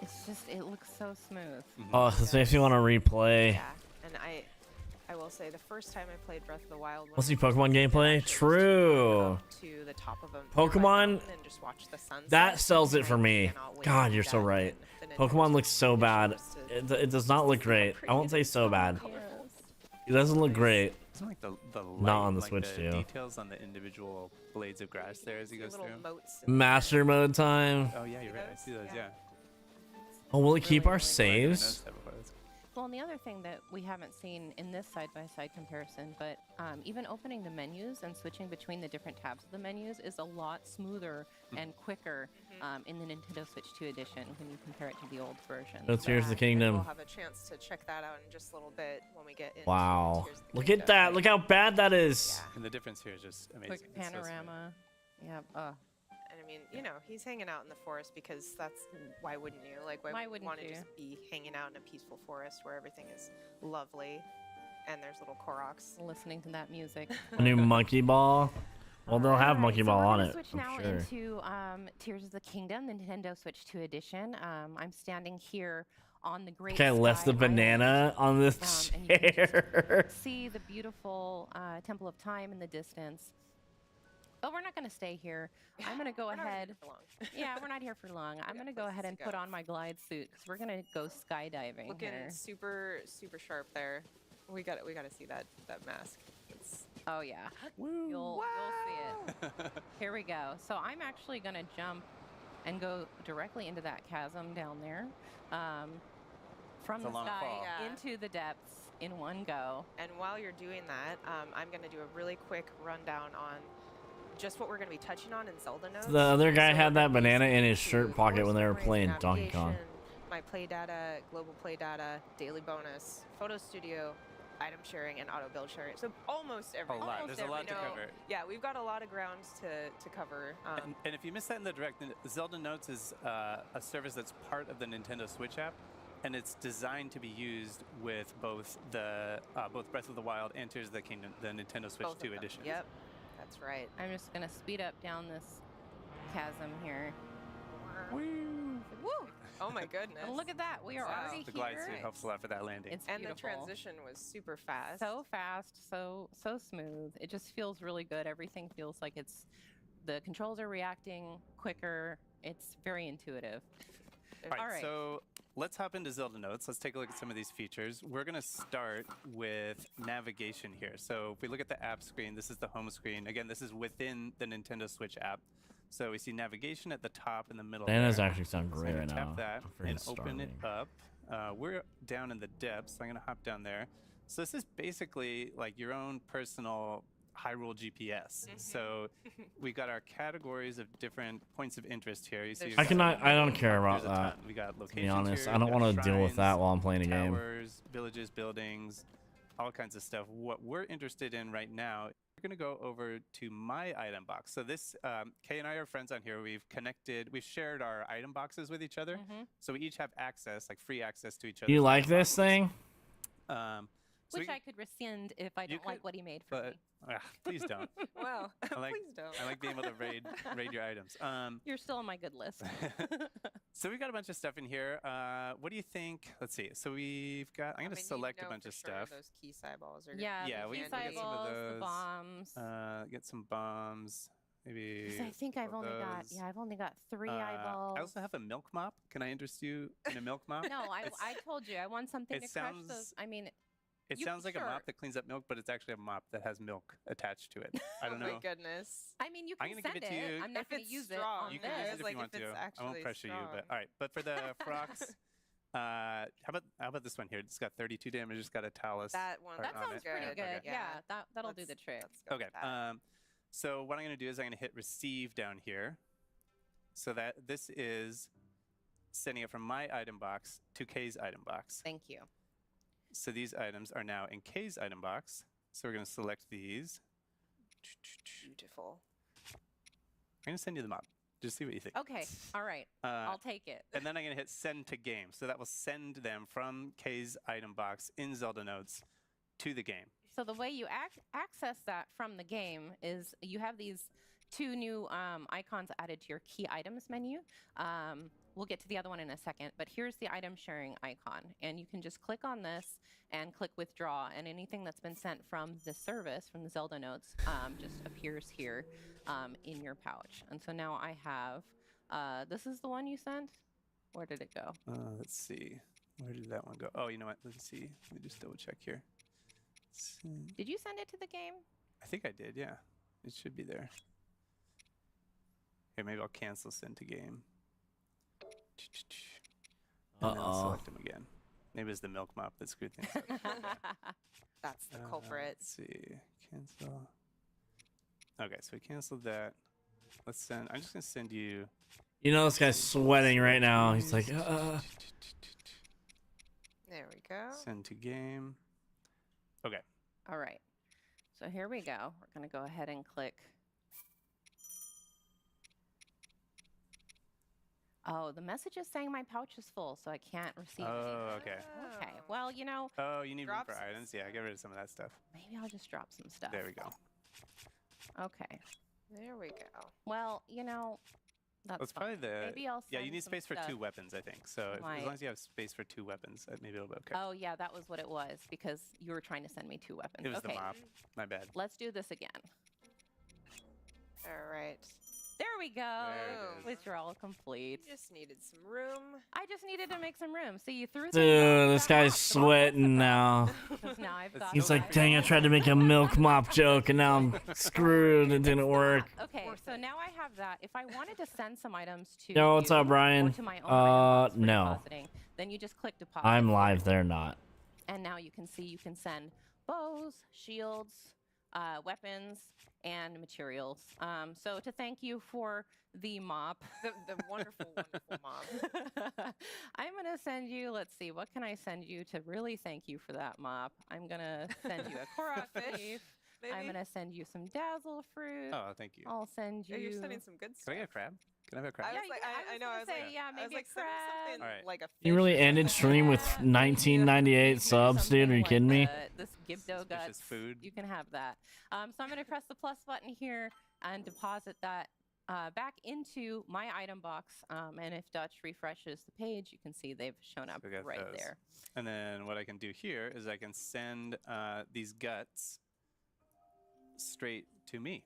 It's just, it looks so smooth. Oh, this makes me want to replay. Yeah, and I will say the first time I played Breath of the Wild. when Let's see I first Pokemon played it, gameplay. actually was to True. go up to the top of a nearby Pokemon, mountain and just watch the sunset, That sells it and for I me. cannot wait God, to you're do so that right. when the Pokemon Nintendo looks so Switch bad. goes to It does not look great. I won't say so bad. It doesn't look great. Isn't like the light, Not on the like Switch, the too. details on the individual blades of grass there as he goes little through. moats in Master mode time. Oh yeah, you're right. I those? see those. Yeah. Yeah. Oh, will it keep Really, our really I didn't saves? notice that before. That's- Well, and the other thing that we haven't seen in this side-by-side comparison, but even opening the menus and switching between the different tabs of the menus is a lot smoother and quicker in the Nintendo Switch 2 edition when you compare it to the old version. So Tears of the and Kingdom. We'll have a chance to check that out in just a little bit when we get into Wow. Tears of the Look Kingdom. at that. Look how bad that is. Yeah. And the difference here is just amazing. Quick It's so smooth. panorama. Yeah. And I mean, mean, you know, he's hanging out in the forest because that's why wouldn't you? Like, why wouldn't want to you? just be hanging out in a peaceful forest where everything is lovely and there's little Koroks? Listening to that music. A new monkey ball. Well, they'll have Alright, monkey so ball we're on gonna it. Switch I'm now sure. into Tears of the Kingdom, the Nintendo Switch 2 edition. I'm standing here on the Great Okay, I left the Sky banana on this Island, and you can chair. just see the beautiful Temple of Time in the distance. But we're not going to stay here. I'm going to go We're not ahead. here for long. Yeah, we're not here for long. I'm going to go places ahead to and go. put on my glide suit because we're going to go skydiving Looking here. super sharp there. We got to see that mask. It's Oh yeah, you'll see it. Here we go. So I'm actually going to jump and go directly into that chasm down there, from It's a the long sky fall. Yeah. into the depths in one go. And while you're doing that, I'm going to do a really quick rundown on just what we're going to be touching on in Zelda notes. The other guy So had we're that gonna be banana in speaking his to shirt pocket when they were voice playing memories, Donkey Kong. navigation, my play data, global play data, daily bonus, photo studio, item sharing, and auto build sharing. So almost every. A lot. almost There's a lot every to note. cover. Yeah, we've got a lot of grounds to cover. And if you missed that in the direct, then Zelda Notes is a service that's part of the Nintendo Switch app, and it's designed to be used with both both Breath of the Wild and Tears of the Kingdom, the Nintendo Switch both of 2 them. edition. Yep, that's right. I'm just going to speed up down this chasm here. Woo! Oh my goodness. And look at that. We are Wow. already The glide here. suit helps a lot for that landing. It's And the beautiful. transition was super fast. So fast, so smooth. It just feels really good. Everything feels like the controls are reacting quicker. It's very intuitive. All right, right. so let's hop into Zelda Notes. Let's take a look at some of these features. We're going to start with navigation here. So if we look at the app screen, this is the home screen. Again, this is within the Nintendo Switch app. So we see navigation at the top in the middle. Bananas there. actually sound So I'm great gonna right tap now. that I'm and freaking open it starving. up. We're down in the depths, so I'm going to hop down there. So this is basically like your own personal Hyrule GPS. So we got our categories of different points of interest here. You see, There's we've I got- cannot. I don't care about there's a that. ton. We got To be locations honest, here, I don't we've got want to deal with that shrines, while I'm playing a game. towers, villages, buildings, all kinds of stuff. What we're interested in right now, we're going to go over to my item box. So this, Kay and I are friends on here. We've connected, we've shared our item boxes with each other. So we each have access, like free access to each other. You like this thing? So Which we- I could rescind if I You don't like could, what he made for but me. please don't. Well, I like, please don't. I like being able to raid your items. You're still on my good list. So we got a bunch of stuff in here. What do you think? Let's see. So we've got. I'm going to select a bunch of stuff. Those key eyeballs are Yeah, Yeah, the we key can get some of eyeballs, the those. bombs. Get some bombs. Maybe. 'Cause I think I've of only got those. I've only got 3 eyeballs. I also have a milk mop. Can I interest you in a milk mop? No, It's- I told you I want something it to crush sounds- those. I mean, It you- sounds like a sure. mop that cleans up milk, but it's actually a mop that has milk attached to it. I don't Oh know. my goodness. I mean, you I'm can gonna send give it to you. I'm not If going to it's use strong, it You on can use this. it if like you if want it's to. I won't actually pressure you, but strong. all right. But for the frocks, how about this one here? It's got 32 damage. It's got a talus. That one. Art That on sounds it. pretty Okay. good. Okay. Yeah, that'll do the Let's- trick. let's go Okay. with that. So what I'm going to do is I'm going to hit receive down here, so that this is sending it from my item box to Kay's item box. Thank you. So these items are now in Kay's item box. So we're going to select these. Beautiful. I'm going to send you the mop. Just see what you think. Okay. All right. I'll take it. And then I'm going to hit send to game. So that will send them from Kay's item box in Zelda Notes to the game. So the way you access that from the game is you have these 2 new icons added to your key items menu. We'll get to the other one in a second, but here's the item sharing icon. And you can just click on this and click withdraw, and anything that's been sent from the service, from the Zelda Notes, just appears here in your pouch. And so now I have, this is the one you sent? Where did it go? Let's see. Where did that one go? Oh, you know what? Let's see. Let me just double check here. Did you send it to the game? I think I did, yeah. It should be there. Okay, maybe I'll cancel send to game. And then I'll select them again. Maybe it's the milk mop that screwed things up. That's the culprit. Let's see. Cancel. Okay, so we canceled that. Let's send. I'm just going to send you. You know this guy's sweating right now. He's like, There we go. Send to game. Okay. All right. So here we go. We're going to go ahead and click Oh, the message is saying my pouch is full, so I can't receive Oh, okay. it. Okay. Well, you know, Oh, you need room Drop for some items? Yeah, get rid of some of that stuff. maybe I'll just drop some stuff. There we go. Okay. There we go. Well, you know, that's That's fine. probably the. Maybe I'll Yeah, you send need some space for stuff 2 weapons, I think. So as my- long as you have space for 2 weapons, maybe it'll be okay. Oh, yeah, that was what it was because you were trying to send me 2 weapons. It was okay. the mop. My bad. Let's do this again. All right. There we go. There it is. Withdrawal complete. Just needed some room. I just needed to make some room. So you threw Dude, this guy's sweating now. Now I've got He's my- like, dang, I tried to make a milk mop joke and now I'm screwed. It didn't work. Okay, so now I have that. If I wanted to send some items to Yo, what's you up, or Brian? to my own item box for No. depositing, then you just click deposit. I'm live, they're not. And now you can see you can send bows, shields, weapons, and materials. So to thank you for the mop. The wonderful, wonderful mom. I'm going to send you, let's see, what can I send you to really thank you for that mop? I'm going to send you a Korok Fish, leaf. maybe? I'm going to send you some dazzle fruit. Oh, thank you. I'll send you. Oh, you're sending some good Can stuff. I get a crab? Can I have a crab? I Yeah, was you like, can- I know. I was gonna like, say, yeah, I was maybe a like, send me something crab. Alright. like a. You fish really or ended something. stream with 1998 subs, dude? Are you kidding me? This Gibdo Suspicious guts. food. You can have that. So I'm going to press the plus button here and deposit that back into my item box. And if Dutch refreshes the page, you can see they've shown up So we got right those. there. And then what I can do here is I can send these guts straight to me.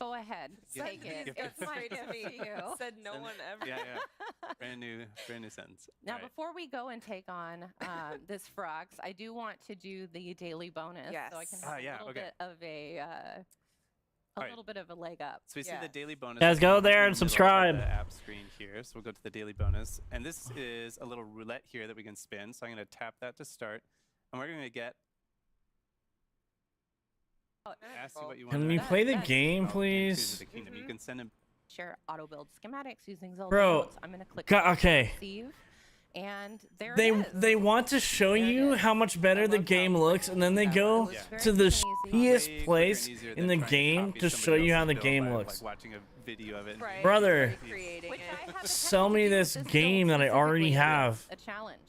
Go ahead. Yeah, Take yeah, it. yeah. It's my Straight to gift me. to you. Said no Send- one ever. Yeah, yeah. brand new sentence. Now, Alright. before we go and take on this Frogs, I do want to do the daily bonus, so I can Yes. have a Yeah, little okay. bit of a Alright. little bit of a leg up. So we see Yeah. the daily bonus. Guys, go in there the and middle of subscribe. The app screen here. So we'll go to the daily bonus, and this is a little roulette here that we can spin. So I'm going to tap that to start, and we're going to get. Ask you what you want. Can you play the That's- game, Choose please? the kingdom. You can send him. Share auto build schematics using Zelda Bro, notes. I'm going to click okay. receive, and there They it is. they want to show There it you is. how much better the love game how looks, and then they that go was very to the easy. Way shittiest quicker place and easier in than the trying to game copy to somebody show you how else's the build game by, looks. Like watching a video of it. Right. Brother, Recreating Which it. I have the Sell me technology this with build game that I already specifically have. as a challenge.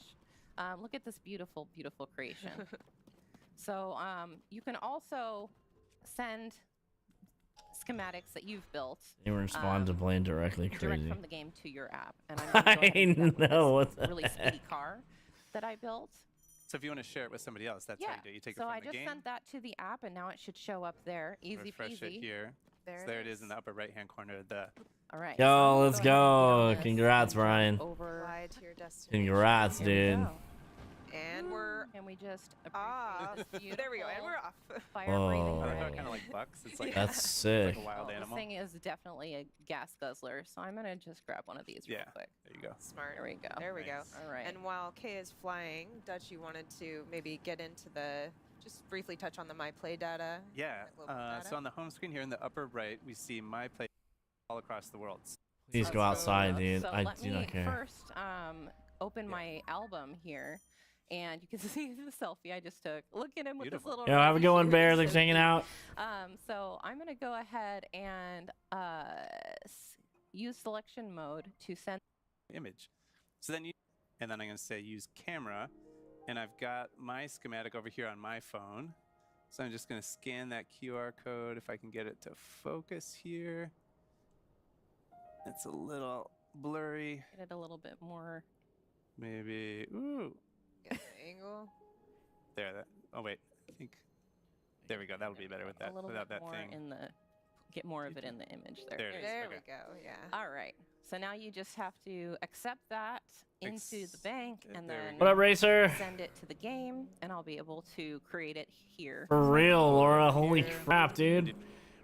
Look at this beautiful, beautiful creation. So you can also send schematics that you've built You respond to Blaine directly, direct crazy. from the game to your app. And I'm gonna go ahead and do that with know, this what the really speedy car that I built. So if you want to share it with somebody else, that's yeah. how you do it. You take so it from I the just game. sent that to the app, and now it should show up there. Easy Refresh peasy. it here. There So there it is in the upper right-hand corner. The All right. Yo, so I'm gonna let's ahead and get on go. this Congrats, and jump Brian. Over. Fly to your destination. Congrats, Here we dude. go. And we're Can we just off. appreciate this There we go. And we're beautiful off. fire-breathing Oh. I like how it red? kind of like bucks. It's like That's it's sick. like a wild Well, animal. This thing is definitely a gas guzzler, so I'm gonna just grab one of these real Yeah. quick. There you go. Smart. There we go. There we go. Nice. All right. And while Kay is flying, Dutch, you wanted to maybe get into the, just briefly touch on the My Play data. Yeah. That little data. So on the home screen here in the upper right, we see my play all across the world. Please Let's go outside, dude. So I let do me not care. first open my album here, and you can see the selfie I just took. Look at him with this Beautiful. little. Yo, have a rubber good one, shoe. Bear. He's Thanks so for hanging cute. out. So I'm gonna go ahead and use selection mode to send. Image. So then and then I'm going to say use camera, and I've got my schematic over here on my phone. So I'm just going to scan that QR code if I can get it to focus here. It's a little blurry. Get it a little bit more. Maybe. Ooh. Get the angle. There. That. Oh wait. I think. There we go. That'll be better with that. A little Without bit that more thing. in the. Get more of it in the image there. There it is. There okay. we go. Yeah. All right. So now you just have to accept that into the bank and there we then What up, Racer? send it to the game, and I'll be able to create it here. For real, Laura. Holy Here. crap, dude.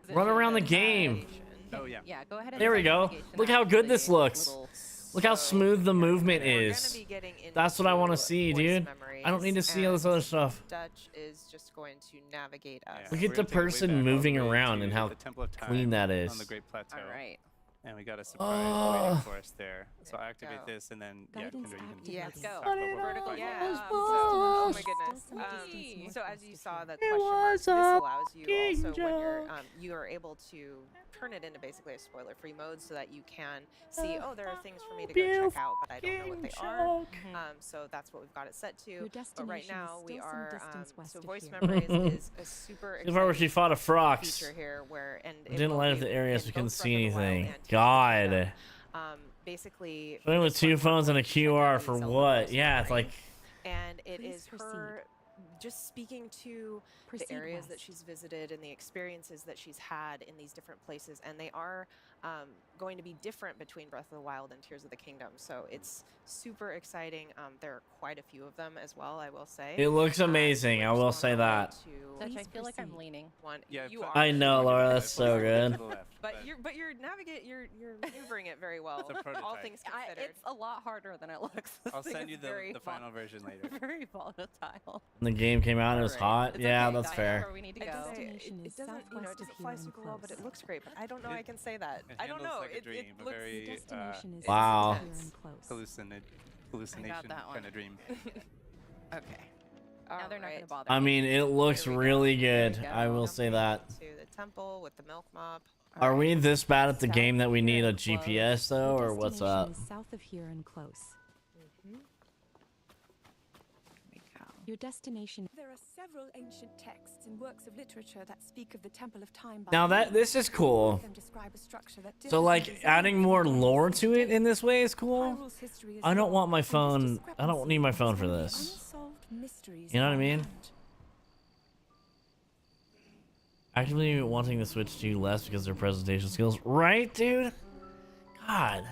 Position Run around the and game. navigation. Oh yeah. Yeah, go ahead and There we set go. navigation Look up how to good the this looks. little- Look how smooth the movement We're gonna is. be getting That's what I want to into see, voice dude. I don't need to see all this memories, other stuff. and Dutch is just going to navigate us. Yeah, Look we're at the gonna take it way person back all the moving way around to and how the Temple of clean Time that on is. the Great Plateau. All right. And we got a surprise waiting for us there. So I activate go. this, and then Guidance Kendra, you can Yes. talk Go. about what we're Vertical, fighting. yeah. Oh Oh my goodness. Distance So as you saw, the It question mark, was this a allows you fucking also when you're joke. you are able to turn it into basically a spoiler-free mode, so that you can see, oh, there are things for me to go check out, but I don't know what they are. So that's what we've got it set to. Your But right destination now is we still some are distance west so of voice here. memories is a super If I were she exciting fought a Frox. feature here, where and it Didn't will light up be the area in so we couldn't both see Breath of the Wild anything. and Tears of the God. Kingdom. Basically, Playing with this two one, we're phones and a going to check out QR the for Zelda what? voice Yeah, it's memory. like And it Please is proceed. her just speaking to Proceed the areas that west. she's visited and the experiences that she's had in these different places, and they are going to be different between Breath of the Wild and Tears of the Kingdom. So it's super exciting. There are quite a few of them as well, I will say. it looks amazing. I We're will just on say our way that. to Dutch, I Please feel like I'm proceed. leaning. one. Yeah, You put- are. I know, Laura. That's so To good. the left, But you're maneuvering it very well. It's a All prototype. things considered. It's a lot harder than it looks. This I'll thing send is you very the final version later. very volatile. When the game came out, and it was Alright. hot. It's Yeah, okay, that's Diane, fair. where we need to I go. just say Destination it is doesn't, it southwest doesn't of fly here and super well, but it close. looks great. But I don't know. It- I can say that. It I don't handles know. like a It dream, a looks very Destination is Wow. south of here and close. hallucination that one. kind of dream. okay. Now they're not going to bother. I me. mean, it looks Here we go. really There good. we I go. will say that. To the temple with the milk mop. Are we this bad at the South game that we here need a and close. GPS though, Your or what's destination up? is south of here and close. Mhm. Your destination. There are several ancient texts and works of literature that speak of the Temple of Time. by Now name. this is cool. Them describe a structure that So differs in like design adding from more the ones lore of to it today. in this way is cool. Hyrule's history is I don't long, want my and this phone. I don't need my phone for discrepancy this. is one of the unsolved mysteries You know of what I our mean? land. Actively wanting to switch to less because of their presentation skills, right, dude? God.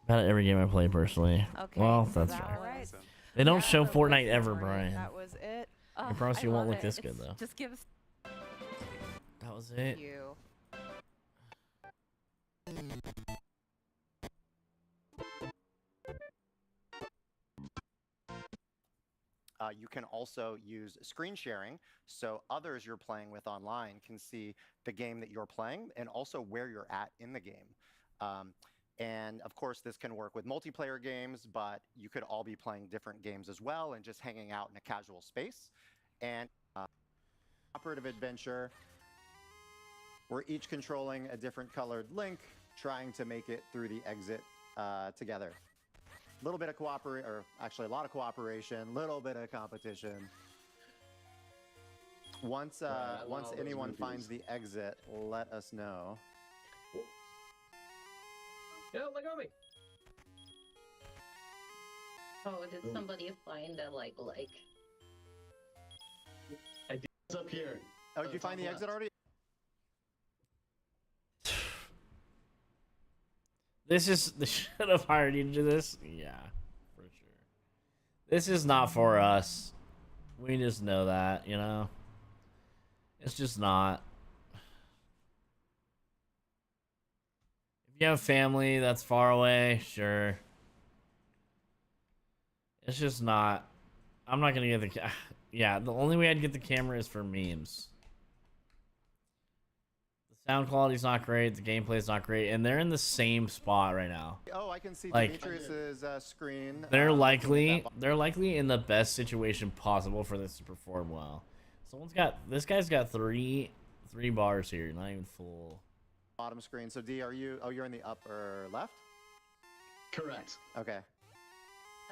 About every game I play personally. Okay, Well, so that's that fine. was- Awesome. They don't Yeah, show the voice Fortnite ever, memory, Brian. That was it. I promise you it won't love look this good It's- though. Just give us. That was it. You. You can also use screen sharing, so others you're playing with online can see the game that you're playing and also where you're at in the game. And of course, this can work with multiplayer games, but you could all be playing different games as well and just hanging out in a casual space. And cooperative adventure, we're each controlling a different colored link, trying to make it through the exit together. A little bit of cooperation, or actually a lot of cooperation, little bit of competition. Once once anyone finds the exit, let us know. Yeah, let go me. Oh, did somebody find a like? It's up here. Oh, did you find the exit already? This is they should have hired you to do this. Yeah, for sure. This is not for us. We just know that, you know. It's just not. If you have family that's far away, sure. It's just not. I'm not gonna get the. Yeah, the only way I'd get the camera is for memes. The sound quality's not great. The gameplay's not great, and they're in the same spot right now. Oh, I can see Like, Demetrius's screen. They're looking at likely that they're likely in the best situation possible for this to perform well. This guy's got three bars here, not even full. bottom screen. So D, are you? Oh, you're in the upper left. Correct. Okay.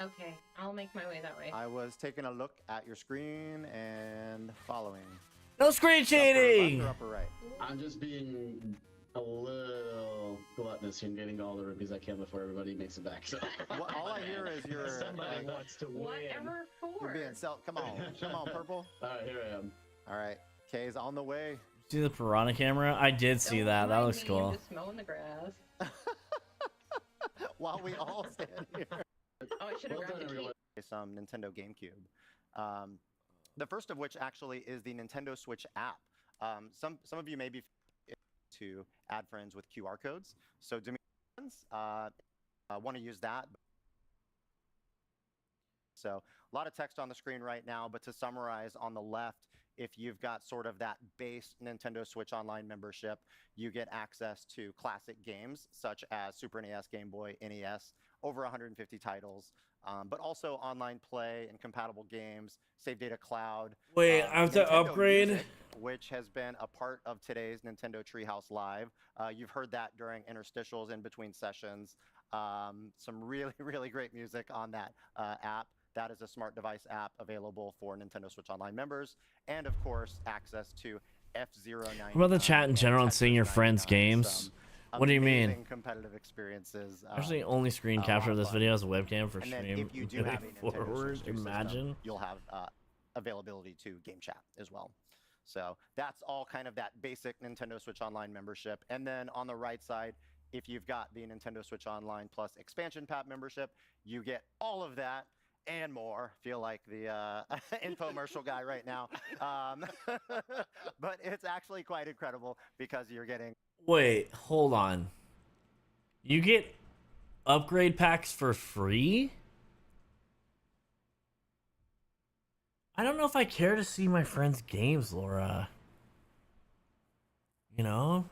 Okay, I'll make my way that way. I was taking a look at your screen and following. No screen cheating. Upper left or upper right? I'm just being a little gluttonous here and getting all the rupees I can before everybody makes it back. So All I hear is your. somebody wants to win. Whatever You're for. being come on, purple. All right, here I am. All right, Kay's on the way. See the piranha camera? I did see Don't that. That mind looks me, cool. I'm just mowing the grass. While we all stand here. Oh, I should have Well grabbed done, the everyone. cake. Some Nintendo GameCube. The first of which actually is the Nintendo Switch app. Some of you may be to add friends with QR codes. So Demetrius, want to use that. So a lot of text on the screen right now, but to summarize, on the left if you've got sort of that base Nintendo Switch Online membership, you get access to classic games such as Super NES, Game Boy, NES, over 150 titles, but also online play and compatible games, Save Data Cloud. Wait, I have to Nintendo upgrade? Music, which has been a part of today's Nintendo Treehouse Live. You've heard that during interstitials in between sessions. Some really, really great music on that app. That is a smart device app available for Nintendo Switch Online members. And of course, access to F-Zero 99. What about the chat in general and seeing your friends' games? What do you mean? Amazing competitive experiences. Actually, only screen capture of this video as a webcam for And then stream. if you do have a Nintendo Forward, Switch 2 system, imagine. you'll have availability to game chat as well. So that's all kind of that basic Nintendo Switch Online membership. And then on the right side, if you've got the Nintendo Switch Online Plus expansion pack membership, you get all of that and more. Feel like the infomercial guy right now. But it's actually quite incredible because you're getting... Wait, hold on. You get upgrade packs for free? I don't know if I care to see my friends' games, Laura. You know?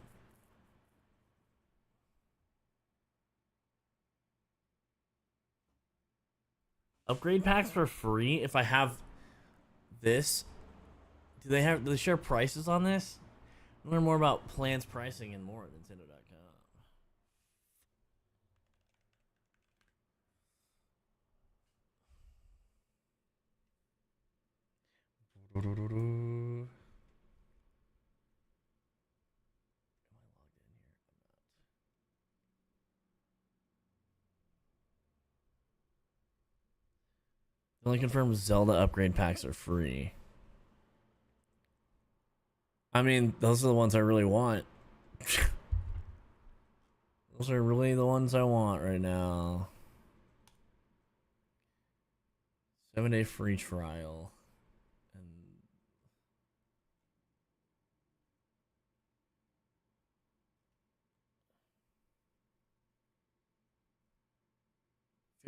Upgrade packs for free if I have this? Do they share prices on this? Learn more about plans, pricing, and more at Nintendo.com. Only confirmed Zelda upgrade packs are free. I mean, those are the ones I really want. Those are really the ones I want right now. 7-day free trial. And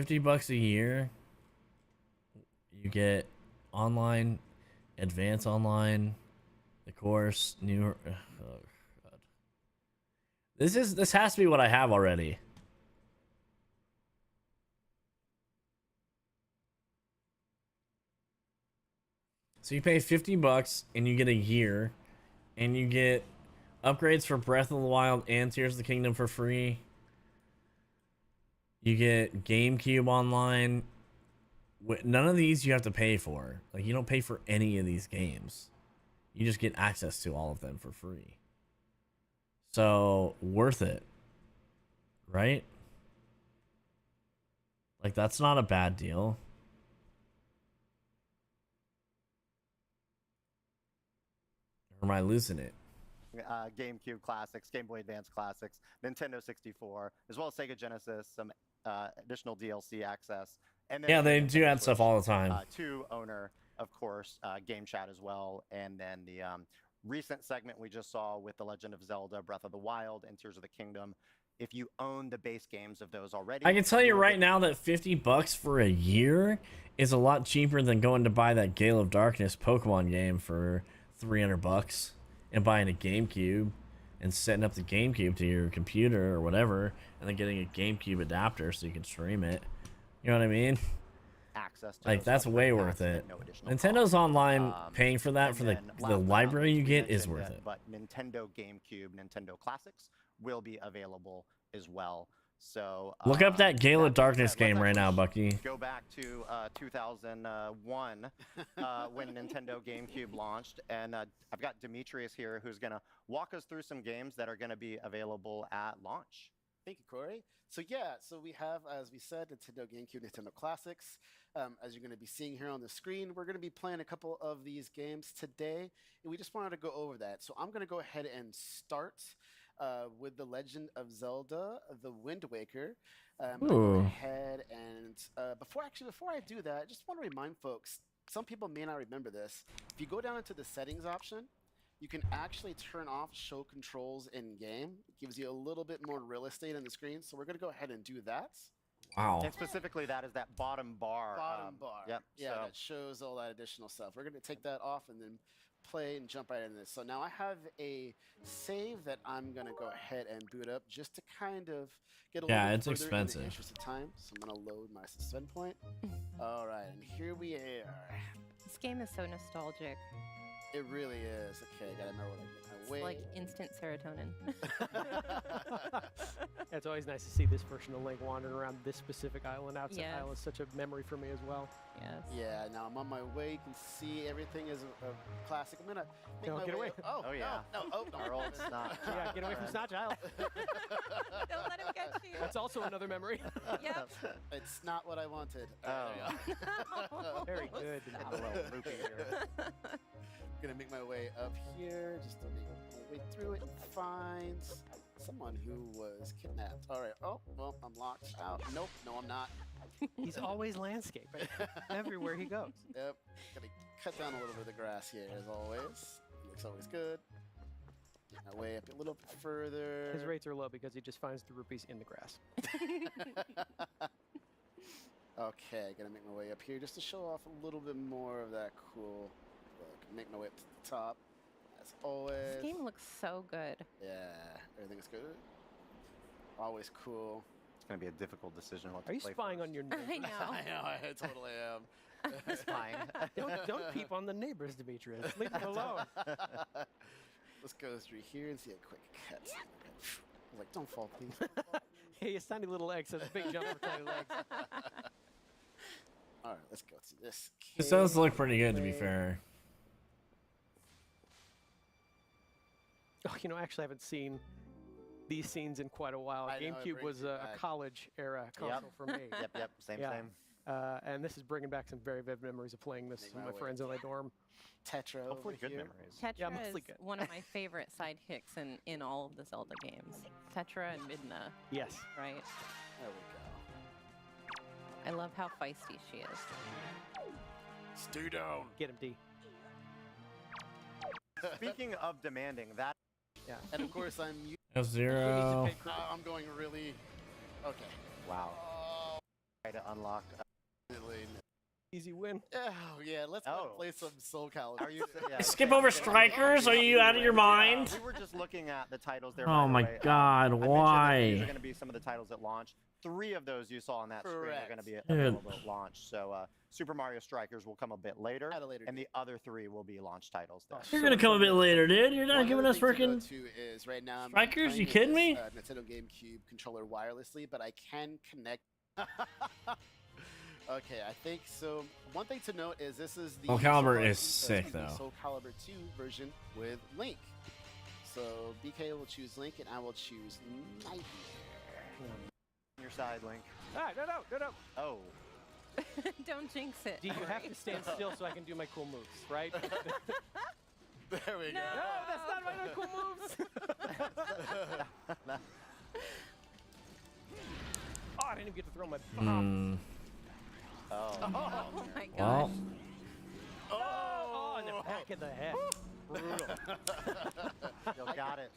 $50 a year. You get online, advanced online, the course, new. Oh God. This has to be what I have already. So you pay $50 and you get a year, and you get upgrades for Breath of the Wild and Tears of the Kingdom for free. You get GameCube online. None of these you have to pay for. Like, you don't pay for any of these games. You just get access to all of them for free. So, worth it. Right? Like, that's not a bad deal. Or am I losing it? GameCube classics, Game Boy Advance classics, Nintendo 64, as well as Sega Genesis, some additional DLC access. And then Yeah, they do add stuff all the time. To owner, of course, game chat as well. And then the recent segment we just saw with The Legend of Zelda, Breath of the Wild, and Tears of the Kingdom. If you own the base games of those already... I can tell you right now that $50 for a year is a lot cheaper than going to buy that Gale of Darkness Pokemon game for $300 and buying a GameCube and setting up the GameCube to your computer or whatever, and then getting a GameCube adapter so you can stream it. You know what I mean? Access to like, that's way worth it. Nintendo's online paying for that for the library you get is worth it. But Nintendo GameCube, Nintendo Classics will be available as well. So look up that Gale of Darkness game right now, Bucky. Go back to 2001 when Nintendo GameCube launched, and I've got Demetrius here who's going to walk us through some games that are going to be available at launch. Thank you, Corey. So yeah, so we have, as we said, Nintendo GameCube, Nintendo Classics. As you're going to be seeing here on the screen, we're going to be playing a couple of these games today, and we just wanted to go over that. So I'm going to go ahead and start with The Legend of Zelda, The Wind Waker. Go ahead and before I do that, I just want to remind folks, some people may not remember this. If you go down into the settings option, you can actually turn off show controls in game. It gives you a little bit more real estate on the screen. So we're going to go ahead and do that. Wow. And specifically, that is that bottom bar. Bottom bar. Yep. Yeah, so that shows all that additional stuff. We're going to take that off and then play and jump right into this. So now I have a save that I'm going to go ahead and boot up just to kind of get a little bit it's further in expensive. the interest of time. So I'm going to load my suspend point. All right, and here we are. This game is so nostalgic. It really is. Okay, I got to remember what I get my It's way. like instant serotonin. It's always nice to see this version of Link wandering around this specific island. Outside Yes. island is such a memory for me as well. Yes. Yeah, now I'm on my way. You can see everything is a classic. I'm gonna make Don't my get way. away. Oh, Oh, yeah. No, oh, no. Our old snot. Yeah, get away from Snotch Isle. Don't let him get you. That's also another memory. Yep. It's not what I wanted. Oh. There we go. Very good. A little loopy here. Gonna make my way up here, just to make my way through it and find someone who was kidnapped. All right. Oh, well, I'm locked out. Nope. No, I'm not. He's always landscaping everywhere he goes. Yep. Gotta cut down a little bit of the grass here, as always. Looks always good. Make my way up a little bit further. His rates are low because he just finds the rupees in the grass. Okay, gonna make my way up here just to show off a little bit more of that cool look. Make my way up to the top, as always. This game looks so good. Yeah, everything is good. Always cool. It's going to be a difficult decision what to Are you play spying first. on your neighbors? I know. I know, I totally am. Spying. Don't peep on the neighbors, Demetrius. Leave them alone. Let's go through here and see a quick cut. I was like, don't fall, please. Hey, his tiny little legs has a big jump for tiny legs. All right, let's go through this. It does look pretty good, to be fair. Oh, you know, actually, I haven't seen these scenes in quite a while. I know, it GameCube brings was me a back. college-era console for me. Yep. Same. And this is bringing back some very vivid memories of playing this Make with my my way friends in my dorm. Tetra Hopefully over good here. memories. Tetra Yeah, mostly is good. one of my favorite sidekicks in all of the Zelda games. Tetra and Midna, Yes. right? There we go. I love how feisty she is. Stay down. Get him, D. Speaking of demanding, that Yeah. And of course, I'm F-Zero. I'm going really. Okay. wow. Try to unlock. Really. Easy win. Oh yeah, let's go Oh. play some Soul Calibur. Are you? Yeah, Skip over Strikers? Are you out of your mind? We were just looking at the titles there. Oh by the my way. God, I mentioned that why? These are going to be some of the titles that launch. 3 of those you saw on that screen are going to be Correct. available at launch. So Super Mario Strikers will come a bit later, At a later and date. the other 3 will be launch titles. Then. You're gonna come a bit later, dude. You're not One giving other us thing to go freaking. to is right now I'm Strikers? playing You with kidding this, me? Nintendo GameCube controller wirelessly, but I can connect. Okay, I think so. One thing to note is this is the Soul Calibur Soul is Calibur- sick, excuse me, though. Soul Calibur 2 version with Link. So BK will choose Link, and I will choose Nightmare. On your side, Link. Ah, no. Oh. Don't jinx it. D, you have Ari. to stand still so I can do my cool moves, right? There we go. No, that's not my cool moves. Oh, I didn't even get to throw my bomb. Oh. Oh my gosh. Well, Oh, in the back of the head. Brutal. You got it.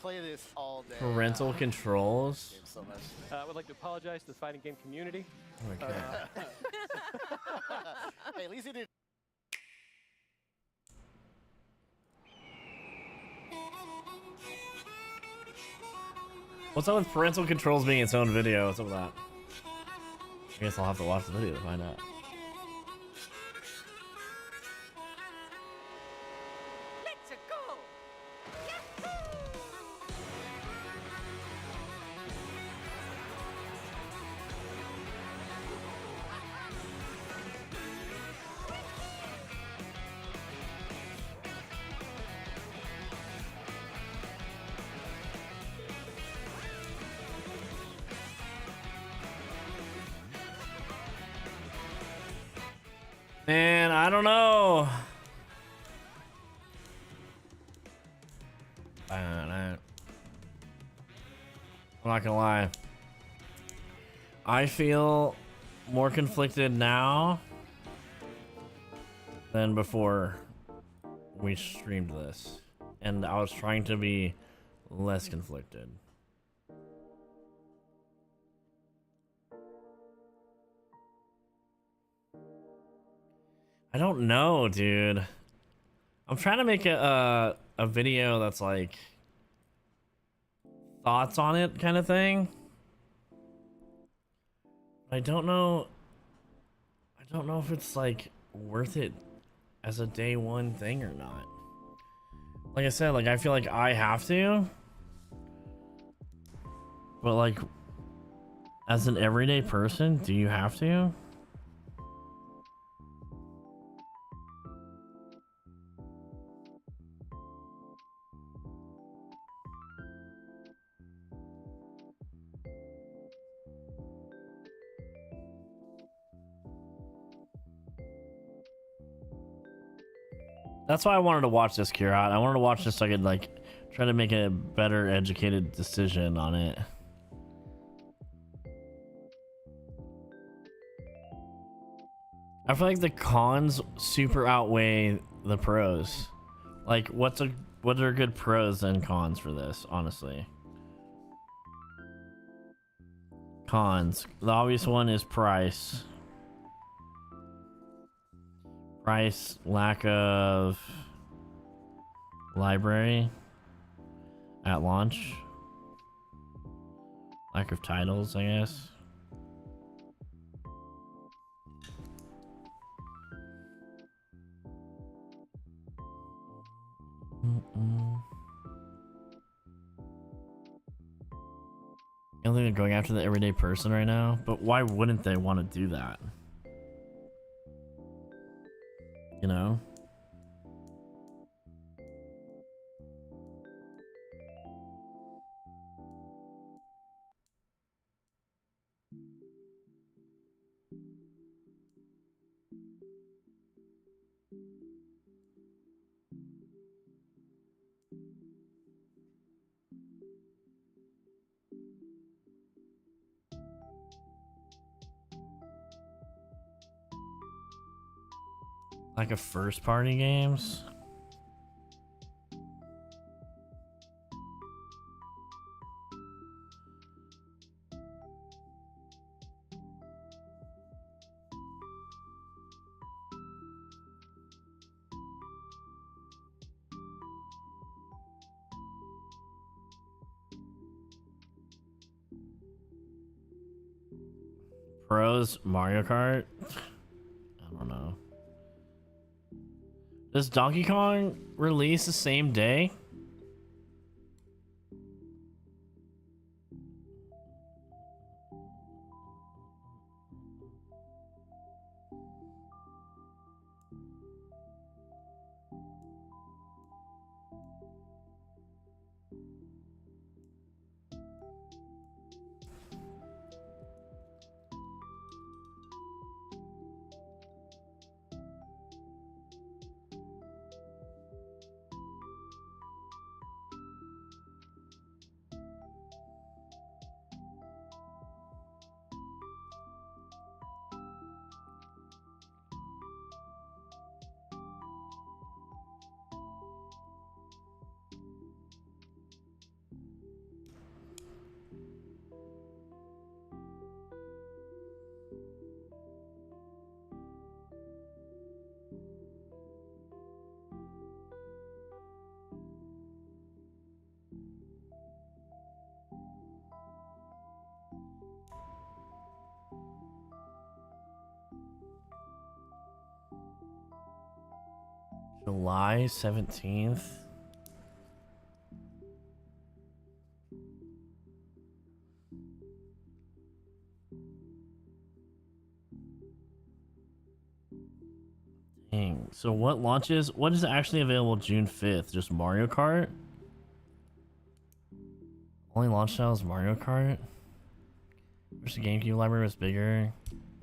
Play this all day. parental controls. Game so much. I would like to apologize to the fighting game community. Okay. Hey, at least you did. What's up with parental controls being its own video? What's up with that? I guess I'll have to watch the video to find out. Let's go. Man, I don't know. I'm not gonna lie. I feel more conflicted now than before we streamed this. And I was trying to be less conflicted. I don't know, dude. I'm trying to make a video that's like thoughts on it kind of thing. I don't know. I don't know if it's like worth it as a day one thing or not. Like I said, like I feel like I have to. But like as an everyday person, do you have to? That's why I wanted to watch this, Kirat. I wanted to watch this so I could like try to make a better educated decision on it. I feel like the cons super outweigh the pros. Like what are good pros and cons for this, honestly? Cons. The obvious one is price. Price, lack of library at launch, lack of titles, I guess. I don't think they're going after the everyday person right now, but why wouldn't they want to do that? You know? Like a first party games? Pros, Mario Kart? I don't know. Does Donkey Kong release the same day? July 17th. Dang. So what launches? What is actually available June 5th? Just Mario Kart? Only launch style is Mario Kart? Wish the GameCube library was bigger.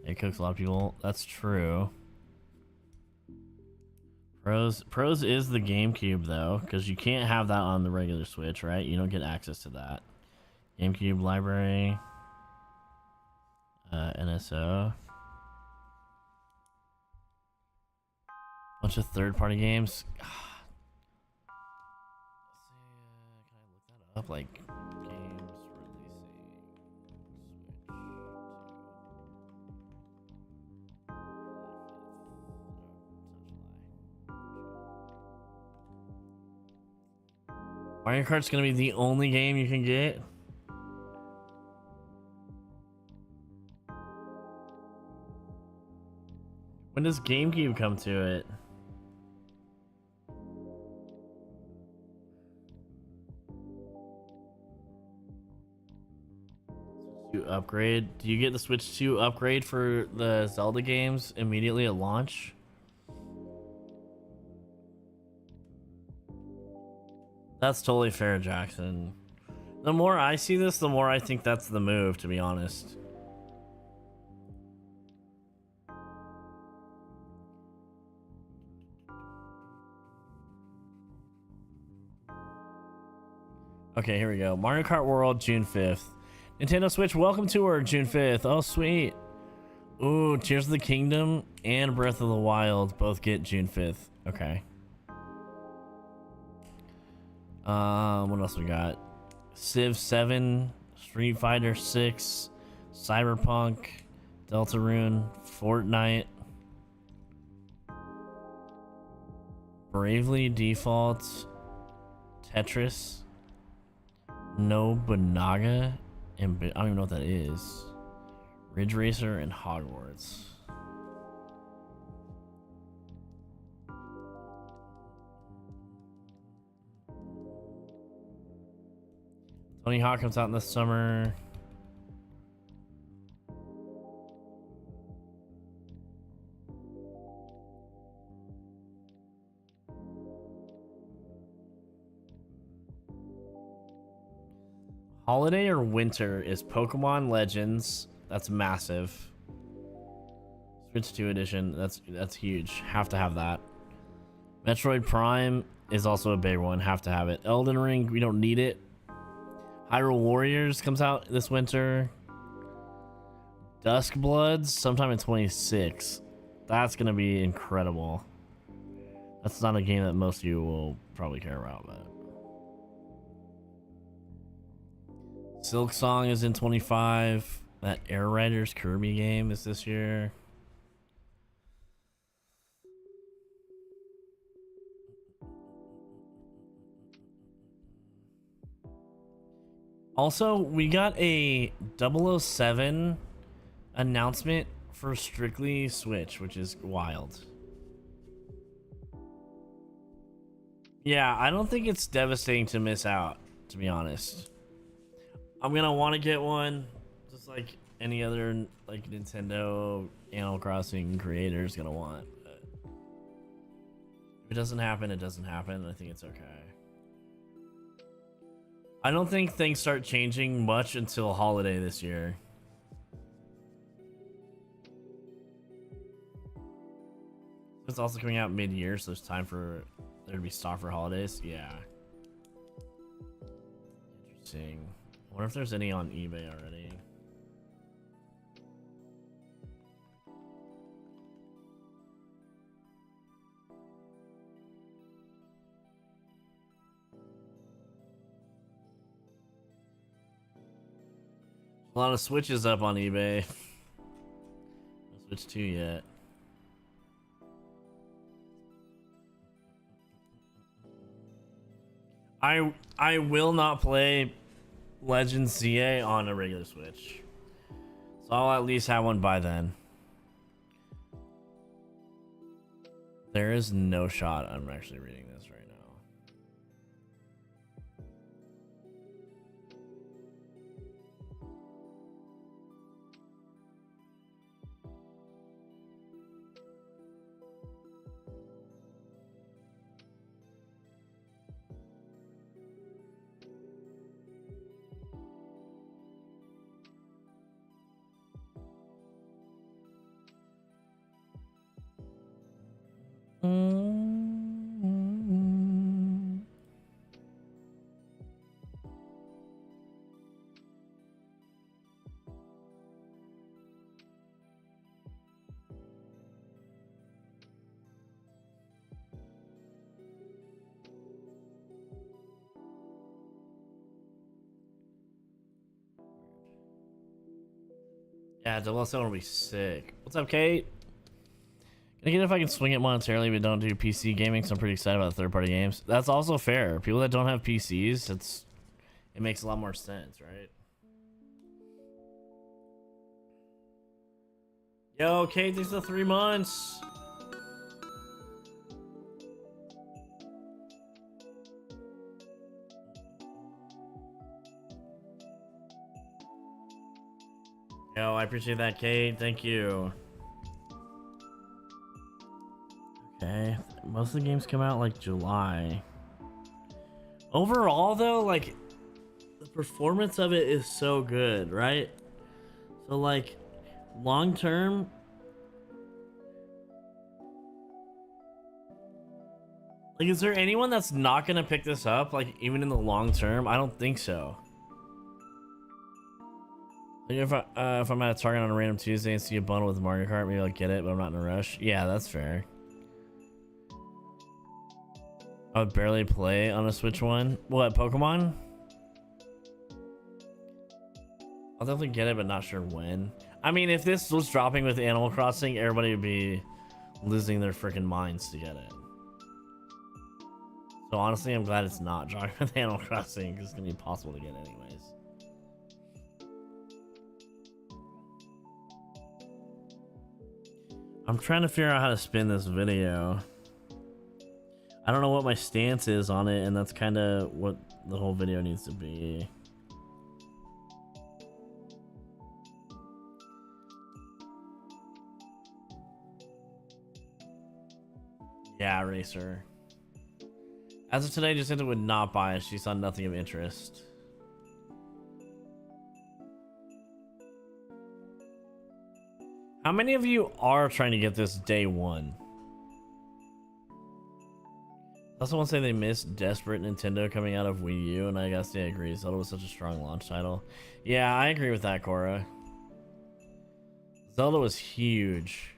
It cooks a lot of people. That's true. Pros is the GameCube though, because you can't have that on the regular Switch, right? You don't get access to that. GameCube library. NSO. Bunch of third-party games. Let's see, can I look that up? Like games releasing Switch. Mario Kart's gonna be the only game you can get. When does GameCube come to it? To upgrade? Do you get the Switch 2 upgrade for the Zelda games immediately at launch? That's totally fair, Jackson. The more I see this, the more I think that's the move, to be honest. Okay, here we go. Mario Kart World, June 5th. Nintendo Switch Welcome Tour, June 5th. Oh, sweet. Ooh, Tears of the Kingdom and Breath of the Wild both get June 5th. Okay. What else we got? Civ 7, Street Fighter 6, Cyberpunk, Deltarune, Fortnite, Bravely Default, Tetris, Nobunaga, and I don't even know what that is. Ridge Racer and Hogwarts. Tony Hawk comes out in the summer. Holiday or winter is Pokemon Legends. That's massive. Switch 2 edition. That's huge. Have to have that. Metroid Prime is also a big one. Have to have it. Elden Ring, we don't need it. Hyrule Warriors comes out this winter. Dusk Bloods sometime in 26. That's gonna be incredible. That's not a game that most of you will probably care about, but Silk Song is in 25. That Air Riders Kirby game is this year. Also, we got a 007 announcement for strictly Switch, which is wild. Yeah, I don't think it's devastating to miss out, to be honest. I'm gonna want to get one, just like any other like Nintendo Animal Crossing creator is gonna want. But if it doesn't happen, it doesn't happen. I think it's okay. I don't think things start changing much until holiday this year. It's also coming out mid-year, so there's time for there to be stock for holidays. Yeah. Interesting. I wonder if there's any on eBay already. A lot of Switches up on eBay. No Switch 2 yet. I will not play Legends CA on a regular Switch. So I'll at least have one by then. There is no shot I'm actually reading this right now. Yeah, 007 will be sick. What's up, Kate? Thinking if I can swing it monetarily but don't do PC gaming, so I'm pretty excited about third-party games. That's also fair. People that don't have PCs, it makes a lot more sense, right? Yo, Kate, thanks for 3 months. Yo, I appreciate that, Kate. Thank you. Okay, most of the games come out like July. Overall, though, like the performance of it is so good, right? So, like, long term, like, is there anyone that's not gonna pick this up? Like, even in the long term, I don't think so. Like if I'm at a Target on a random Tuesday and see a bundle with Mario Kart, maybe I'll get it, but I'm not in a rush. Yeah, that's fair. I would barely play on a Switch one. What, Pokemon? I'll definitely get it, but not sure when. I mean, if this was dropping with Animal Crossing, everybody would be losing their freaking minds to get it. So honestly, I'm glad it's not dropping with Animal Crossing because it's gonna be impossible to get anyways. I'm trying to figure out how to spin this video. I don't know what my stance is on it, and that's kind of what the whole video needs to be. Yeah, Racer. As of today, Jacinta would not buy it. She saw nothing of interest. How many of you are trying to get this day one? I also want to say they missed desperate Nintendo coming out of Wii U, and I guess they agree. Zelda was such a strong launch title. Yeah, I agree with that, Cora. Zelda was huge.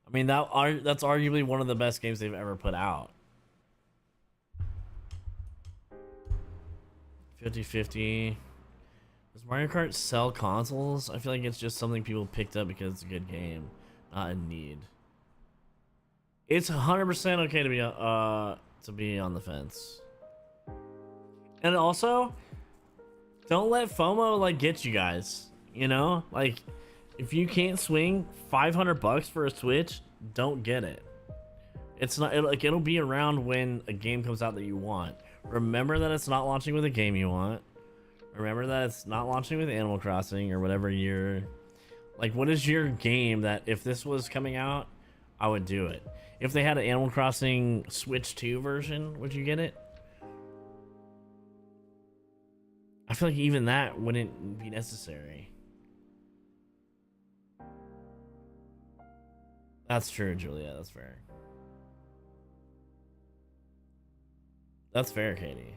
I mean, that's arguably one of the best games they've ever put out. 50-50. Does Mario Kart sell consoles? I feel like it's just something people picked up because it's a good game, not a need. It's 100% okay to be on the fence. And also, don't let FOMO like get you guys. You know, like if you can't swing $500 for a Switch, don't get it. It's not like it'll be around when a game comes out that you want. Remember that it's not launching with a game you want. Remember that it's not launching with Animal Crossing or whatever your... Like, what is your game that if this was coming out, I would do it? If they had an Animal Crossing Switch 2 version, would you get it? I feel like even that wouldn't be necessary. That's true, Julia. That's fair. That's fair, Katie.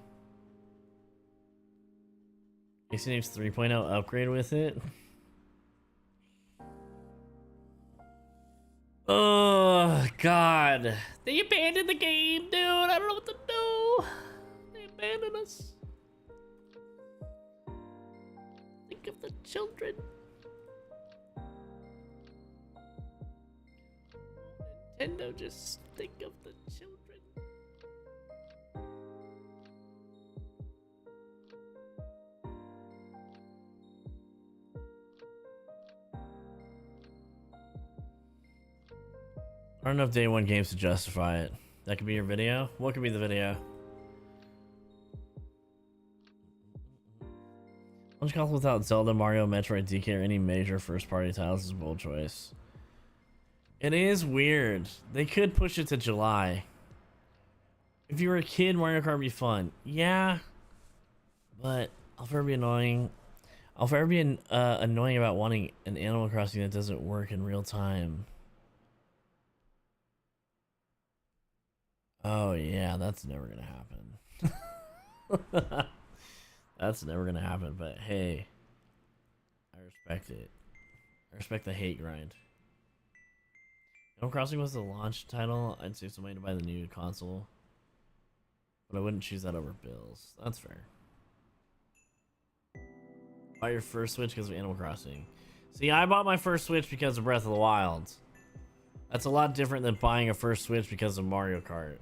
AC Names 3.0 upgrade with it. Oh, God. They abandoned the game, dude. I don't know what to do. They abandoned us. Think of the children. Nintendo, just think of the children. Aren't enough day one games to justify it. That could be your video? What could be the video? Launch console without Zelda, Mario, Metroid, DK, or any major first party titles is a bold choice. It is weird. They could push it to July. If you were a kid, Mario Kart would be fun. Yeah. But I'll forever be annoying. I'll forever be annoying about wanting an Animal Crossing that doesn't work in real time. Oh yeah, that's never gonna happen. That's never gonna happen, but hey, I respect it. I respect the hate grind. Animal Crossing was the launch title. I'd save some money to buy the new console, but I wouldn't choose that over bills. That's fair. Buy your first Switch because of Animal Crossing. See, I bought my first Switch because of Breath of the Wild. That's a lot different than buying a first Switch because of Mario Kart.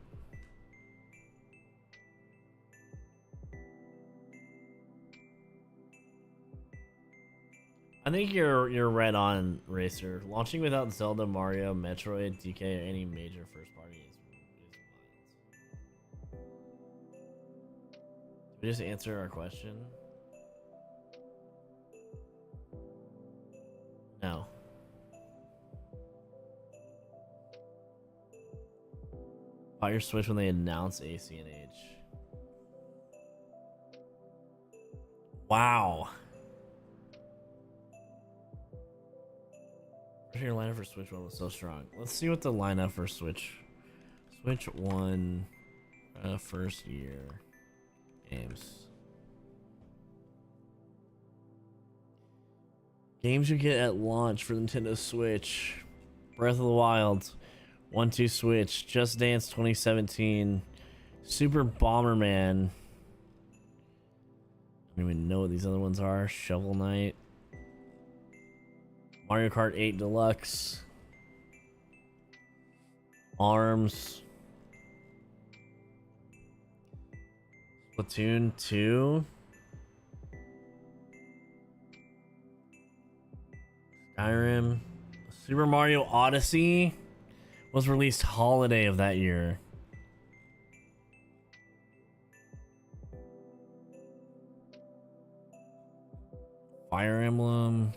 I think you're right on, Racer. Launching without Zelda, Mario, Metroid, DK, or any major first party is wild. Did we just answer our question? No. Buy your Switch when they announce ACNH. Wow. Your lineup for Switch 1 was so strong. Let's see what the lineup for Switch 1 first year games. Games you get at launch for Nintendo Switch: Breath of the Wild, 1-2 Switch, Just Dance 2017, Super Bomberman. I don't even know what these other ones are. Shovel Knight, Mario Kart 8 Deluxe, ARMS, Splatoon 2, Skyrim, Super Mario Odyssey was released holiday of that year. Fire Emblem,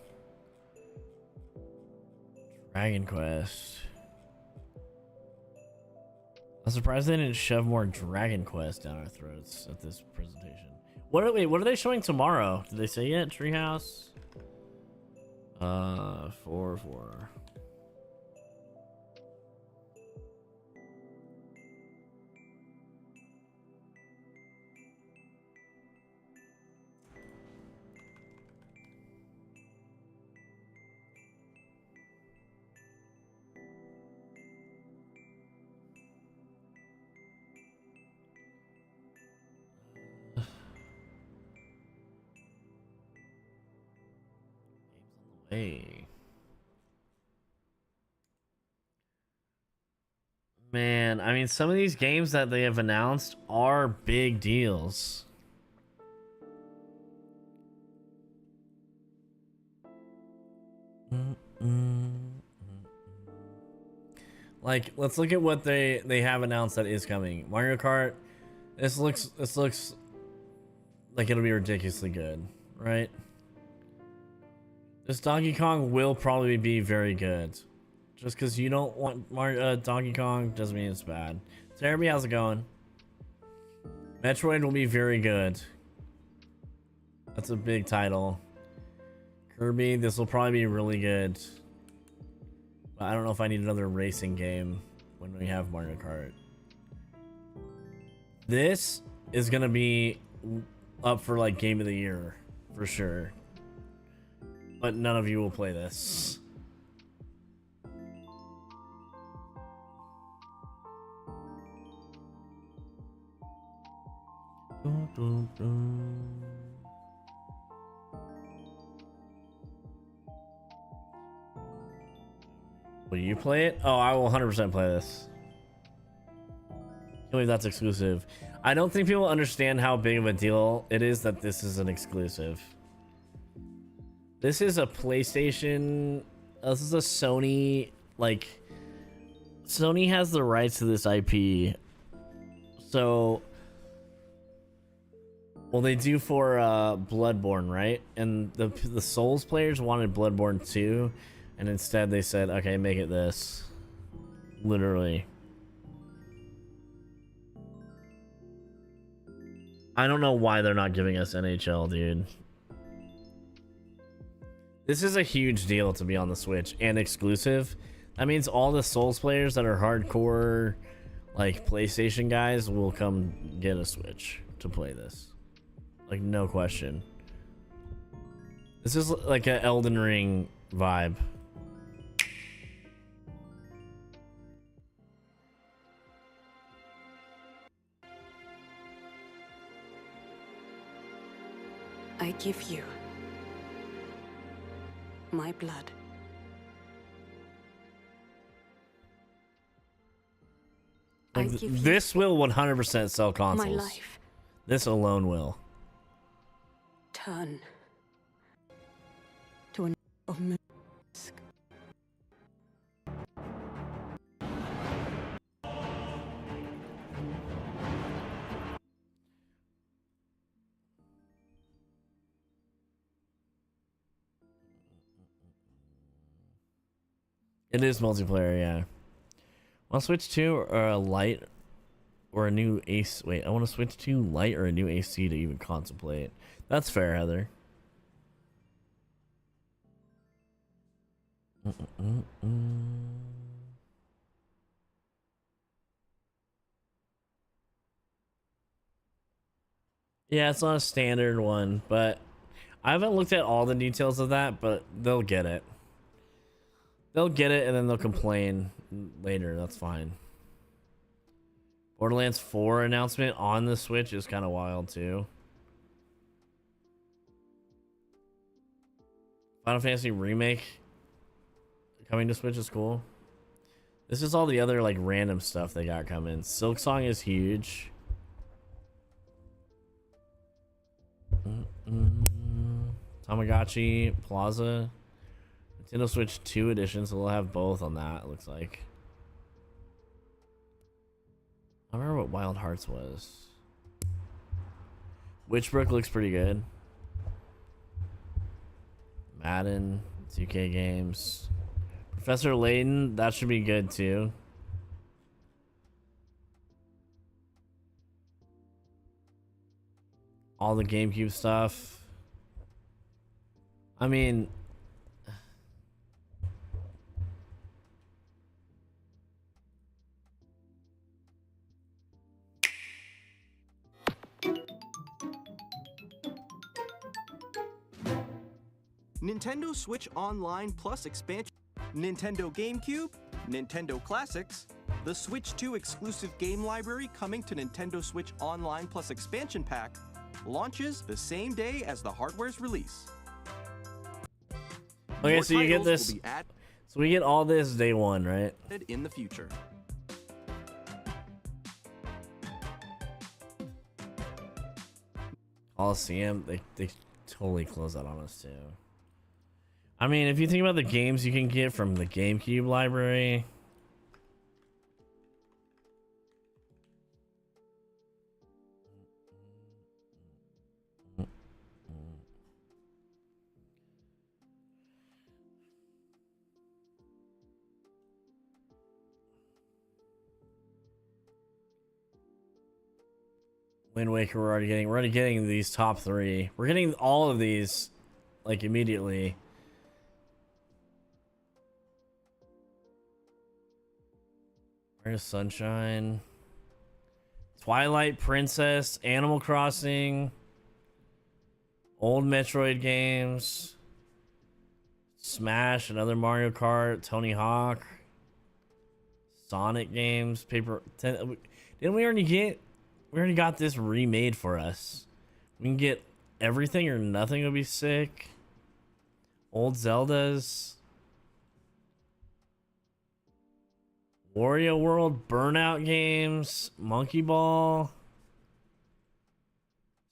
Dragon Quest. I'm surprised they didn't shove more Dragon Quest down our throats at this presentation. What are they showing tomorrow? Did they say yet? Treehouse? 4. Hey. Man, I mean, some of these games that they have announced are big deals. Like, let's look at what they have announced that is coming. Mario Kart. This looks like it'll be ridiculously good, right? This Donkey Kong will probably be very good. Just because you don't want Donkey Kong doesn't mean it's bad. Jeremy, how's it going? Metroid will be very good. That's a big title. Kirby, this will probably be really good. But I don't know if I need another racing game when we have Mario Kart. This is gonna be up for like Game of the Year for sure. But none of you will play this. Will you play it? Oh, I will 100% play this. Can't believe that's exclusive. I don't think people understand how big of a deal it is that this is an exclusive. This is a PlayStation. This is a Sony. Like, Sony has the rights to this IP. So, well, they do for Bloodborne, right? And the Souls players wanted Bloodborne 2, and instead they said, okay, make it this. Literally. I don't know why they're not giving us NHL, dude. This is a huge deal to be on the Switch and exclusive. That means all the Souls players that are hardcore, like, PlayStation guys will come get a Switch to play this. Like, no question. This is like an Elden Ring vibe. I give you my blood. Like, give you this will 100% sell my consoles. life. This alone will. Turn to an of moon. It is multiplayer, yeah. Want to switch to or a light or a new AC? Wait, I want to switch to light or a new AC to even contemplate. That's fair, Heather. Yeah, it's not a standard one, but I haven't looked at all the details of that, but they'll get it. They'll get it and then they'll complain later. That's fine. Borderlands 4 announcement on the Switch is kind of wild too. Final Fantasy Remake coming to Switch is cool. This is all the other like random stuff they got coming. Silksong is huge. Tamagotchi Plaza. Nintendo Switch 2 edition, so we'll have both on that, it looks like. I remember what Wild Hearts was. Witchbrook looks pretty good. Madden, 2K games. Professor Layton, that should be good too. All the GameCube stuff. I mean, Nintendo Switch Online Plus expansion, Nintendo GameCube, Nintendo Classics, the Switch 2 exclusive game library coming to Nintendo Switch Online Plus expansion pack launches the same day as the hardware's release. okay, More so you get titles this. will be added So we get all this day one, right? in the future. Coliseum, they totally close that on us too. I mean, if you think about the games you can get from the GameCube library. Wind Waker, we're already getting these top 3. We're getting all of these like immediately. Where's Sunshine? Twilight Princess, Animal Crossing, old Metroid games, Smash, another Mario Kart, Tony Hawk, Sonic games, didn't we already get? We already got this remade for us. We can get everything or nothing would be sick. Old Zeldas. Wario World, Burnout games, Monkey Ball.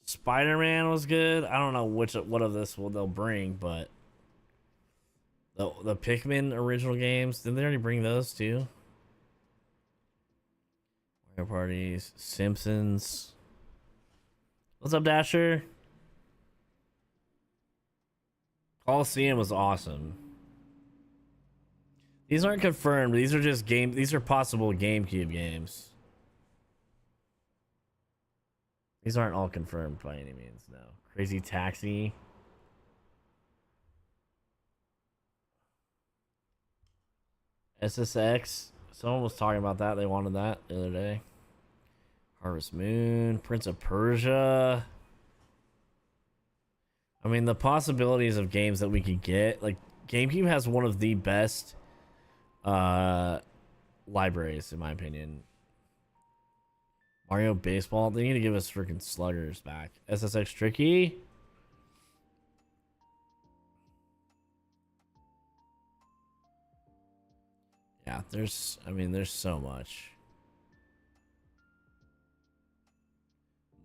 Spider-Man was good. I don't know what of this they'll bring, but the Pikmin original games, didn't they already bring those too? Mario Parties, Simpsons. What's up, Dasher? Coliseum was awesome. These aren't confirmed. These are just these are possible GameCube games. These aren't all confirmed by any means, no. Crazy Taxi. SSX. Someone was talking about that. They wanted that the other day. Harvest Moon. Prince of Persia. I mean, the possibilities of games that we could get. Like, GameCube has one of the best libraries, in my opinion. Mario Baseball. They need to give us freaking sluggers back. SSX Tricky. Yeah, there's so much.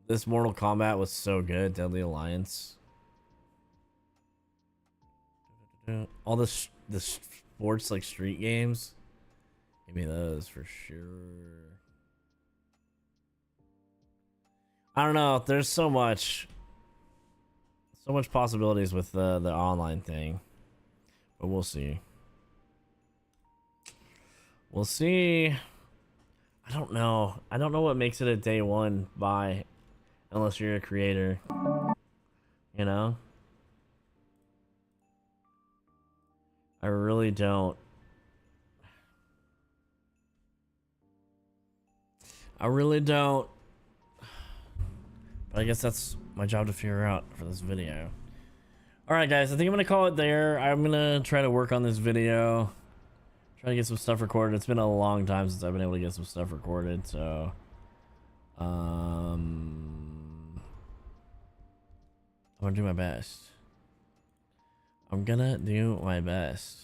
This Mortal Kombat was so good. Deadly Alliance. All the sports like street games. Give me those for sure. I don't know. There's so much possibilities with the online thing, but we'll see. We'll see. I don't know. I don't know what makes it a day one buy, unless you're a creator. You know. I really don't. I really don't. But I guess that's my job to figure out for this video. Alright guys, I think I'm gonna call it there. I'm gonna try to work on this video. Try to get some stuff recorded. It's been a long time since I've been able to get some stuff recorded, so I'm gonna do my best. I'm gonna do my best.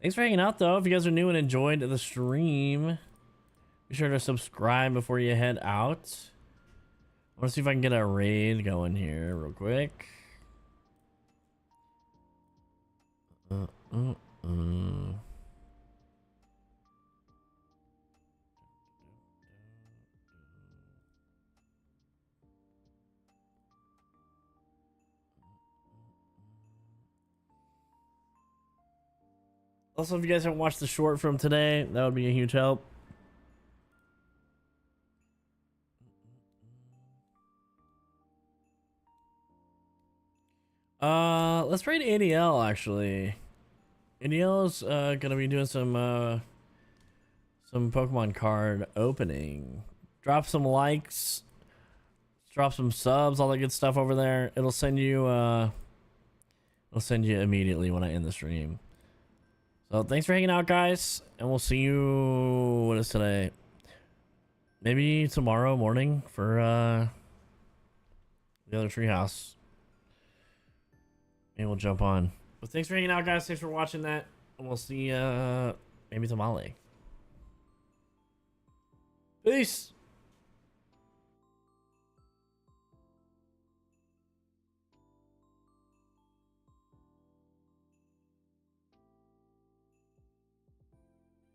Thanks for hanging out though. If you guys are new and enjoyed the stream, be sure to subscribe before you head out. I want to see if I can get a raid going here real quick. Also, if you guys haven't watched the short from today, that would be a huge help. Let's raid ADL actually. ADL is gonna be doing some Pokemon card opening. Drop some likes, drop some subs, all that good stuff over there. It'll send you immediately when I end the stream. So thanks for hanging out, guys, and we'll see you. What is today? Maybe tomorrow morning for the other Treehouse. Maybe we'll jump on. But thanks for hanging out, guys. Thanks for watching that, and we'll see maybe tomorrow. Peace.